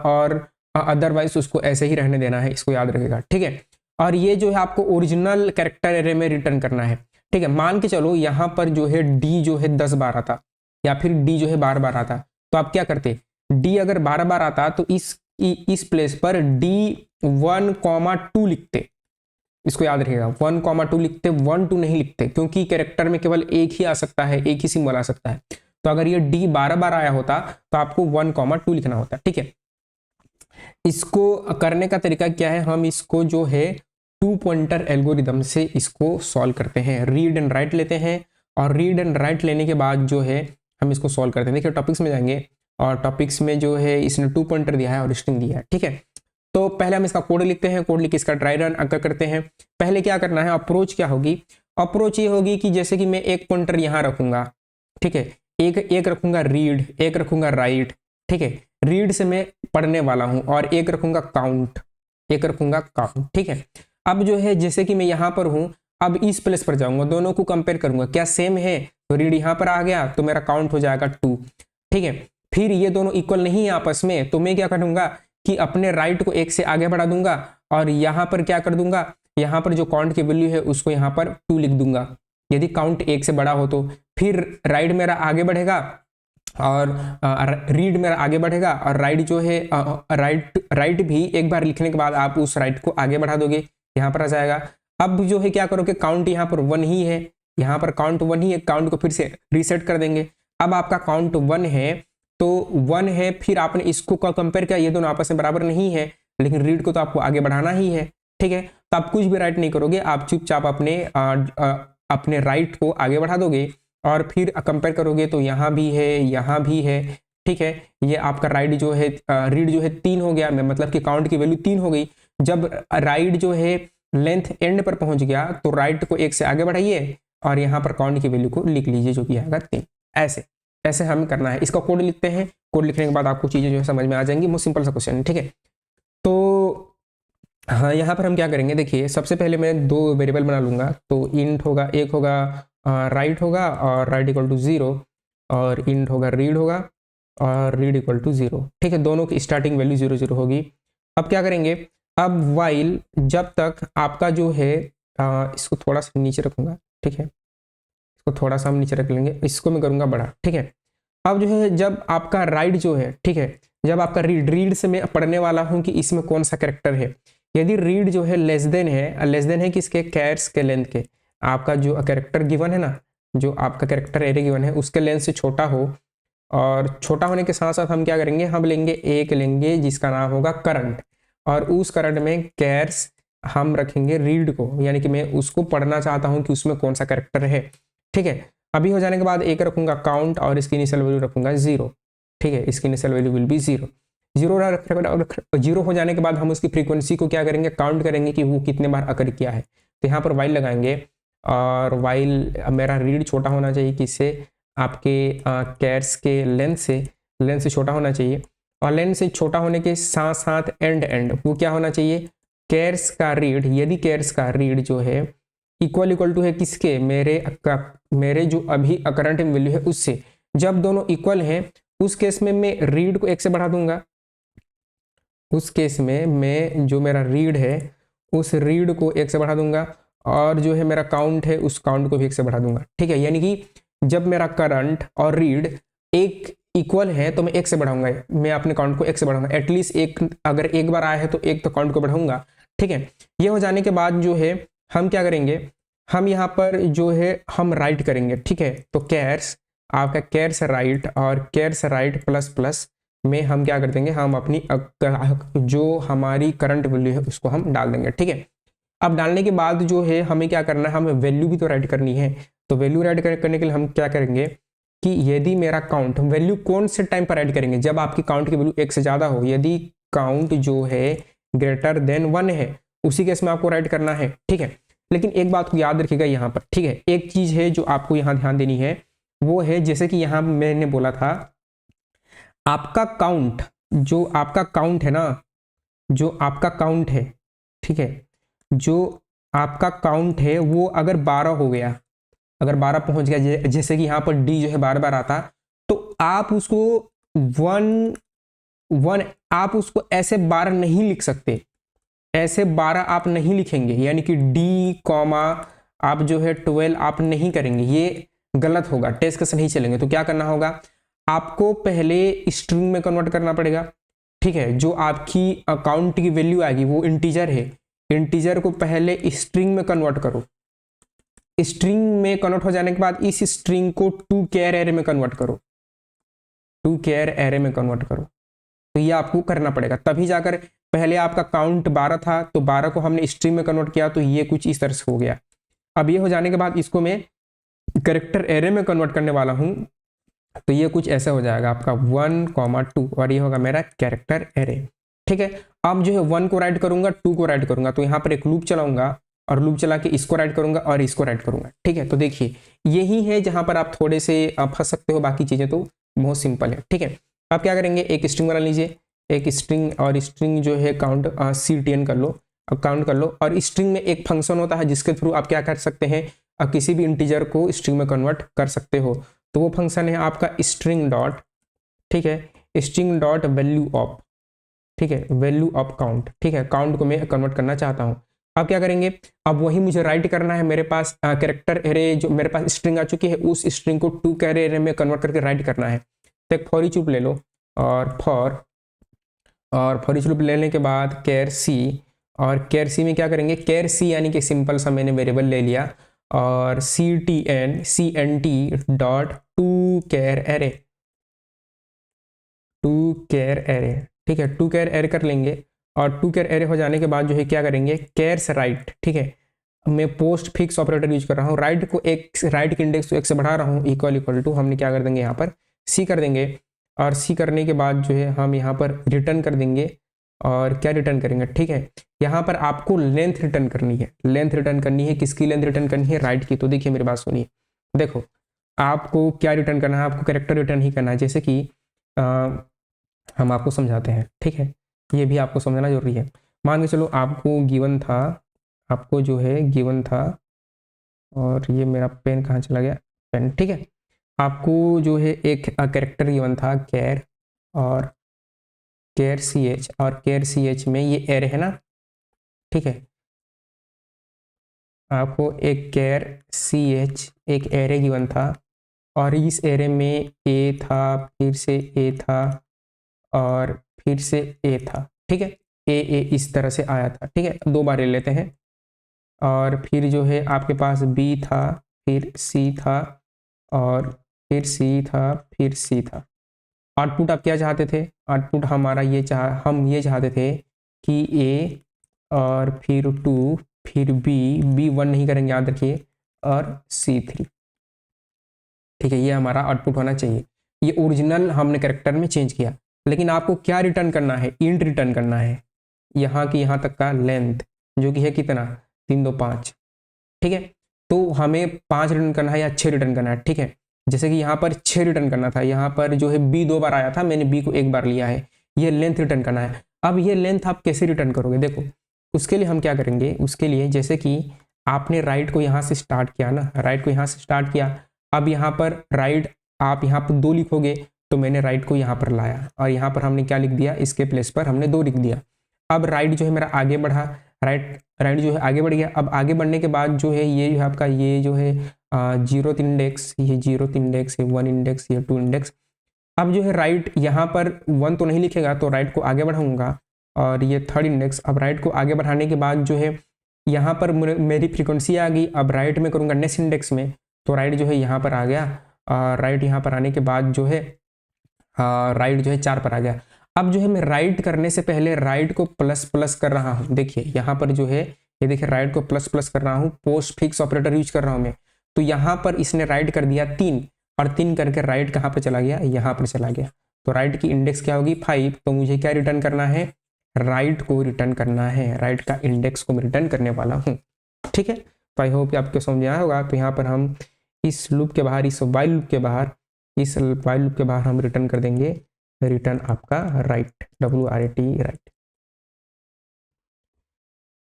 और अदरवाइज उसको ऐसे ही रहने देना है, इसको याद रखेगा। ठीक है, और ये जो है आपको ओरिजिनल कैरेक्टर एरे में रिटर्न करना है। ठीक है, मान के चलो यहाँ पर जो है डी जो है 10 बार आता या फिर डी जो है 12 बार आता, तो आप क्या करते, डी अगर 12 बार आता तो इस प्लेस पर D1,2 लिखते। इसको याद रखिएगा, 1,2 लिखते, 1 2 नहीं लिखते, क्योंकि कैरेक्टर में केवल एक ही आ सकता है, एक ही सिंबल आ सकता है। तो अगर ये डी 12 बार आया होता तो आपको 1,2 लिखना होता। ठीक है, इसको करने का तरीका क्या है, हम इसको जो है 2 पॉइंटर एल्गोरिदम से इसको सॉल्व करते हैं। रीड एंड राइट लेते हैं और रीड एंड राइट लेने के बाद जो है हम इसको सॉल्व करते हैं। देखिए टॉपिक्स में जाएंगे और टॉपिक्स में जो है इसने 2 पॉइंटर दिया है और स्ट्रिंग दिया है। ठीक है, तो पहले हम इसका कोड लिखते हैं, कोड लिख के इसका ट्राई रन अगर करते हैं। पहले क्या करना है, अप्रोच क्या होगी, अप्रोच ये होगी कि जैसे कि मैं एक पॉइंटर यहाँ रखूंगा। ठीक है, एक रखूंगा रीड, एक रखूंगा राइट। ठीक है, रीड से मैं पढ़ने वाला हूं और एक रखूंगा काउंट, एक रखूंगा काउंट। ठीक है, अब जो है जैसे कि मैं यहाँ पर हूं, अब इस प्लेस पर जाऊंगा, दोनों को कंपेयर करूंगा, क्या सेम है, तो रीड यहाँ पर आ गया तो मेरा काउंट हो जाएगा 2। ठीक है, फिर ये दोनों इक्वल नहीं है आपस में, तो मैं क्या करूंगा कि अपने राइट को एक से आगे बढ़ा दूंगा और यहाँ पर क्या कर दूंगा, यहाँ पर जो काउंट की वैल्यू है उसको यहाँ पर 2 लिख दूंगा, यदि काउंट 1 से बड़ा हो तो। फिर राइट मेरा आगे बढ़ेगा और रीड मेरा आगे बढ़ेगा और राइट जो है राइट भी एक बार लिखने के बाद आप उस राइट को आगे बढ़ा दोगे, यहाँ पर आ जाएगा। अब जो है क्या करोगे, काउंट यहाँ पर 1 ही है, यहाँ पर काउंट 1 ही है, काउंट को फिर से रीसेट कर देंगे। अब आपका काउंट 1 है तो 1 है, फिर आपने इसको कंपेयर किया, ये दोनों आपस में बराबर नहीं है, लेकिन रीड को तो आपको आगे बढ़ाना ही है। ठीक है, तो आप कुछ भी राइट नहीं करोगे, आप चुपचाप अपने राइट को आगे बढ़ा दोगे और फिर कंपेयर करोगे तो यहाँ भी है, यहाँ भी है। ठीक है, ये आपका राइट जो है रीड जो है 3 हो गया, मतलब कि काउंट की वैल्यू 3 हो गई। जब राइट जो है लेंथ एंड पर पहुंच गया तो राइट को 1 से आगे बढ़ाइए और यहाँ पर काउंट की वैल्यू को लिख लीजिए जो कि आएगा 3। ऐसे हमें करना है। इसका कोड लिखते हैं, कोड लिखने के बाद आपको चीजें जो है समझ में आ जाएंगी। बहुत सिंपल सा क्वेश्चन है। ठीक है, तो हाँ यहाँ पर हम क्या करेंगे, देखिए सबसे पहले मैं 2 वेरिएबल बना लूंगा। तो इंट होगा, एक होगा राइट होगा और राइट इक्वल टू 0, और इंट होगा रीड होगा और रीड इक्वल टू 0। ठीक है, दोनों की स्टार्टिंग वैल्यू 0 0 होगी। अब क्या करेंगे, अब वाइल जब तक आपका जो है इसको थोड़ा सा नीचे रखूंगा। ठीक है, इसको थोड़ा सा हम नीचे रख लेंगे, इसको मैं करूंगा बड़ा। ठीक है, अब जो है जब आपका राइट जो है, ठीक है, जब आपका रीड से मैं पढ़ने वाला हूं कि इसमें कौन सा कैरेक्टर है। यदि रीड जो है लेस देन है किसके, कैर्स के लेंथ के, आपका जो कैरेक्टर गिवन है ना, जो आपका कैरेक्टर एरे गिवन है उसके लेंथ से छोटा हो, और छोटा होने के साथ साथ हम क्या करेंगे, हम लेंगे जिसका नाम होगा करंट, और उस करंट में कैर्स हम रखेंगे रीड को, यानी कि मैं उसको पढ़ना चाहता हूं कि उसमें कौन सा कैरेक्टर है। ठीक है, अभी हो जाने के बाद एक रखूंगा काउंट और इसकी इनिशियल वैल्यू रखूंगा 0। ठीक है, इसकी इनिशियल वैल्यू विल बी 0। 0 हो जाने के बाद हम उसकी फ्रीक्वेंसी को क्या करेंगे, काउंट करेंगे कि वो कितने बार अकर किया है। तो यहाँ पर वाइल लगाएंगे और वाइल मेरा रीड छोटा होना चाहिए, किससे, आपके कैर्स के लेंथ से छोटा होना चाहिए, और लेंथ से छोटा होने के साथ साथ एंड वो क्या होना चाहिए, कैर्स का रीड। यदि कैर्स का रीड जो है इक्वल टू है किसके, मेरे जो अभी करंट वैल्यू है उससे, जब दोनों इक्वल हैं उस केस में मैं रीड को 1 से बढ़ा दूंगा। उस केस में मैं जो मेरा रीड है उस रीड को 1 से बढ़ा दूंगा और जो है मेरा काउंट है उस काउंट को भी 1 से बढ़ा दूंगा। ठीक है, यानी कि जब मेरा करंट और रीड एक इक्वल है तो मैं 1 से बढ़ाऊंगा, मैं अपने काउंट को 1 से बढ़ाऊंगा। एटलीस्ट एक, अगर एक बार आया है तो एक तो काउंट को बढ़ाऊंगा। ठीक है, ये हो जाने के बाद जो है हम क्या करेंगे, हम यहाँ पर जो है हम राइट करेंगे। ठीक है, तो कैर्स, आपका कैर्स राइट और कैर्स राइट प्लस प्लस में हम क्या कर देंगे, हम अपनी जो हमारी करंट वैल्यू है उसको हम डाल देंगे। ठीक है, अब डालने के बाद जो है हमें क्या करना है, हमें वैल्यू भी तो राइट करनी है। तो वैल्यू राइट करने के लिए हम क्या करेंगे कि यदि मेरा काउंट, वैल्यू कौन से टाइम पर राइट करेंगे, जब आपकी काउंट की वैल्यू 1 से ज्यादा हो। यदि काउंट जो है ग्रेटर देन 1 है उसी केस में आपको राइट करना है। ठीक है, लेकिन एक बात को याद रखिएगा यहाँ पर। ठीक है, एक चीज है जो आपको यहाँ ध्यान देनी है, वो है जैसे कि यहाँ मैंने बोला था, आपका काउंट, जो आपका काउंट है ना, जो आपका काउंट है, ठीक है, जो आपका काउंट है वो अगर 12 हो गया, अगर 12 पहुंच गया, जैसे कि यहाँ पर डी जो है 12 बार आता, तो आप उसको 1 आप उसको ऐसे 12 नहीं लिख सकते, ऐसे 12 आप नहीं लिखेंगे, यानी कि डी कॉमा आप जो है 12 आप नहीं करेंगे, ये गलत होगा, टेस्ट केस नहीं चलेंगे। तो क्या करना होगा, आपको पहले स्ट्रिंग में कन्वर्ट करना पड़ेगा, ठीक है। जो आपकी अकाउंट की वैल्यू आएगी वो इंटीजर है, इंटीजर को पहले स्ट्रिंग में कन्वर्ट करो। स्ट्रिंग में कन्वर्ट हो जाने के बाद इस स्ट्रिंग को 2 कैर एरे में कन्वर्ट करो, 2 कैर एरे में कन्वर्ट करो। तो ये आपको करना पड़ेगा, तभी जाकर, पहले आपका काउंट 12 था तो 12 को हमने स्ट्रिंग में कन्वर्ट किया, तो ये कुछ इस तरह से हो गया। अब ये हो जाने के बाद इसको मैं कैरेक्टर एरे में कन्वर्ट करने वाला हूं, तो ये कुछ ऐसा हो जाएगा आपका 1,2 और ये होगा मेरा कैरेक्टर एरे, ठीक है। अब जो है 1 को राइट करूंगा, 2 को राइट करूंगा, तो यहाँ पर एक लूप चलाऊंगा और लूप चला के इसको राइट करूंगा और इसको राइट करूंगा, ठीक है। तो देखिए यही है जहां पर आप थोड़े से फंस सकते हो, बाकी चीजें तो बहुत सिंपल है, ठीक है। आप क्या करेंगे, एक स्ट्रिंग बना लीजिए, एक स्ट्रिंग, और स्ट्रिंग जो है काउंट CTN कर लो, अब काउंट कर लो। और स्ट्रिंग में एक फंक्शन होता है जिसके थ्रू आप क्या कर सकते हैं, किसी भी इंटीजर को स्ट्रिंग में कन्वर्ट कर सकते हो। तो वो फंक्शन है आपका स्ट्रिंग डॉट, ठीक है, स्ट्रिंग डॉट वैल्यू ऑफ, ठीक है, वैल्यू ऑफ काउंट, ठीक है। काउंट को मैं कन्वर्ट करना चाहता हूँ। अब क्या करेंगे, अब वही मुझे राइट करना है, मेरे पास कैरेक्टर एरे जो मेरे पास स्ट्रिंग आ चुकी है, उस स्ट्रिंग को 2 कैर एरे में कन्वर्ट करके राइट करना है। तो एक फॉर ईच लूप ले लो, और फॉर ईच लूप लेने के बाद कैर सी, और कैर सी में क्या करेंगे, कैर सी यानी कि सिंपल सा मैंने वेरिएबल ले लिया, और CNT डॉट 2 कैर एरे, 2 कैर एरे, ठीक है, 2 कैर एरे कर लेंगे। और 2 कैर एरे हो जाने के बाद जो है क्या करेंगे, कैर्स राइट, ठीक है। मैं पोस्ट फिक्स ऑपरेटर यूज कर रहा हूँ, राइट को एक, राइट के इंडेक्स को 1 से बढ़ा रहा हूँ, इक्वल टू हमने क्या कर देंगे यहाँ पर सी कर देंगे, और सी करने के बाद जो है हम यहाँ पर रिटर्न कर देंगे। और क्या रिटर्न करेंगे, ठीक है, यहाँ पर आपको लेंथ रिटर्न करनी है, लेंथ रिटर्न करनी है, किसकी लेंथ रिटर्न करनी है, राइट की। तो देखिए मेरी बात सुनिए, देखो आपको क्या रिटर्न करना है, आपको कैरेक्टर रिटर्न ही करना है। जैसे कि हम आपको समझाते हैं, ठीक है, ये भी आपको समझना जरूरी है। मान के चलो आपको गिवन था, आपको जो है गिवन था, और ये मेरा पेन कहाँ चला गया, पेन, ठीक है। आपको जो है एक कैरेक्टर गिवन था कैर, और कैर CH, और कैर CH में ये एरे है ना, ठीक है। आपको एक कैर CH एक एरे गिवन था, और इस एरे में ए था, फिर से ए था, और फिर से ए था, ठीक है, ए इस तरह से आया था, ठीक है, 2 बार ले लेते हैं। और फिर जो है आपके पास बी था, फिर सी था, और फिर सी था, फिर सी था। आउटपुट आप क्या चाहते थे, आउटपुट हमारा हम ये चाहते थे कि ए, और फिर 2, फिर B1 नहीं करेंगे याद रखिए, और C3, ठीक है, ये हमारा आउटपुट होना चाहिए। ये ओरिजिनल हमने कैरेक्टर में चेंज किया, लेकिन आपको क्या रिटर्न करना है, इंट रिटर्न करना है, यहाँ की यहाँ तक का लेंथ, जो कि है कितना, 3 2 5, ठीक है। तो हमें 5 रिटर्न करना है या 6 रिटर्न करना है, ठीक है। जैसे कि यहाँ पर 6 रिटर्न करना था, यहाँ पर जो है B 2 बार आया था, मैंने B को 1 बार लिया है, ये लेंथ रिटर्न करना है। अब ये लेंथ आप कैसे रिटर्न करोगे, देखो उसके लिए हम क्या करेंगे, उसके लिए जैसे कि आपने राइट को यहाँ से स्टार्ट किया ना, राइट को यहाँ से स्टार्ट किया, अब यहाँ पर राइट आप यहाँ पर 2 लिखोगे, तो मैंने राइट को यहाँ पर लाया, और यहाँ पर हमने क्या लिख दिया, इसके प्लेस पर हमने 2 लिख दिया। अब राइट जो है मेरा आगे बढ़ा, राइट जो है आगे बढ़ गया। अब आगे बढ़ने के बाद जो है ये जो है आपका ये जो है 0th इंडेक्स, ये 0th इंडेक्स, ये 1 इंडेक्स, ये 2 इंडेक्स। अब जो है राइट यहाँ पर 1 तो नहीं लिखेगा, तो राइट को आगे बढ़ाऊंगा, और ये 3rd इंडेक्स। अब राइट को आगे बढ़ाने के बाद जो है यहाँ पर मेरी फ्रीक्वेंसी आ गई, अब राइट में करूँगा नेक्स्ट इंडेक्स में, तो राइट जो है यहाँ पर आ गया, राइट यहाँ पर आने के बाद जो है राइट जो है 4 पर आ गया। अब जो है मैं राइट करने से पहले राइट को प्लस प्लस कर रहा हूँ, देखिए यहाँ पर जो है ये देखिए राइट को प्लस प्लस कर रहा हूँ, पोस्ट फिक्स ऑपरेटर यूज कर रहा हूँ मैं। तो यहाँ पर इसने राइट कर दिया 3, और 3 करके राइट कहाँ पर चला गया, यहाँ पर चला गया। तो राइट की इंडेक्स क्या होगी 5, तो मुझे क्या रिटर्न करना है, राइट को रिटर्न करना है, राइट का इंडेक्स को मैं रिटर्न करने वाला हूँ, ठीक है। तो आई होप आपको समझ आया होगा। तो यहाँ पर हम इस लूप के बाहर, इस वाइल लूप के बाहर, इस वाइल लूप के बाहर हम रिटर्न कर देंगे, रिटर्न आपका राइट, WRIT राइट।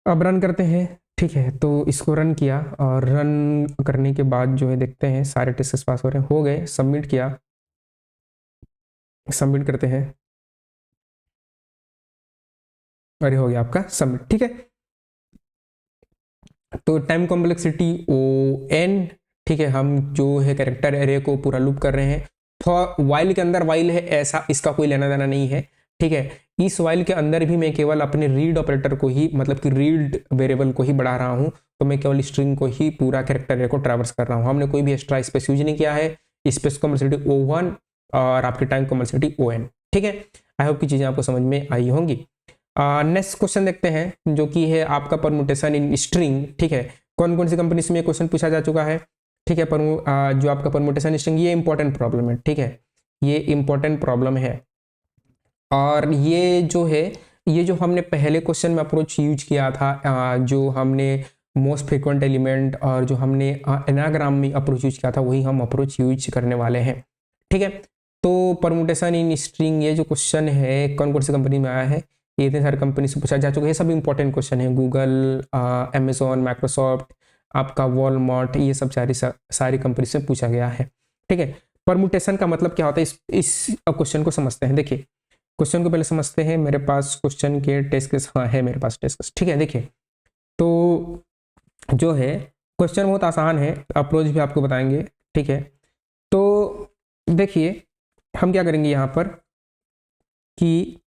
अब रन करते हैं, ठीक है। तो इसको रन किया, और रन करने के बाद जो है देखते हैं सारे टेस्ट पास हो रहे हैं, हो गए, सबमिट किया, सबमिट करते हैं। और ये हो गया आपका सबमिट। ठीक है, तो टाइम कॉम्प्लेक्सिटी O(n), ठीक है, हम जो है कैरेक्टर एरे को पूरा लूप कर रहे हैं। फॉर वाइल के अंदर वाइल है ऐसा, इसका कोई लेना देना नहीं है। ठीक है, इस वाइल के अंदर भी मैं केवल अपने रीड ऑपरेटर को ही, मतलब कि रीड वेरिएबल को ही बढ़ा रहा हूँ, तो मैं केवल स्ट्रिंग को ही पूरा कैरेक्टर एरे को ट्रैवर्स कर रहा हूँ। हमने कोई भी एक्स्ट्रा स्पेस यूज नहीं किया है। स्पेस कॉम्प्लेक्सिटी O1 और आपकी टाइम कॉम्प्लेक्सिटी O(n). ठीक है, आई होप की चीजें आपको समझ में आई होंगी। नेक्स्ट क्वेश्चन देखते हैं, जो कि है आपका परमुटेशन इन स्ट्रिंग। ठीक है, कौन कौन सी कंपनी में क्वेश्चन पूछा जा चुका है। ठीक है, जो आपका परमुटेशन स्ट्रिंग, ये इंपॉर्टेंट प्रॉब्लम है। ठीक है, ये इंपॉर्टेंट प्रॉब्लम है, और ये जो है, ये जो हमने पहले क्वेश्चन में अप्रोच यूज किया था, जो हमने मोस्ट फ्रीक्वेंट एलिमेंट और जो हमने एनाग्राम में अप्रोच यूज किया था, वही हम अप्रोच यूज करने वाले हैं। ठीक है, तो परमुटेशन इन स्ट्रिंग, ये जो क्वेश्चन है कौन कौन सी कंपनी में आया है, ये इतने सारे कंपनी से पूछा जा चुका है। सब इंपॉर्टेंट क्वेश्चन है, गूगल, अमेजोन, माइक्रोसॉफ्ट, आपका वॉलमार्ट, ये सब सारी कंपनी से पूछा गया है। ठीक है, परमुटेशन का मतलब क्या होता है, इस क्वेश्चन को समझते हैं। देखिए, क्वेश्चन को पहले समझते हैं। मेरे पास क्वेश्चन के टेस्ट केस, हाँ है मेरे पास टेस्ट केस। ठीक है, देखिए, तो जो है क्वेश्चन बहुत आसान है, अप्रोच भी आपको बताएंगे। ठीक है, तो देखिए हम क्या करेंगे यहाँ पर कि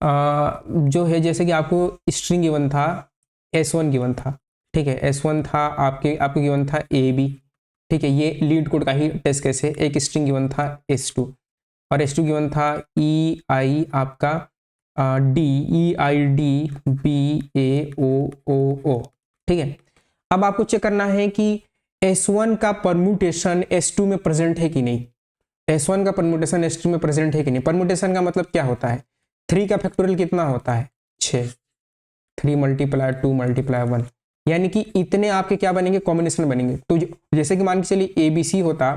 जो है, जैसे कि आपको स्ट्रिंग गिवन था, S1 गिवन था। ठीक है, S1 था, आपके गिवन था AB। ठीक है, ये लीड कोड का ही टेस्ट केस है। एक स्ट्रिंग गिवन था S2, और S2 गिवन था EI आपका DEIDBAOOO। ठीक है, अब आपको चेक करना है कि S1 का परम्यूटेशन S2 में प्रेजेंट है कि नहीं। S1 का परम्यूटेशन S2 में प्रेजेंट है कि नहीं। परम्यूटेशन का मतलब क्या होता है, 3 का फैक्टोरियल कितना होता है, 6। 3 × 2 × 1, यानी कि इतने आपके क्या बनेंगे, कॉम्बिनेशन बनेंगे। तो जैसे कि मान के चलिए ABC होता,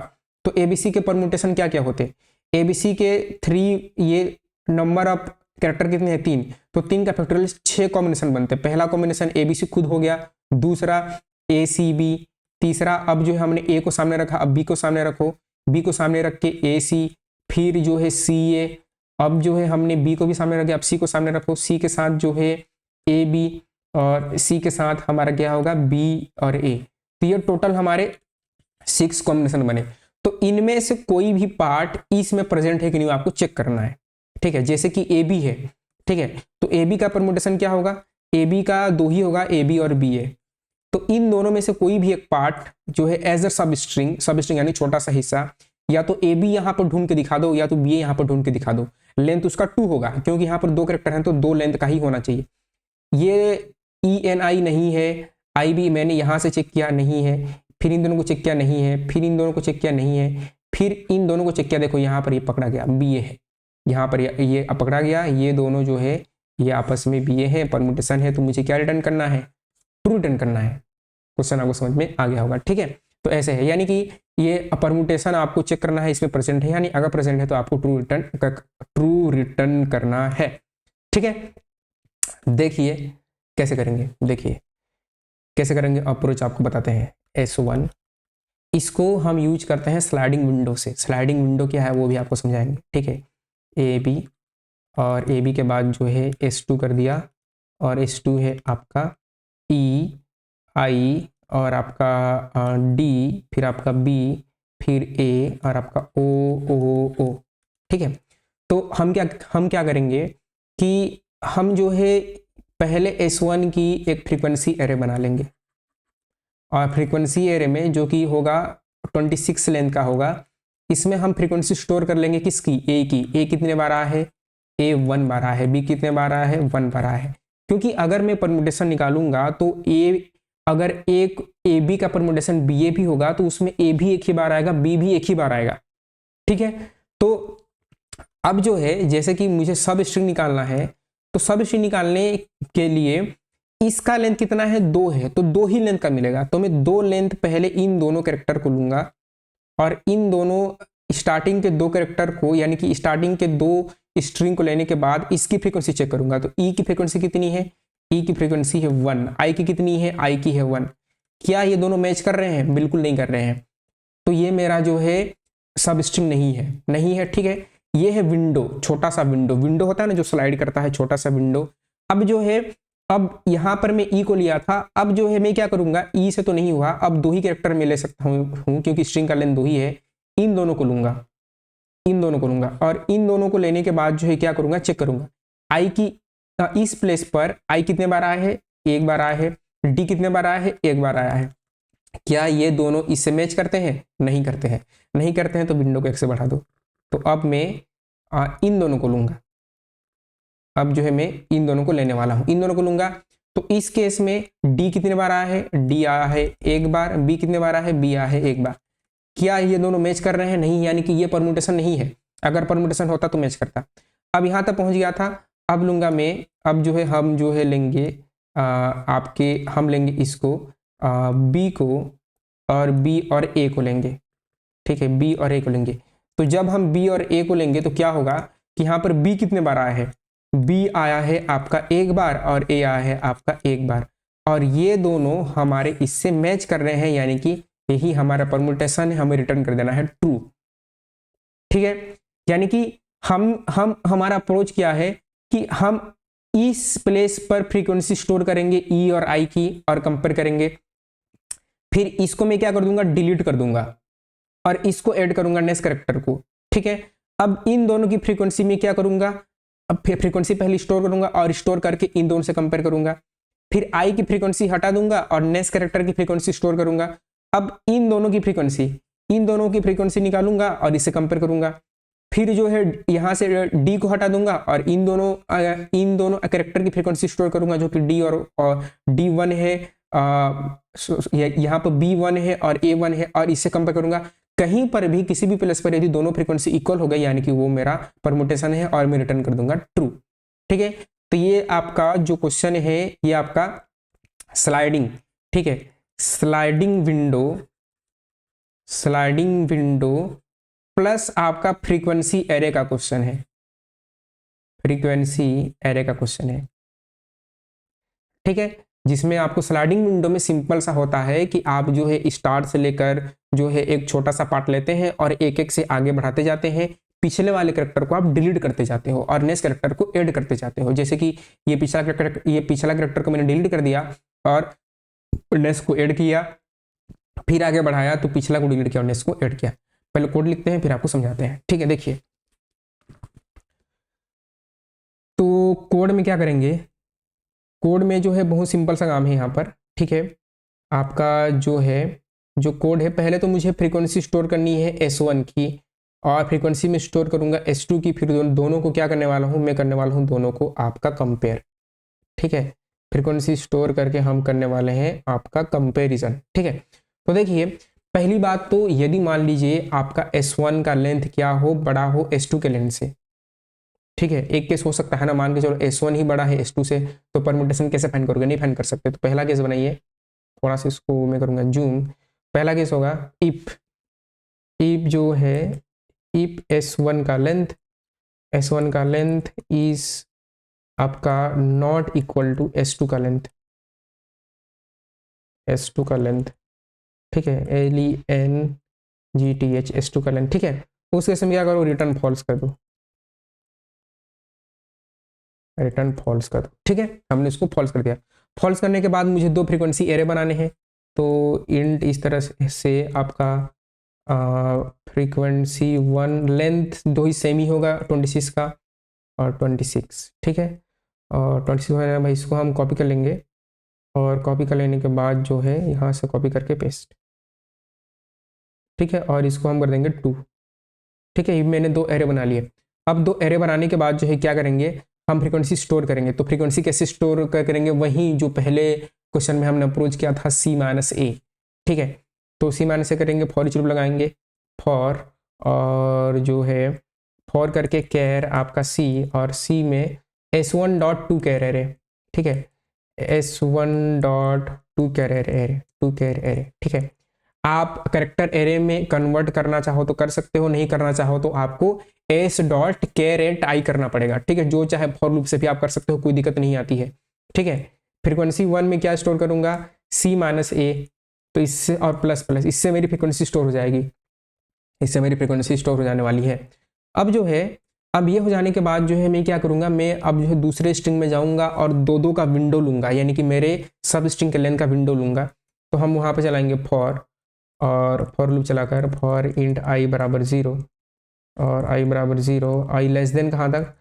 तो ABC के परम्यूटेशन क्या क्या होते, ABC के 3, ये नंबर ऑफ कैरेक्टर कितने हैं, 3, तो 3 का फैक्टोरियल 6 कॉम्बिनेशन बनते हैं। पहला कॉम्बिनेशन ABC खुद हो गया, दूसरा ACB, तीसरा अब जो है हमने A को सामने रखा, अब B को सामने रखो, B को सामने रख के AC, फिर जो है CA, अब जो है हमने B को भी सामने रखा, अब C को सामने रखो, C के साथ जो है AB, और C के साथ हमारा क्या होगा, B और A। तो ये टोटल हमारे 6 कॉम्बिनेशन बने। तो इनमें से कोई भी पार्ट इसमें प्रेजेंट है कि नहीं, आपको चेक करना है। ठीक है, जैसे कि AB है। ठीक है, तो AB का परम्यूटेशन क्या होगा, AB का 2 ही होगा, AB और BA। तो इन दोनों में से कोई भी एक पार्ट जो है एज अ सब स्ट्रिंग यानी छोटा सा हिस्सा, या तो AB यहाँ पर ढूंढ के दिखा दो, या तो BA यहाँ पर ढूंढ के दिखा दो। लेंथ उसका 2 होगा, क्योंकि यहाँ पर 2 कैरेक्टर हैं, तो 2 लेंथ का ही होना चाहिए। ये ENI नहीं है, IB मैंने यहाँ से चेक किया नहीं है, फिर इन दोनों को चेक किया नहीं है, फिर इन दोनों को चेक किया नहीं है, फिर इन दोनों को चेक किया, देखो यहाँ पर ये पकड़ा गया, BA है, यहाँ पर ये पकड़ा गया, ये दोनों जो है ये आपस में BA है, परम्यूटेशन है। तो मुझे क्या रिटर्न करना है, ट्रू रिटर्न करना है। क्वेश्चन आपको समझ में आ गया होगा। ठीक है, तो ऐसे है, यानी कि ये परम्यूटेशन आपको चेक करना है, इसमें प्रेजेंट है, यानी अगर प्रेजेंट है तो आपको ट्रू रिटर्न करना है। ठीक है, देखिए कैसे करेंगे, देखिए कैसे करेंगे अप्रोच आपको बताते हैं। S1 इसको हम यूज करते हैं स्लाइडिंग विंडो से। स्लाइडिंग विंडो क्या है वो भी आपको समझाएंगे। ठीक है, AB, और AB के बाद जो है S2 कर दिया, और S2 है आपका EI, और आपका D, फिर आपका B, फिर A, और आपका O। ठीक है, तो हम क्या करेंगे कि हम जो है पहले S1 की एक फ्रीक्वेंसी एरे बना लेंगे, और फ्रीक्वेंसी एरे में जो कि होगा 26 लेंथ का होगा, इसमें हम फ्रीक्वेंसी स्टोर कर लेंगे किसकी, A की। A कितने बार आया है, A 1 बार आया है, B कितने बार आया है, 1 बार आया है। क्योंकि अगर मैं परम्यूटेशन निकालूंगा तो अगर एक AB का परम्यूटेशन BA भी होगा तो उसमें A भी एक ही बार आएगा, B भी एक ही बार आएगा। ठीक है, तो अब जो है जैसे कि मुझे सब स्ट्रिंग निकालना है, तो सब स्ट्रिंग निकालने के लिए इसका लेंथ कितना है, 2 है, तो 2 ही लेंथ का मिलेगा। तो मैं 2 लेंथ पहले इन दोनों कैरेक्टर को लूंगा, और इन दोनों स्टार्टिंग के 2 कैरेक्टर को, यानी कि स्टार्टिंग के 2 स्ट्रिंग को लेने के बाद इसकी फ्रीक्वेंसी चेक करूंगा। तो E की फ्रीक्वेंसी कितनी है, E की फ्रीक्वेंसी है 1, I की कितनी है, I की है 1। क्या ये दोनों मैच कर रहे हैं, बिल्कुल नहीं कर रहे हैं। तो ये मेरा जो है सब स्ट्रिंग नहीं है। ठीक है, ये है विंडो, छोटा सा विंडो होता है ना जो स्लाइड करता है, छोटा सा विंडो। अब जो है, अब यहाँ पर मैं ई को लिया था, अब जो है मैं क्या करूंगा, ई से तो नहीं हुआ, अब दो ही कैरेक्टर में ले सकता हूँ क्योंकि स्ट्रिंग का लेंथ दो ही है, इन दोनों को लूंगा, इन दोनों को लूंगा, और इन दोनों को लेने के बाद जो है क्या करूंगा, चेक करूंगा आई की इस प्लेस पर आई कितने बार आया है, एक बार आया है, डी कितने बार आया है, एक बार आया है, क्या ये दोनों इससे मैच करते हैं, नहीं करते हैं, नहीं करते हैं तो विंडो को एक से बढ़ा दो। तो अब मैं इन दोनों को लूंगा, अब जो है मैं इन दोनों को लेने वाला हूं, इन दोनों को लूंगा। तो इस केस में डी कितने बार आया है, डी आया है एक बार, बी कितने बार आया है, बी आया है एक बार। क्या ये दोनों मैच कर रहे हैं, नहीं, यानी कि ये परमुटेशन नहीं है, अगर परमुटेशन होता तो मैच करता। अब यहां तक पहुंच गया था, अब लूंगा मैं, अब जो है हम जो है लेंगे आपके, हम लेंगे इसको बी को और बी और ए को लेंगे, ठीक है, बी और ए को लेंगे। तो जब हम बी और ए को लेंगे तो क्या होगा कि यहाँ पर बी कितने बार आया है, बी आया है आपका एक बार और ए आया है आपका एक बार, और ये दोनों हमारे इससे मैच कर रहे हैं, यानी कि यही हमारा परमुटेशन है, हमें रिटर्न कर देना है ट्रू, ठीक है। यानी कि हम हमारा अप्रोच क्या है कि हम इस प्लेस पर फ्रीक्वेंसी स्टोर करेंगे ई और आई की और कंपेयर करेंगे, फिर इसको मैं क्या कर दूंगा, डिलीट कर दूंगा और इसको ऐड करूंगा नेक्स्ट कैरेक्टर को, ठीक है। अब इन दोनों की फ्रीक्वेंसी में क्या करूंगा, अब फ्रीक्वेंसी पहले स्टोर करूंगा और स्टोर करके इन दोनों से कंपेयर करूंगा, फिर आई की फ्रीक्वेंसी हटा दूंगा और नेक्स्ट कैरेक्टर की फ्रीक्वेंसी स्टोर करूंगा। अब इन दोनों की फ्रीक्वेंसी निकालूंगा और इससे कंपेयर करूंगा, फिर जो है यहाँ से डी को हटा दूंगा और इन दोनों कैरेक्टर की फ्रीक्वेंसी स्टोर करूंगा, जो कि डी और D1 है, यहाँ पर B1 है और A1 है, और इससे कंपेयर करूंगा। कहीं पर भी किसी भी प्लेस पर यदि दोनों फ्रीक्वेंसी इक्वल हो गई, यानी कि वो मेरा परमुटेशन है और मैं रिटर्न कर दूंगा ट्रू, ठीक है। तो ये आपका जो क्वेश्चन है ये आपका स्लाइडिंग, ठीक है, स्लाइडिंग विंडो प्लस आपका फ्रीक्वेंसी एरे का क्वेश्चन है, फ्रीक्वेंसी एरे का क्वेश्चन है, ठीक है, जिसमें आपको स्लाइडिंग विंडो में सिंपल सा होता है कि आप जो है स्टार्ट से लेकर जो है एक छोटा सा पार्ट लेते हैं और एक एक से आगे बढ़ाते जाते हैं, पिछले वाले कैरेक्टर को आप डिलीट करते जाते हो और नेक्स्ट कैरेक्टर को ऐड करते जाते हो। जैसे कि ये पिछला कैरेक्टर को मैंने डिलीट कर दिया और नेक्स्ट को ऐड किया, फिर आगे बढ़ाया तो पिछला को डिलीट किया और नेक्स्ट को ऐड किया। पहले कोड लिखते हैं फिर आपको समझाते हैं, ठीक है। देखिए तो कोड में क्या करेंगे, कोड में जो है बहुत सिंपल सा काम है यहाँ पर, ठीक है। आपका जो कोड है, पहले तो मुझे फ्रीक्वेंसी स्टोर करनी है S1 की और फ्रीक्वेंसी में स्टोर करूंगा S2 की, फिर दोनों को क्या करने वाला हूँ, मैं करने वाला हूँ दोनों को आपका कंपेयर, ठीक है। फ्रीक्वेंसी स्टोर करके हम करने वाले हैं आपका कंपेरिजन, ठीक है। तो देखिए पहली बात तो यदि मान लीजिए आपका S1 का लेंथ क्या हो, बड़ा हो S2 के लेंथ से, ठीक है, एक केस हो सकता है ना, मान के चलो S1 ही बड़ा है S2 से, तो परमुटेशन कैसे फाइंड करोगे, नहीं फाइंड कर सकते। तो पहला केस बनाइए, थोड़ा सा इसको मैं करूंगा जूम। पहला केस होगा इफ जो है इफ S1 का लेंथ इज आपका नॉट इक्वल टू S2 का लेंथ, ठीक है, LENGTH S2 का लेंथ, ठीक है। उस केस में क्या करो, रिटर्न फॉल्स कर दो, ठीक है। हमने इसको फॉल्स कर दिया। फॉल्स करने के बाद मुझे दो फ्रीक्वेंसी एरे बनाने हैं, तो इंट इस तरह से आपका फ्रीक्वेंसी 1 लेंथ दो ही सेम ही होगा, 26 का और 26, ठीक है। और 26 होगा भाई, इसको हम कॉपी कर लेंगे और कॉपी कर लेने के बाद जो है यहाँ से कॉपी करके पेस्ट, ठीक है, और इसको हम कर देंगे 2, ठीक है। मैंने दो एरे बना लिए। अब दो एरे बनाने के बाद जो है क्या करेंगे, हम फ्रीक्वेंसी स्टोर करेंगे। तो फ्रीक्वेंसी कैसे स्टोर करेंगे, वही जो पहले क्वेश्चन में हमने अप्रोच किया था C-A, ठीक है। तो C-A करेंगे, फॉर लूप लगाएंगे, फॉर और जो है फॉर करके कैर आपका C और C में S1.2 कैर एरे, ठीक है, S1.2 कैर एरे, ठीक है। आप कैरेक्टर एरे में कन्वर्ट करना चाहो तो कर सकते हो, नहीं करना चाहो तो आपको S.carrei करना पड़ेगा, ठीक है। जो चाहे फॉर लूप से भी आप कर सकते हो, कोई दिक्कत नहीं आती है, ठीक है। फ्रीक्वेंसी 1 में क्या स्टोर करूंगा, C-A, तो इससे और प्लस इससे मेरी फ्रीक्वेंसी स्टोर हो जाएगी, इससे मेरी फ्रीक्वेंसी स्टोर हो जाने वाली है। अब जो है अब ये हो जाने के बाद जो है मैं क्या करूंगा, मैं अब जो है दूसरे स्ट्रिंग में जाऊंगा और दो दो का विंडो लूंगा, यानी कि मेरे सब स्ट्रिंग के लेंथ का विंडो लूंगा। तो हम वहां पे चलाएंगे फॉर, और फॉर लूप चलाकर फॉर इंट आई बराबर 0, और आई बराबर 0, आई लेस देन कहाँ तक,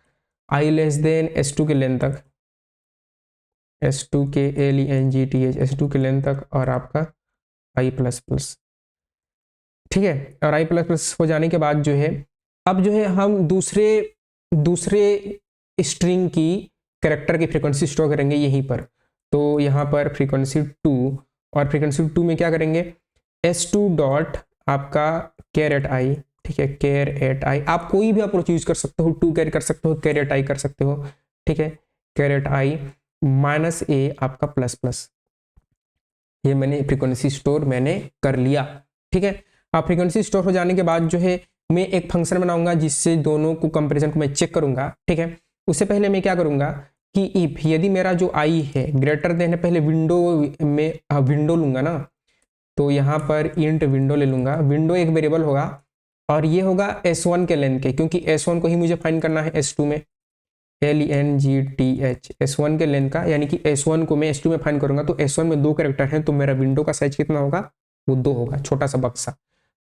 आई लेस देन S2 के लेंथ तक, S2 के LENGTH S2 के लेंथ तक, और आपका आई प्लस प्लस। ठीक है, और आई प्लस प्लस हो जाने के बाद जो है अब जो है हम दूसरे दूसरे स्ट्रिंग की कैरेक्टर की फ्रीक्वेंसी स्टोर करेंगे यहीं पर। तो यहाँ पर फ्रीक्वेंसी 2, और फ्रीक्वेंसी 2 में क्या करेंगे, S2 डॉट आपका केयर एट आई। ठीक है, केयर एट आई, आप कोई भी अप्रोच यूज कर सकते हो, 2 कैर कर सकते हो, केयर एट आई कर सकते हो। ठीक है, केयर एट आई माइनस ए आपका प्लस प्लस, ये मैंने फ्रीक्वेंसी स्टोर मैंने कर लिया। ठीक है, अब फ्रीक्वेंसी स्टोर हो जाने के बाद जो है मैं एक फंक्शन बनाऊंगा जिससे दोनों को कंपैरिजन को मैं चेक करूंगा। ठीक है, उससे पहले मैं क्या करूंगा कि इफ यदि मेरा जो आई है ग्रेटर देन है, पहले विंडो में विंडो लूंगा ना, तो यहाँ पर इंट विंडो ले लूंगा। विंडो एक वेरिएबल होगा और ये होगा S1 के लेंथ के, क्योंकि S1 को ही मुझे फाइंड करना है S2 में, LENGTH S1 के लेंथ का, यानी कि S1 को मैं S2 में फाइंड करूंगा। तो S1 में 2 कैरेक्टर हैं, तो मेरा विंडो का साइज कितना होगा, वो 2 होगा, छोटा सा बक्सा।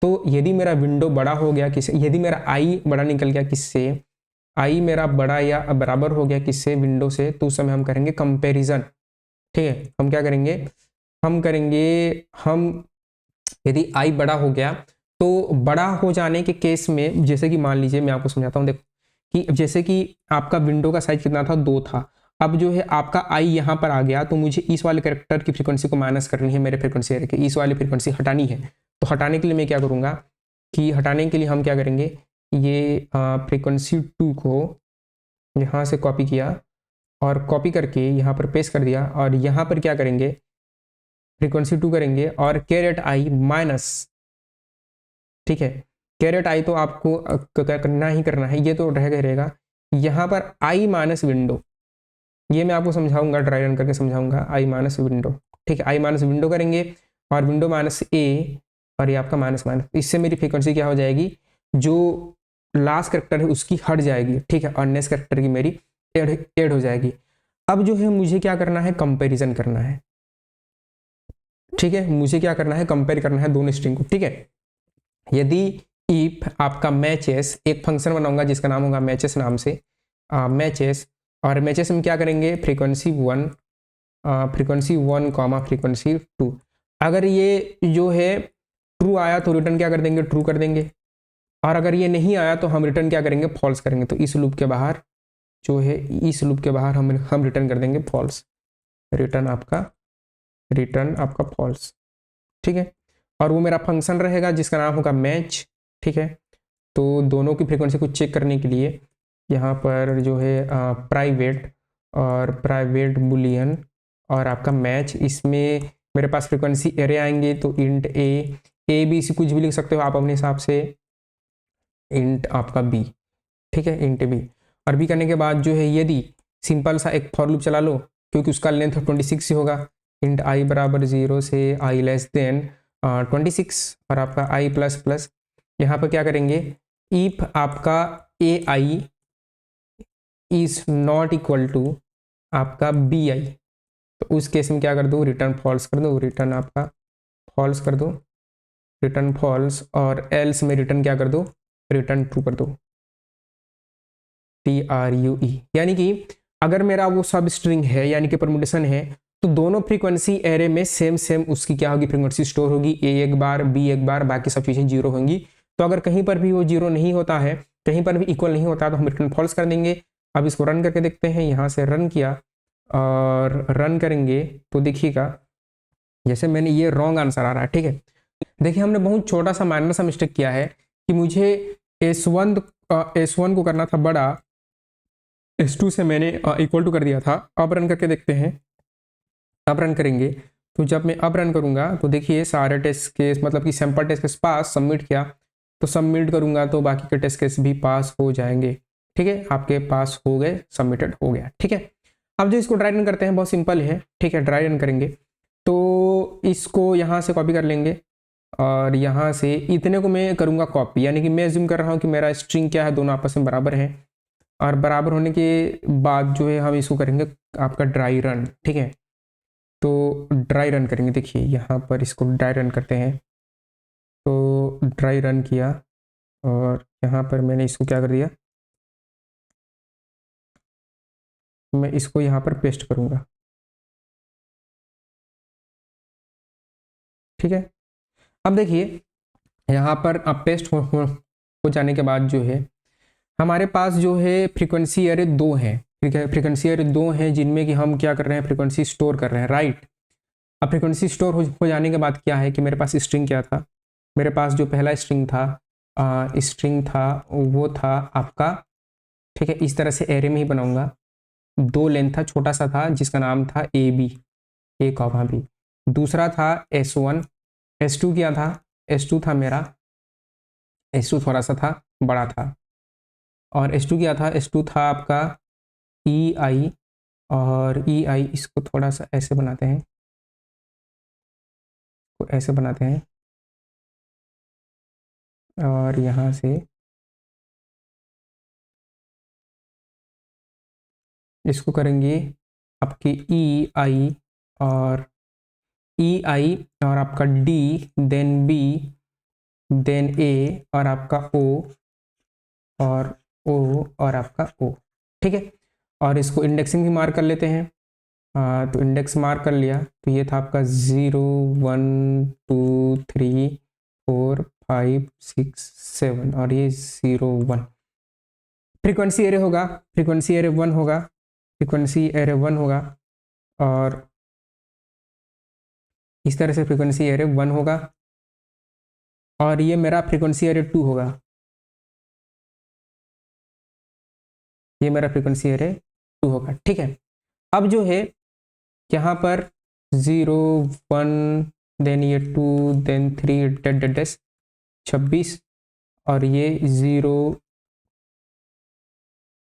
तो यदि मेरा विंडो बड़ा हो गया किससे, यदि मेरा आई बड़ा निकल गया किससे, आई मेरा बड़ा या बराबर हो गया किससे, विंडो से, तो उस समय हम करेंगे कंपैरिजन। ठीक है, हम क्या करेंगे, हम यदि आई बड़ा हो गया तो बड़ा हो जाने के केस में, जैसे कि मान लीजिए मैं आपको समझाता हूँ, देखो कि जैसे कि आपका विंडो का साइज कितना था, 2 था। अब जो है आपका आई यहाँ पर आ गया, तो मुझे इस वाले कैरेक्टर की फ्रीक्वेंसी को माइनस करनी है, मेरे फ्रीक्वेंसी एरे की इस वाली फ्रीक्वेंसी हटानी है। तो हटाने के लिए मैं क्या करूँगा कि हटाने के लिए हम क्या करेंगे, ये फ्रीक्वेंसी 2 को यहाँ से कॉपी किया और कॉपी करके यहाँ पर पेस्ट कर दिया, और यहाँ पर क्या करेंगे, फ्रीक्वेंसी 2 करेंगे और कैरेट आई माइनस। ठीक है, कैरेट आई तो आपको क्या करना ही करना है, ये तो रहेगा। यहाँ पर आई माइनस विंडो, ये मैं आपको समझाऊंगा, ड्राई रन करके समझाऊंगा, आई माइनस विंडो। ठीक है, आई माइनस विंडो करेंगे और विंडो माइनस ए, और ये आपका माइनस माइनस, इससे मेरी फ्रीक्वेंसी क्या हो जाएगी, जो लास्ट करेक्टर है उसकी हट जाएगी। ठीक है, और नेक्स्ट करेक्टर की मेरी एड हो जाएगी। अब जो है मुझे क्या करना है, कंपेरिजन करना है। ठीक है, मुझे क्या करना है, कंपेयर करना है दोनों स्ट्रिंग को। ठीक है, यदि इफ आपका मैचेस, एक फंक्शन बनाऊंगा जिसका नाम होगा मैचेस नाम से, मैचेस, और मैचेस में क्या करेंगे, फ्रीक्वेंसी 1 कॉमा फ्रीक्वेंसी 2। अगर ये जो है ट्रू आया तो रिटर्न क्या कर देंगे, ट्रू कर देंगे, और अगर ये नहीं आया तो हम रिटर्न क्या करेंगे, फॉल्स करेंगे। तो इस लूप के बाहर जो है, इस लूप के बाहर हम रिटर्न कर देंगे फॉल्स, रिटर्न आपका फॉल्स। ठीक है, और वो मेरा फंक्शन रहेगा जिसका नाम होगा मैच। ठीक है, तो दोनों की फ्रीक्वेंसी को चेक करने के लिए यहाँ पर जो है प्राइवेट और प्राइवेट बुलियन और आपका मैच, इसमें मेरे पास फ्रीक्वेंसी एरे आएंगे, तो इंट ए बी सी कुछ भी लिख सकते हो आप अपने हिसाब से, इंट आपका बी। ठीक है, इंट बी, और बी करने के बाद जो है यदि सिंपल सा एक फॉर लूप चला लो, क्योंकि उसका लेंथ 26 ही होगा, इंट आई बराबर 0 से आई लेस देन 26, और आपका आई प्लस प्लस। यहाँ पर क्या करेंगे, इफ आपका ए I is not equal to आपका बी आई, तो उस केस में क्या कर दो, रिटर्न फॉल्स कर दो, रिटर्न आपका फॉल्स कर दो, रिटर्न फॉल्स, और एल्स में रिटर्न क्या कर दो, रिटर्न ट्रू कर दो, TRUE। यानी कि अगर मेरा वो सब स्ट्रिंग है, यानी कि परमुटेशन है, तो दोनों फ्रीक्वेंसी एरे में सेम उसकी क्या होगी, फ्रीक्वेंसी स्टोर होगी, ए एक बार बी एक बार, बाकी सब चीज़ें 0 होंगी। तो अगर कहीं पर भी वो 0 नहीं होता है, कहीं पर भी इक्वल नहीं होता, तो हम रिटर्न फॉल्स कर देंगे। अब इसको रन करके देखते हैं, यहाँ से रन किया और रन करेंगे तो देखिएगा जैसे मैंने, ये रॉन्ग आंसर आ रहा है। ठीक है, देखिए हमने बहुत छोटा सा माइनर सा मिस्टेक किया है कि मुझे S1 को करना था बड़ा, S2 से मैंने इक्वल टू कर दिया था। अब रन करके देखते हैं, अब रन करेंगे तो जब मैं अब रन करूंगा तो देखिए सारे टेस्ट केस, मतलब कि सैंपल टेस्ट केस पास, सबमिट किया, तो सबमिट करूंगा तो बाकी के टेस्ट केस भी पास हो जाएंगे। ठीक है, आपके पास हो गए, सबमिटेड हो गया। ठीक है, अब जो इसको ड्राई रन करते हैं बहुत सिंपल है। ठीक है, ड्राई रन करेंगे तो इसको यहाँ से कॉपी कर लेंगे, और यहाँ से इतने को मैं करूँगा कॉपी, यानी कि मैं अज्यूम कर रहा हूँ कि मेरा स्ट्रिंग क्या है, दोनों आपस में बराबर है। और बराबर होने के बाद जो है हम इसको करेंगे आपका ड्राई रन, ठीक है। तो ड्राई रन करेंगे, देखिए यहाँ पर इसको ड्राई रन करते हैं। तो ड्राई रन किया और यहाँ पर मैंने इसको क्या कर दिया, मैं इसको यहाँ पर पेस्ट करूँगा, ठीक है। अब देखिए यहाँ पर अब पेस्ट हो जाने के बाद जो है हमारे पास जो है फ्रीक्वेंसी एरे दो हैं, ठीक है। फ्रीक्वेंसी एरे दो हैं जिनमें कि हम क्या कर रहे हैं, फ्रीक्वेंसी स्टोर कर रहे हैं, राइट। अब फ्रीक्वेंसी स्टोर हो जाने के बाद क्या है कि मेरे पास स्ट्रिंग क्या था, मेरे पास जो पहला स्ट्रिंग था वो था आपका, ठीक है। इस तरह से एरे में ही बनाऊंगा, दो लेंथ था, छोटा सा था जिसका नाम था A B, A comma B. दूसरा था S1, S2 क्या था, S2 था मेरा, S2 थोड़ा सा था, बड़ा था। और S2 क्या था, S2 था आपका EI, और EI इसको थोड़ा सा ऐसे बनाते हैं, ऐसे बनाते हैं, और यहाँ से इसको करेंगे आपकी EI और EI और आपका D, then B, then A और आपका O, और O और आपका O, ठीक है। और इसको इंडेक्सिंग भी मार्क कर लेते हैं। तो इंडेक्स मार्क कर लिया, तो ये था आपका 0 1 2 3 4 5 6 7 और ये 0 1। फ्रीक्वेंसी एरे होगा, फ्रीक्वेंसी एरे 1 होगा, फ्रीक्वेंसी एरे 1 होगा, और इस तरह से फ्रीक्वेंसी एरे 1 होगा, और ये मेरा फ्रीक्वेंसी एरे 2 होगा, ये मेरा फ्रीक्वेंसी एरे 2 होगा, ठीक है। अब जो है यहाँ पर 0 1 देन ये 2 देन 3 डेड डेड 26, और ये 0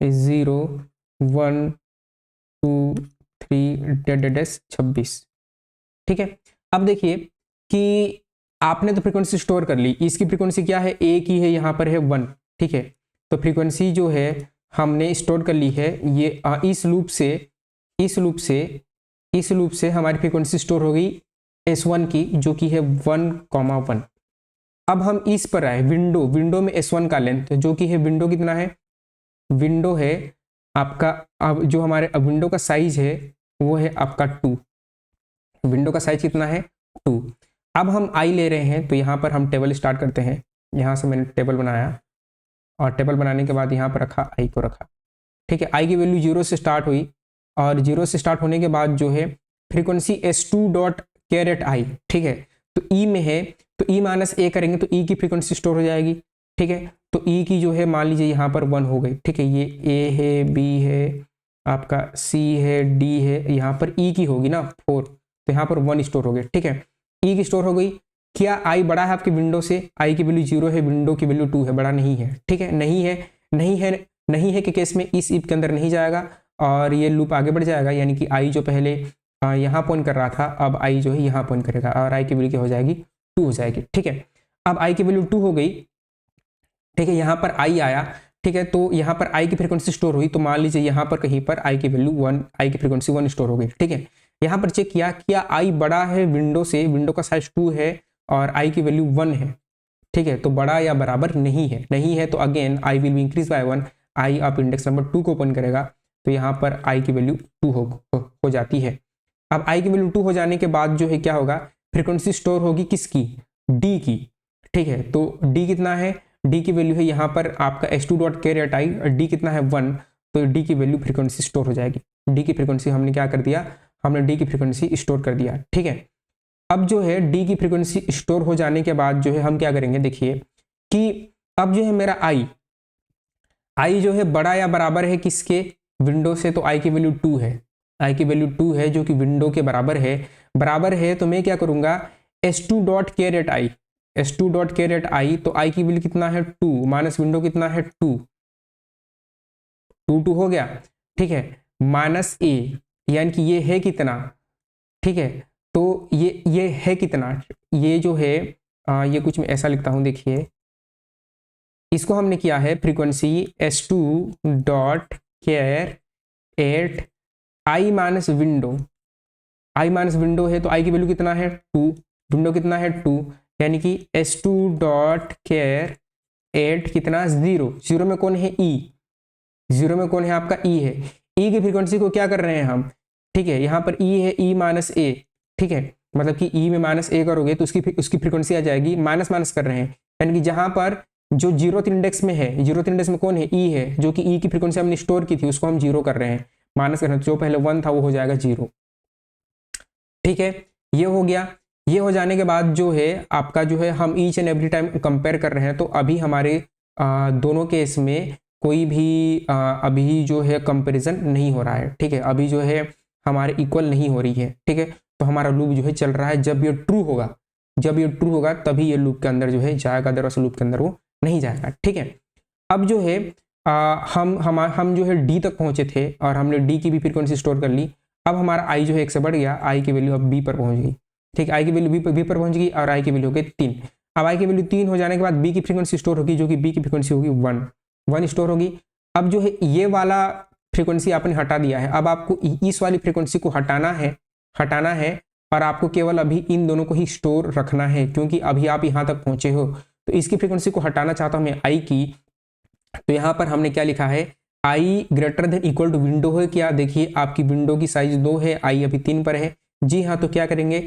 0 1 2 3 डेड डेड 26, ठीक है। अब देखिए कि आपने तो फ्रीक्वेंसी स्टोर कर ली, इसकी फ्रीक्वेंसी क्या है, ए की है, यहाँ पर है 1, ठीक है। तो फ्रीक्वेंसी जो है हमने स्टोर कर ली है, ये इस लूप से इस लूप से इस लूप से हमारी फ्रीक्वेंसी स्टोर हो गई S1 की, जो कि है 1,1। अब हम इस पर आए, विंडो में S1 का लेंथ जो कि है, विंडो कितना है, विंडो है आपका, अब जो हमारे विंडो का साइज है वो है आपका 2, विंडो का साइज कितना है 2। अब हम आई ले रहे हैं, तो यहाँ पर हम टेबल स्टार्ट करते हैं, यहाँ से मैंने टेबल बनाया, और टेबल बनाने के बाद यहाँ पर रखा, आई को रखा, ठीक है। आई की वैल्यू 0 से स्टार्ट हुई, और 0 से स्टार्ट होने के बाद जो है फ्रीक्वेंसी S2 डॉट कैरेट आई, ठीक है। तो ई में है, तो ई माइनस ए करेंगे तो ई की फ्रीक्वेंसी स्टोर हो जाएगी, ठीक है। तो ई की जो है मान लीजिए यहाँ पर 1 हो गई, ठीक है। ये ए है, बी है, आपका सी है, डी है, यहाँ पर ई की होगी ना 4, तो यहाँ पर 1 स्टोर हो गया, ठीक है। ई की स्टोर हो गई। क्या आई बड़ा है आपकी विंडो से, आई की वैल्यू 0 है, विंडो की वैल्यू 2 है, बड़ा नहीं है, ठीक है। नहीं है कि केस में इस इफ के अंदर नहीं जाएगा, और ये लूप आगे बढ़ जाएगा, यानी कि आई जो पहले यहाँ पॉइंट कर रहा था, अब आई जो है यहाँ पॉइंट करेगा, और आई की वैल्यू क्या हो जाएगी, 2 हो जाएगी, ठीक है। अब आई की वैल्यू 2 हो गई, ठीक है। यहाँ पर आई आया, ठीक है। तो यहाँ पर आई की फ्रीक्वेंसी स्टोर हुई, तो मान लीजिए यहाँ पर कहीं पर आई की वैल्यू 1, आई की फ्रीक्वेंसी 1 स्टोर हो गई, ठीक है। यहाँ पर चेक किया, क्या आई बड़ा है विंडो से, विंडो का साइज 2 है और आई की वैल्यू 1 है, ठीक है। तो बड़ा या बराबर नहीं है तो again I will be increase by 1, आई आप इंडेक्स नंबर 2 को ओपन करेगा, तो यहाँ पर आई की वैल्यू 2 हो जाती है। अब आई की वैल्यू 2 हो जाने के बाद जो है क्या होगा, फ्रीक्वेंसी स्टोर होगी किसकी, डी की, ठीक है। तो डी कितना है, डी की वैल्यू है यहाँ पर आपका S2 डॉट कैरेट आई, डी कितना है 1, तो डी की वैल्यू फ्रीक्वेंसी स्टोर हो जाएगी। डी की फ्रीक्वेंसी हमने क्या कर दिया, हमने डी की फ्रीक्वेंसी स्टोर कर दिया, ठीक है। अब जो है डी की फ्रीक्वेंसी स्टोर हो जाने के बाद जो है हम क्या करेंगे, देखिए कि अब जो है मेरा आई जो है बड़ा या बराबर है किसके, विंडो से, तो आई की वैल्यू 2 है, आई की वैल्यू 2 है जो कि विंडो के बराबर है, तो मैं क्या करूंगा, S2 डॉट कैरेट आई, S2 डॉट कैरेट आई, तो आई की वैल्यू कितना है 2 माइनस विंडो कितना है 2, 2 हो गया, ठीक है। माइनस ए, यानी कि ये है कितना, ठीक है। तो ये है कितना, ये जो है ये कुछ मैं ऐसा लिखता हूं, देखिए इसको हमने किया है frequency s2 dot char at I minus window, I minus window है तो आई की वैल्यू कितना है 2, विंडो कितना है 2, यानी कि s2 डॉट केयर एट कितना 0, 0 में कौन है ई, 0 में कौन है आपका ई है, ई की फ्रीक्वेंसी को क्या कर रहे हैं हम, ठीक है, यहाँ पर ई है ई माइनस ए, ठीक है, मतलब कि ई में माइनस ए करोगे तो उसकी फ्रीक्वेंसी आ जाएगी, माइनस माइनस कर रहे हैं, यानी कि जहां पर जो जीरोथ इंडेक्स में है, जीरोथ इंडेक्स में कौन है ई है, जो कि ई की फ्रीक्वेंसी हमने स्टोर की थी उसको हम जीरो कर रहे हैं, माइनस कर रहे हैं, जो पहले 1 था वो हो जाएगा 0, ठीक है, ये हो गया। ये हो जाने के बाद जो है आपका जो है हम each and every time compare कर रहे हैं, तो अभी हमारे दोनों केस में कोई भी अभी जो है कंपैरिजन नहीं हो रहा है, ठीक है, अभी जो है हमारे इक्वल नहीं हो रही है, ठीक है, तो हमारा लूप जो है चल रहा है, जब ये ट्रू होगा, जब ये ट्रू होगा तभी ये लूप के अंदर जो है जाएगा, अदरवाइज लूप के अंदर वो नहीं जाएगा, ठीक है। अब जो है हम जो है डी तक पहुंचे थे और हमने डी की भी फ्रीक्वेंसी स्टोर कर ली, अब हमारा आई जो है 1 से बढ़ गया, आई की वैल्यू अब बी पर पहुंच गई, ठीक है, आई की वैल्यू बी पर पहुंच गई और आई की वैल्यू हो गई 3। अब आई की वैल्यू 3 हो जाने के बाद बी की फ्रीक्वेंसी स्टोर होगी, जो कि बी की फ्रीक्वेंसी होगी 1 स्टोर होगी। अब जो है ये वाला फ्रीक्वेंसी आपने हटा दिया है, अब आपको इस वाली फ्रीक्वेंसी को हटाना है और आपको केवल अभी इन दोनों को ही स्टोर रखना है, क्योंकि अभी आप यहाँ तक पहुंचे हो, तो इसकी फ्रीक्वेंसी को हटाना चाहता हूँ मैं आई की, तो यहाँ पर हमने क्या लिखा है, I greater than equal to window है क्या, देखिए आपकी विंडो की साइज 2 है, आई अभी 3 पर है, जी हाँ, तो क्या करेंगे,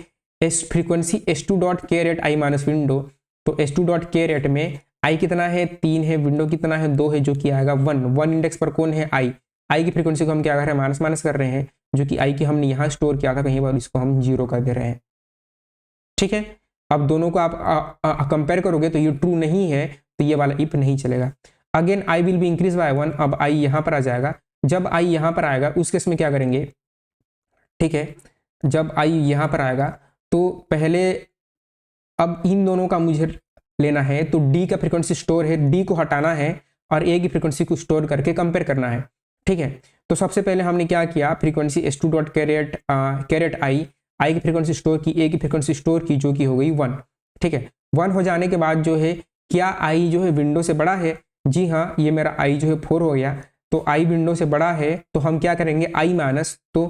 S frequency s2 dot char at I minus window, तो s2 डॉट केयर एट में आई कितना है 3 है, विंडो कितना है 2 है, जो कि आएगा 1 इंडेक्स पर कौन है आई, आई की फ्रीक्वेंसी को हम क्या कर रहे हैं माइनस माइनस कर रहे हैं, जो कि आई की हमने यहाँ स्टोर किया था कहीं पर, इसको हम 0 कर दे रहे हैं, ठीक है। अब दोनों को आप कंपेयर करोगे तो ये ट्रू नहीं है, तो ये वाला इफ नहीं चलेगा। Again I will be increase by 1, अब आई यहाँ पर आ जाएगा, जब आई यहाँ पर आएगा उस केस में क्या करेंगे, ठीक है, जब आई यहाँ पर आएगा तो पहले अब इन दोनों का मुझे लेना है, तो डी का फ्रीक्वेंसी स्टोर है, डी को हटाना है और ए की फ्रीक्वेंसी को स्टोर करके कंपेयर करना है, ठीक है। तो सबसे पहले हमने क्या किया, फ्रीक्वेंसी s2 डॉट कैरेट आई की फ्रीक्वेंसी स्टोर की, ए की फ्रीक्वेंसी स्टोर की, जो कि हो गई 1, ठीक है। 1 हो जाने के बाद जो है क्या आई जो है विंडो से बड़ा है, जी हाँ, ये मेरा आई जो है 4 हो गया, तो आई विंडो से बड़ा है, तो हम क्या करेंगे आई माइनस, तो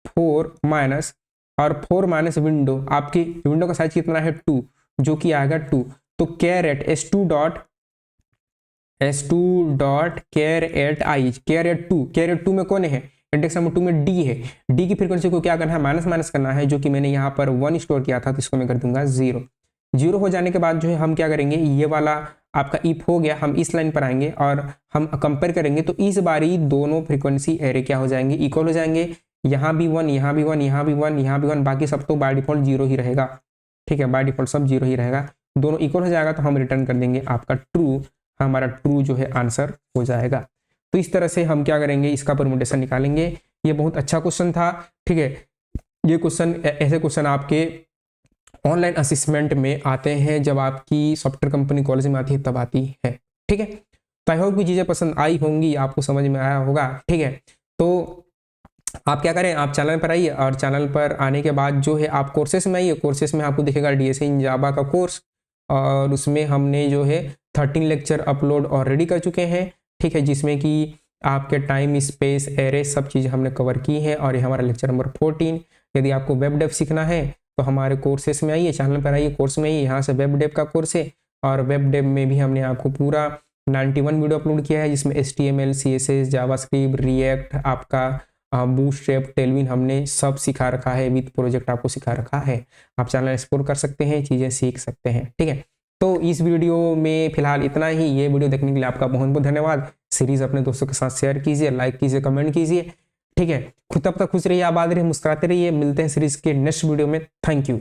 4 माइनस और 4 माइनस विंडो, आपकी विंडो का साइज कितना है 2, जो कि आएगा 2, तो char at s2 dot char at I, char at 2 में कौन है, इंडेक्स नंबर 2 में डी है, डी की फ्रीक्वेंसी को क्या करना है माइनस माइनस करना है, जो कि मैंने यहाँ पर 1 स्टोर किया था, तो इसको मैं कर दूंगा 0 हो जाने के बाद जो है हम क्या करेंगे, ये वाला आपका इफ हो गया, हम इस लाइन पर आएंगे और हम कंपेयर करेंगे, तो इस बारी दोनों फ्रीक्वेंसी एरे क्या हो जाएंगे, इक्वल हो जाएंगे, यहाँ भी 1, यहाँ भी 1, यहाँ भी 1, यहाँ भी 1, बाकी सब तो बाय डिफॉल्ट 0 ही रहेगा, ठीक है, बाय डिफॉल्ट सब 0 ही रहेगा, दोनों इक्वल हो जाएगा तो हम रिटर्न कर देंगे आपका ट्रू, हमारा ट्रू जो है आंसर हो जाएगा। तो इस तरह से हम क्या करेंगे, इसका परमुटेशन निकालेंगे। ये बहुत अच्छा क्वेश्चन था, ठीक है, ये क्वेश्चन ऐसे क्वेश्चन आपके ऑनलाइन असेसमेंट में आते हैं, जब आपकी सॉफ्टवेयर कंपनी कॉलेज में आती है तब आती है, ठीक है। तो आई होप की चीज़ें पसंद आई होंगी, आपको समझ में आया होगा, ठीक है। तो आप क्या करें, आप चैनल पर आइए और चैनल पर आने के बाद जो है आप कोर्सेस में आइए, कोर्सेस में आपको दिखेगा DSA इन जावा का कोर्स, और उसमें हमने जो है 13 लेक्चर अपलोड ऑलरेडी कर चुके हैं, ठीक है, जिसमें कि आपके टाइम स्पेस एरे सब चीज़ हमने कवर की है, और ये हमारा लेक्चर नंबर 14। यदि आपको वेब डेव सीखना है तो हमारे कोर्सेस में आइए, चैनल पर आइए, कोर्स में आइए, यहाँ से वेब डेव का कोर्स है, और वेब डेव में भी हमने आपको पूरा 91 वीडियो अपलोड किया है, जिसमें HTML CSS जावास्क्रिप्ट रिएक्ट आपका बूटस्ट्रैप टेलविन हमने सब सिखा रखा है, विद प्रोजेक्ट आपको सिखा रखा है। आप चैनल एक्सप्लोर कर सकते हैं, चीज़ें सीख सकते हैं, ठीक है। तो इस वीडियो में फिलहाल इतना ही। ये वीडियो देखने के लिए आपका बहुत बहुत धन्यवाद। सीरीज अपने दोस्तों के साथ शेयर कीजिए, लाइक कीजिए, कमेंट कीजिए, ठीक है। खुद तब तक खुश रहिए, आबाद रहिए, मुस्कुराते रहिए। मिलते हैं सीरीज के नेक्स्ट वीडियो में। Thank you.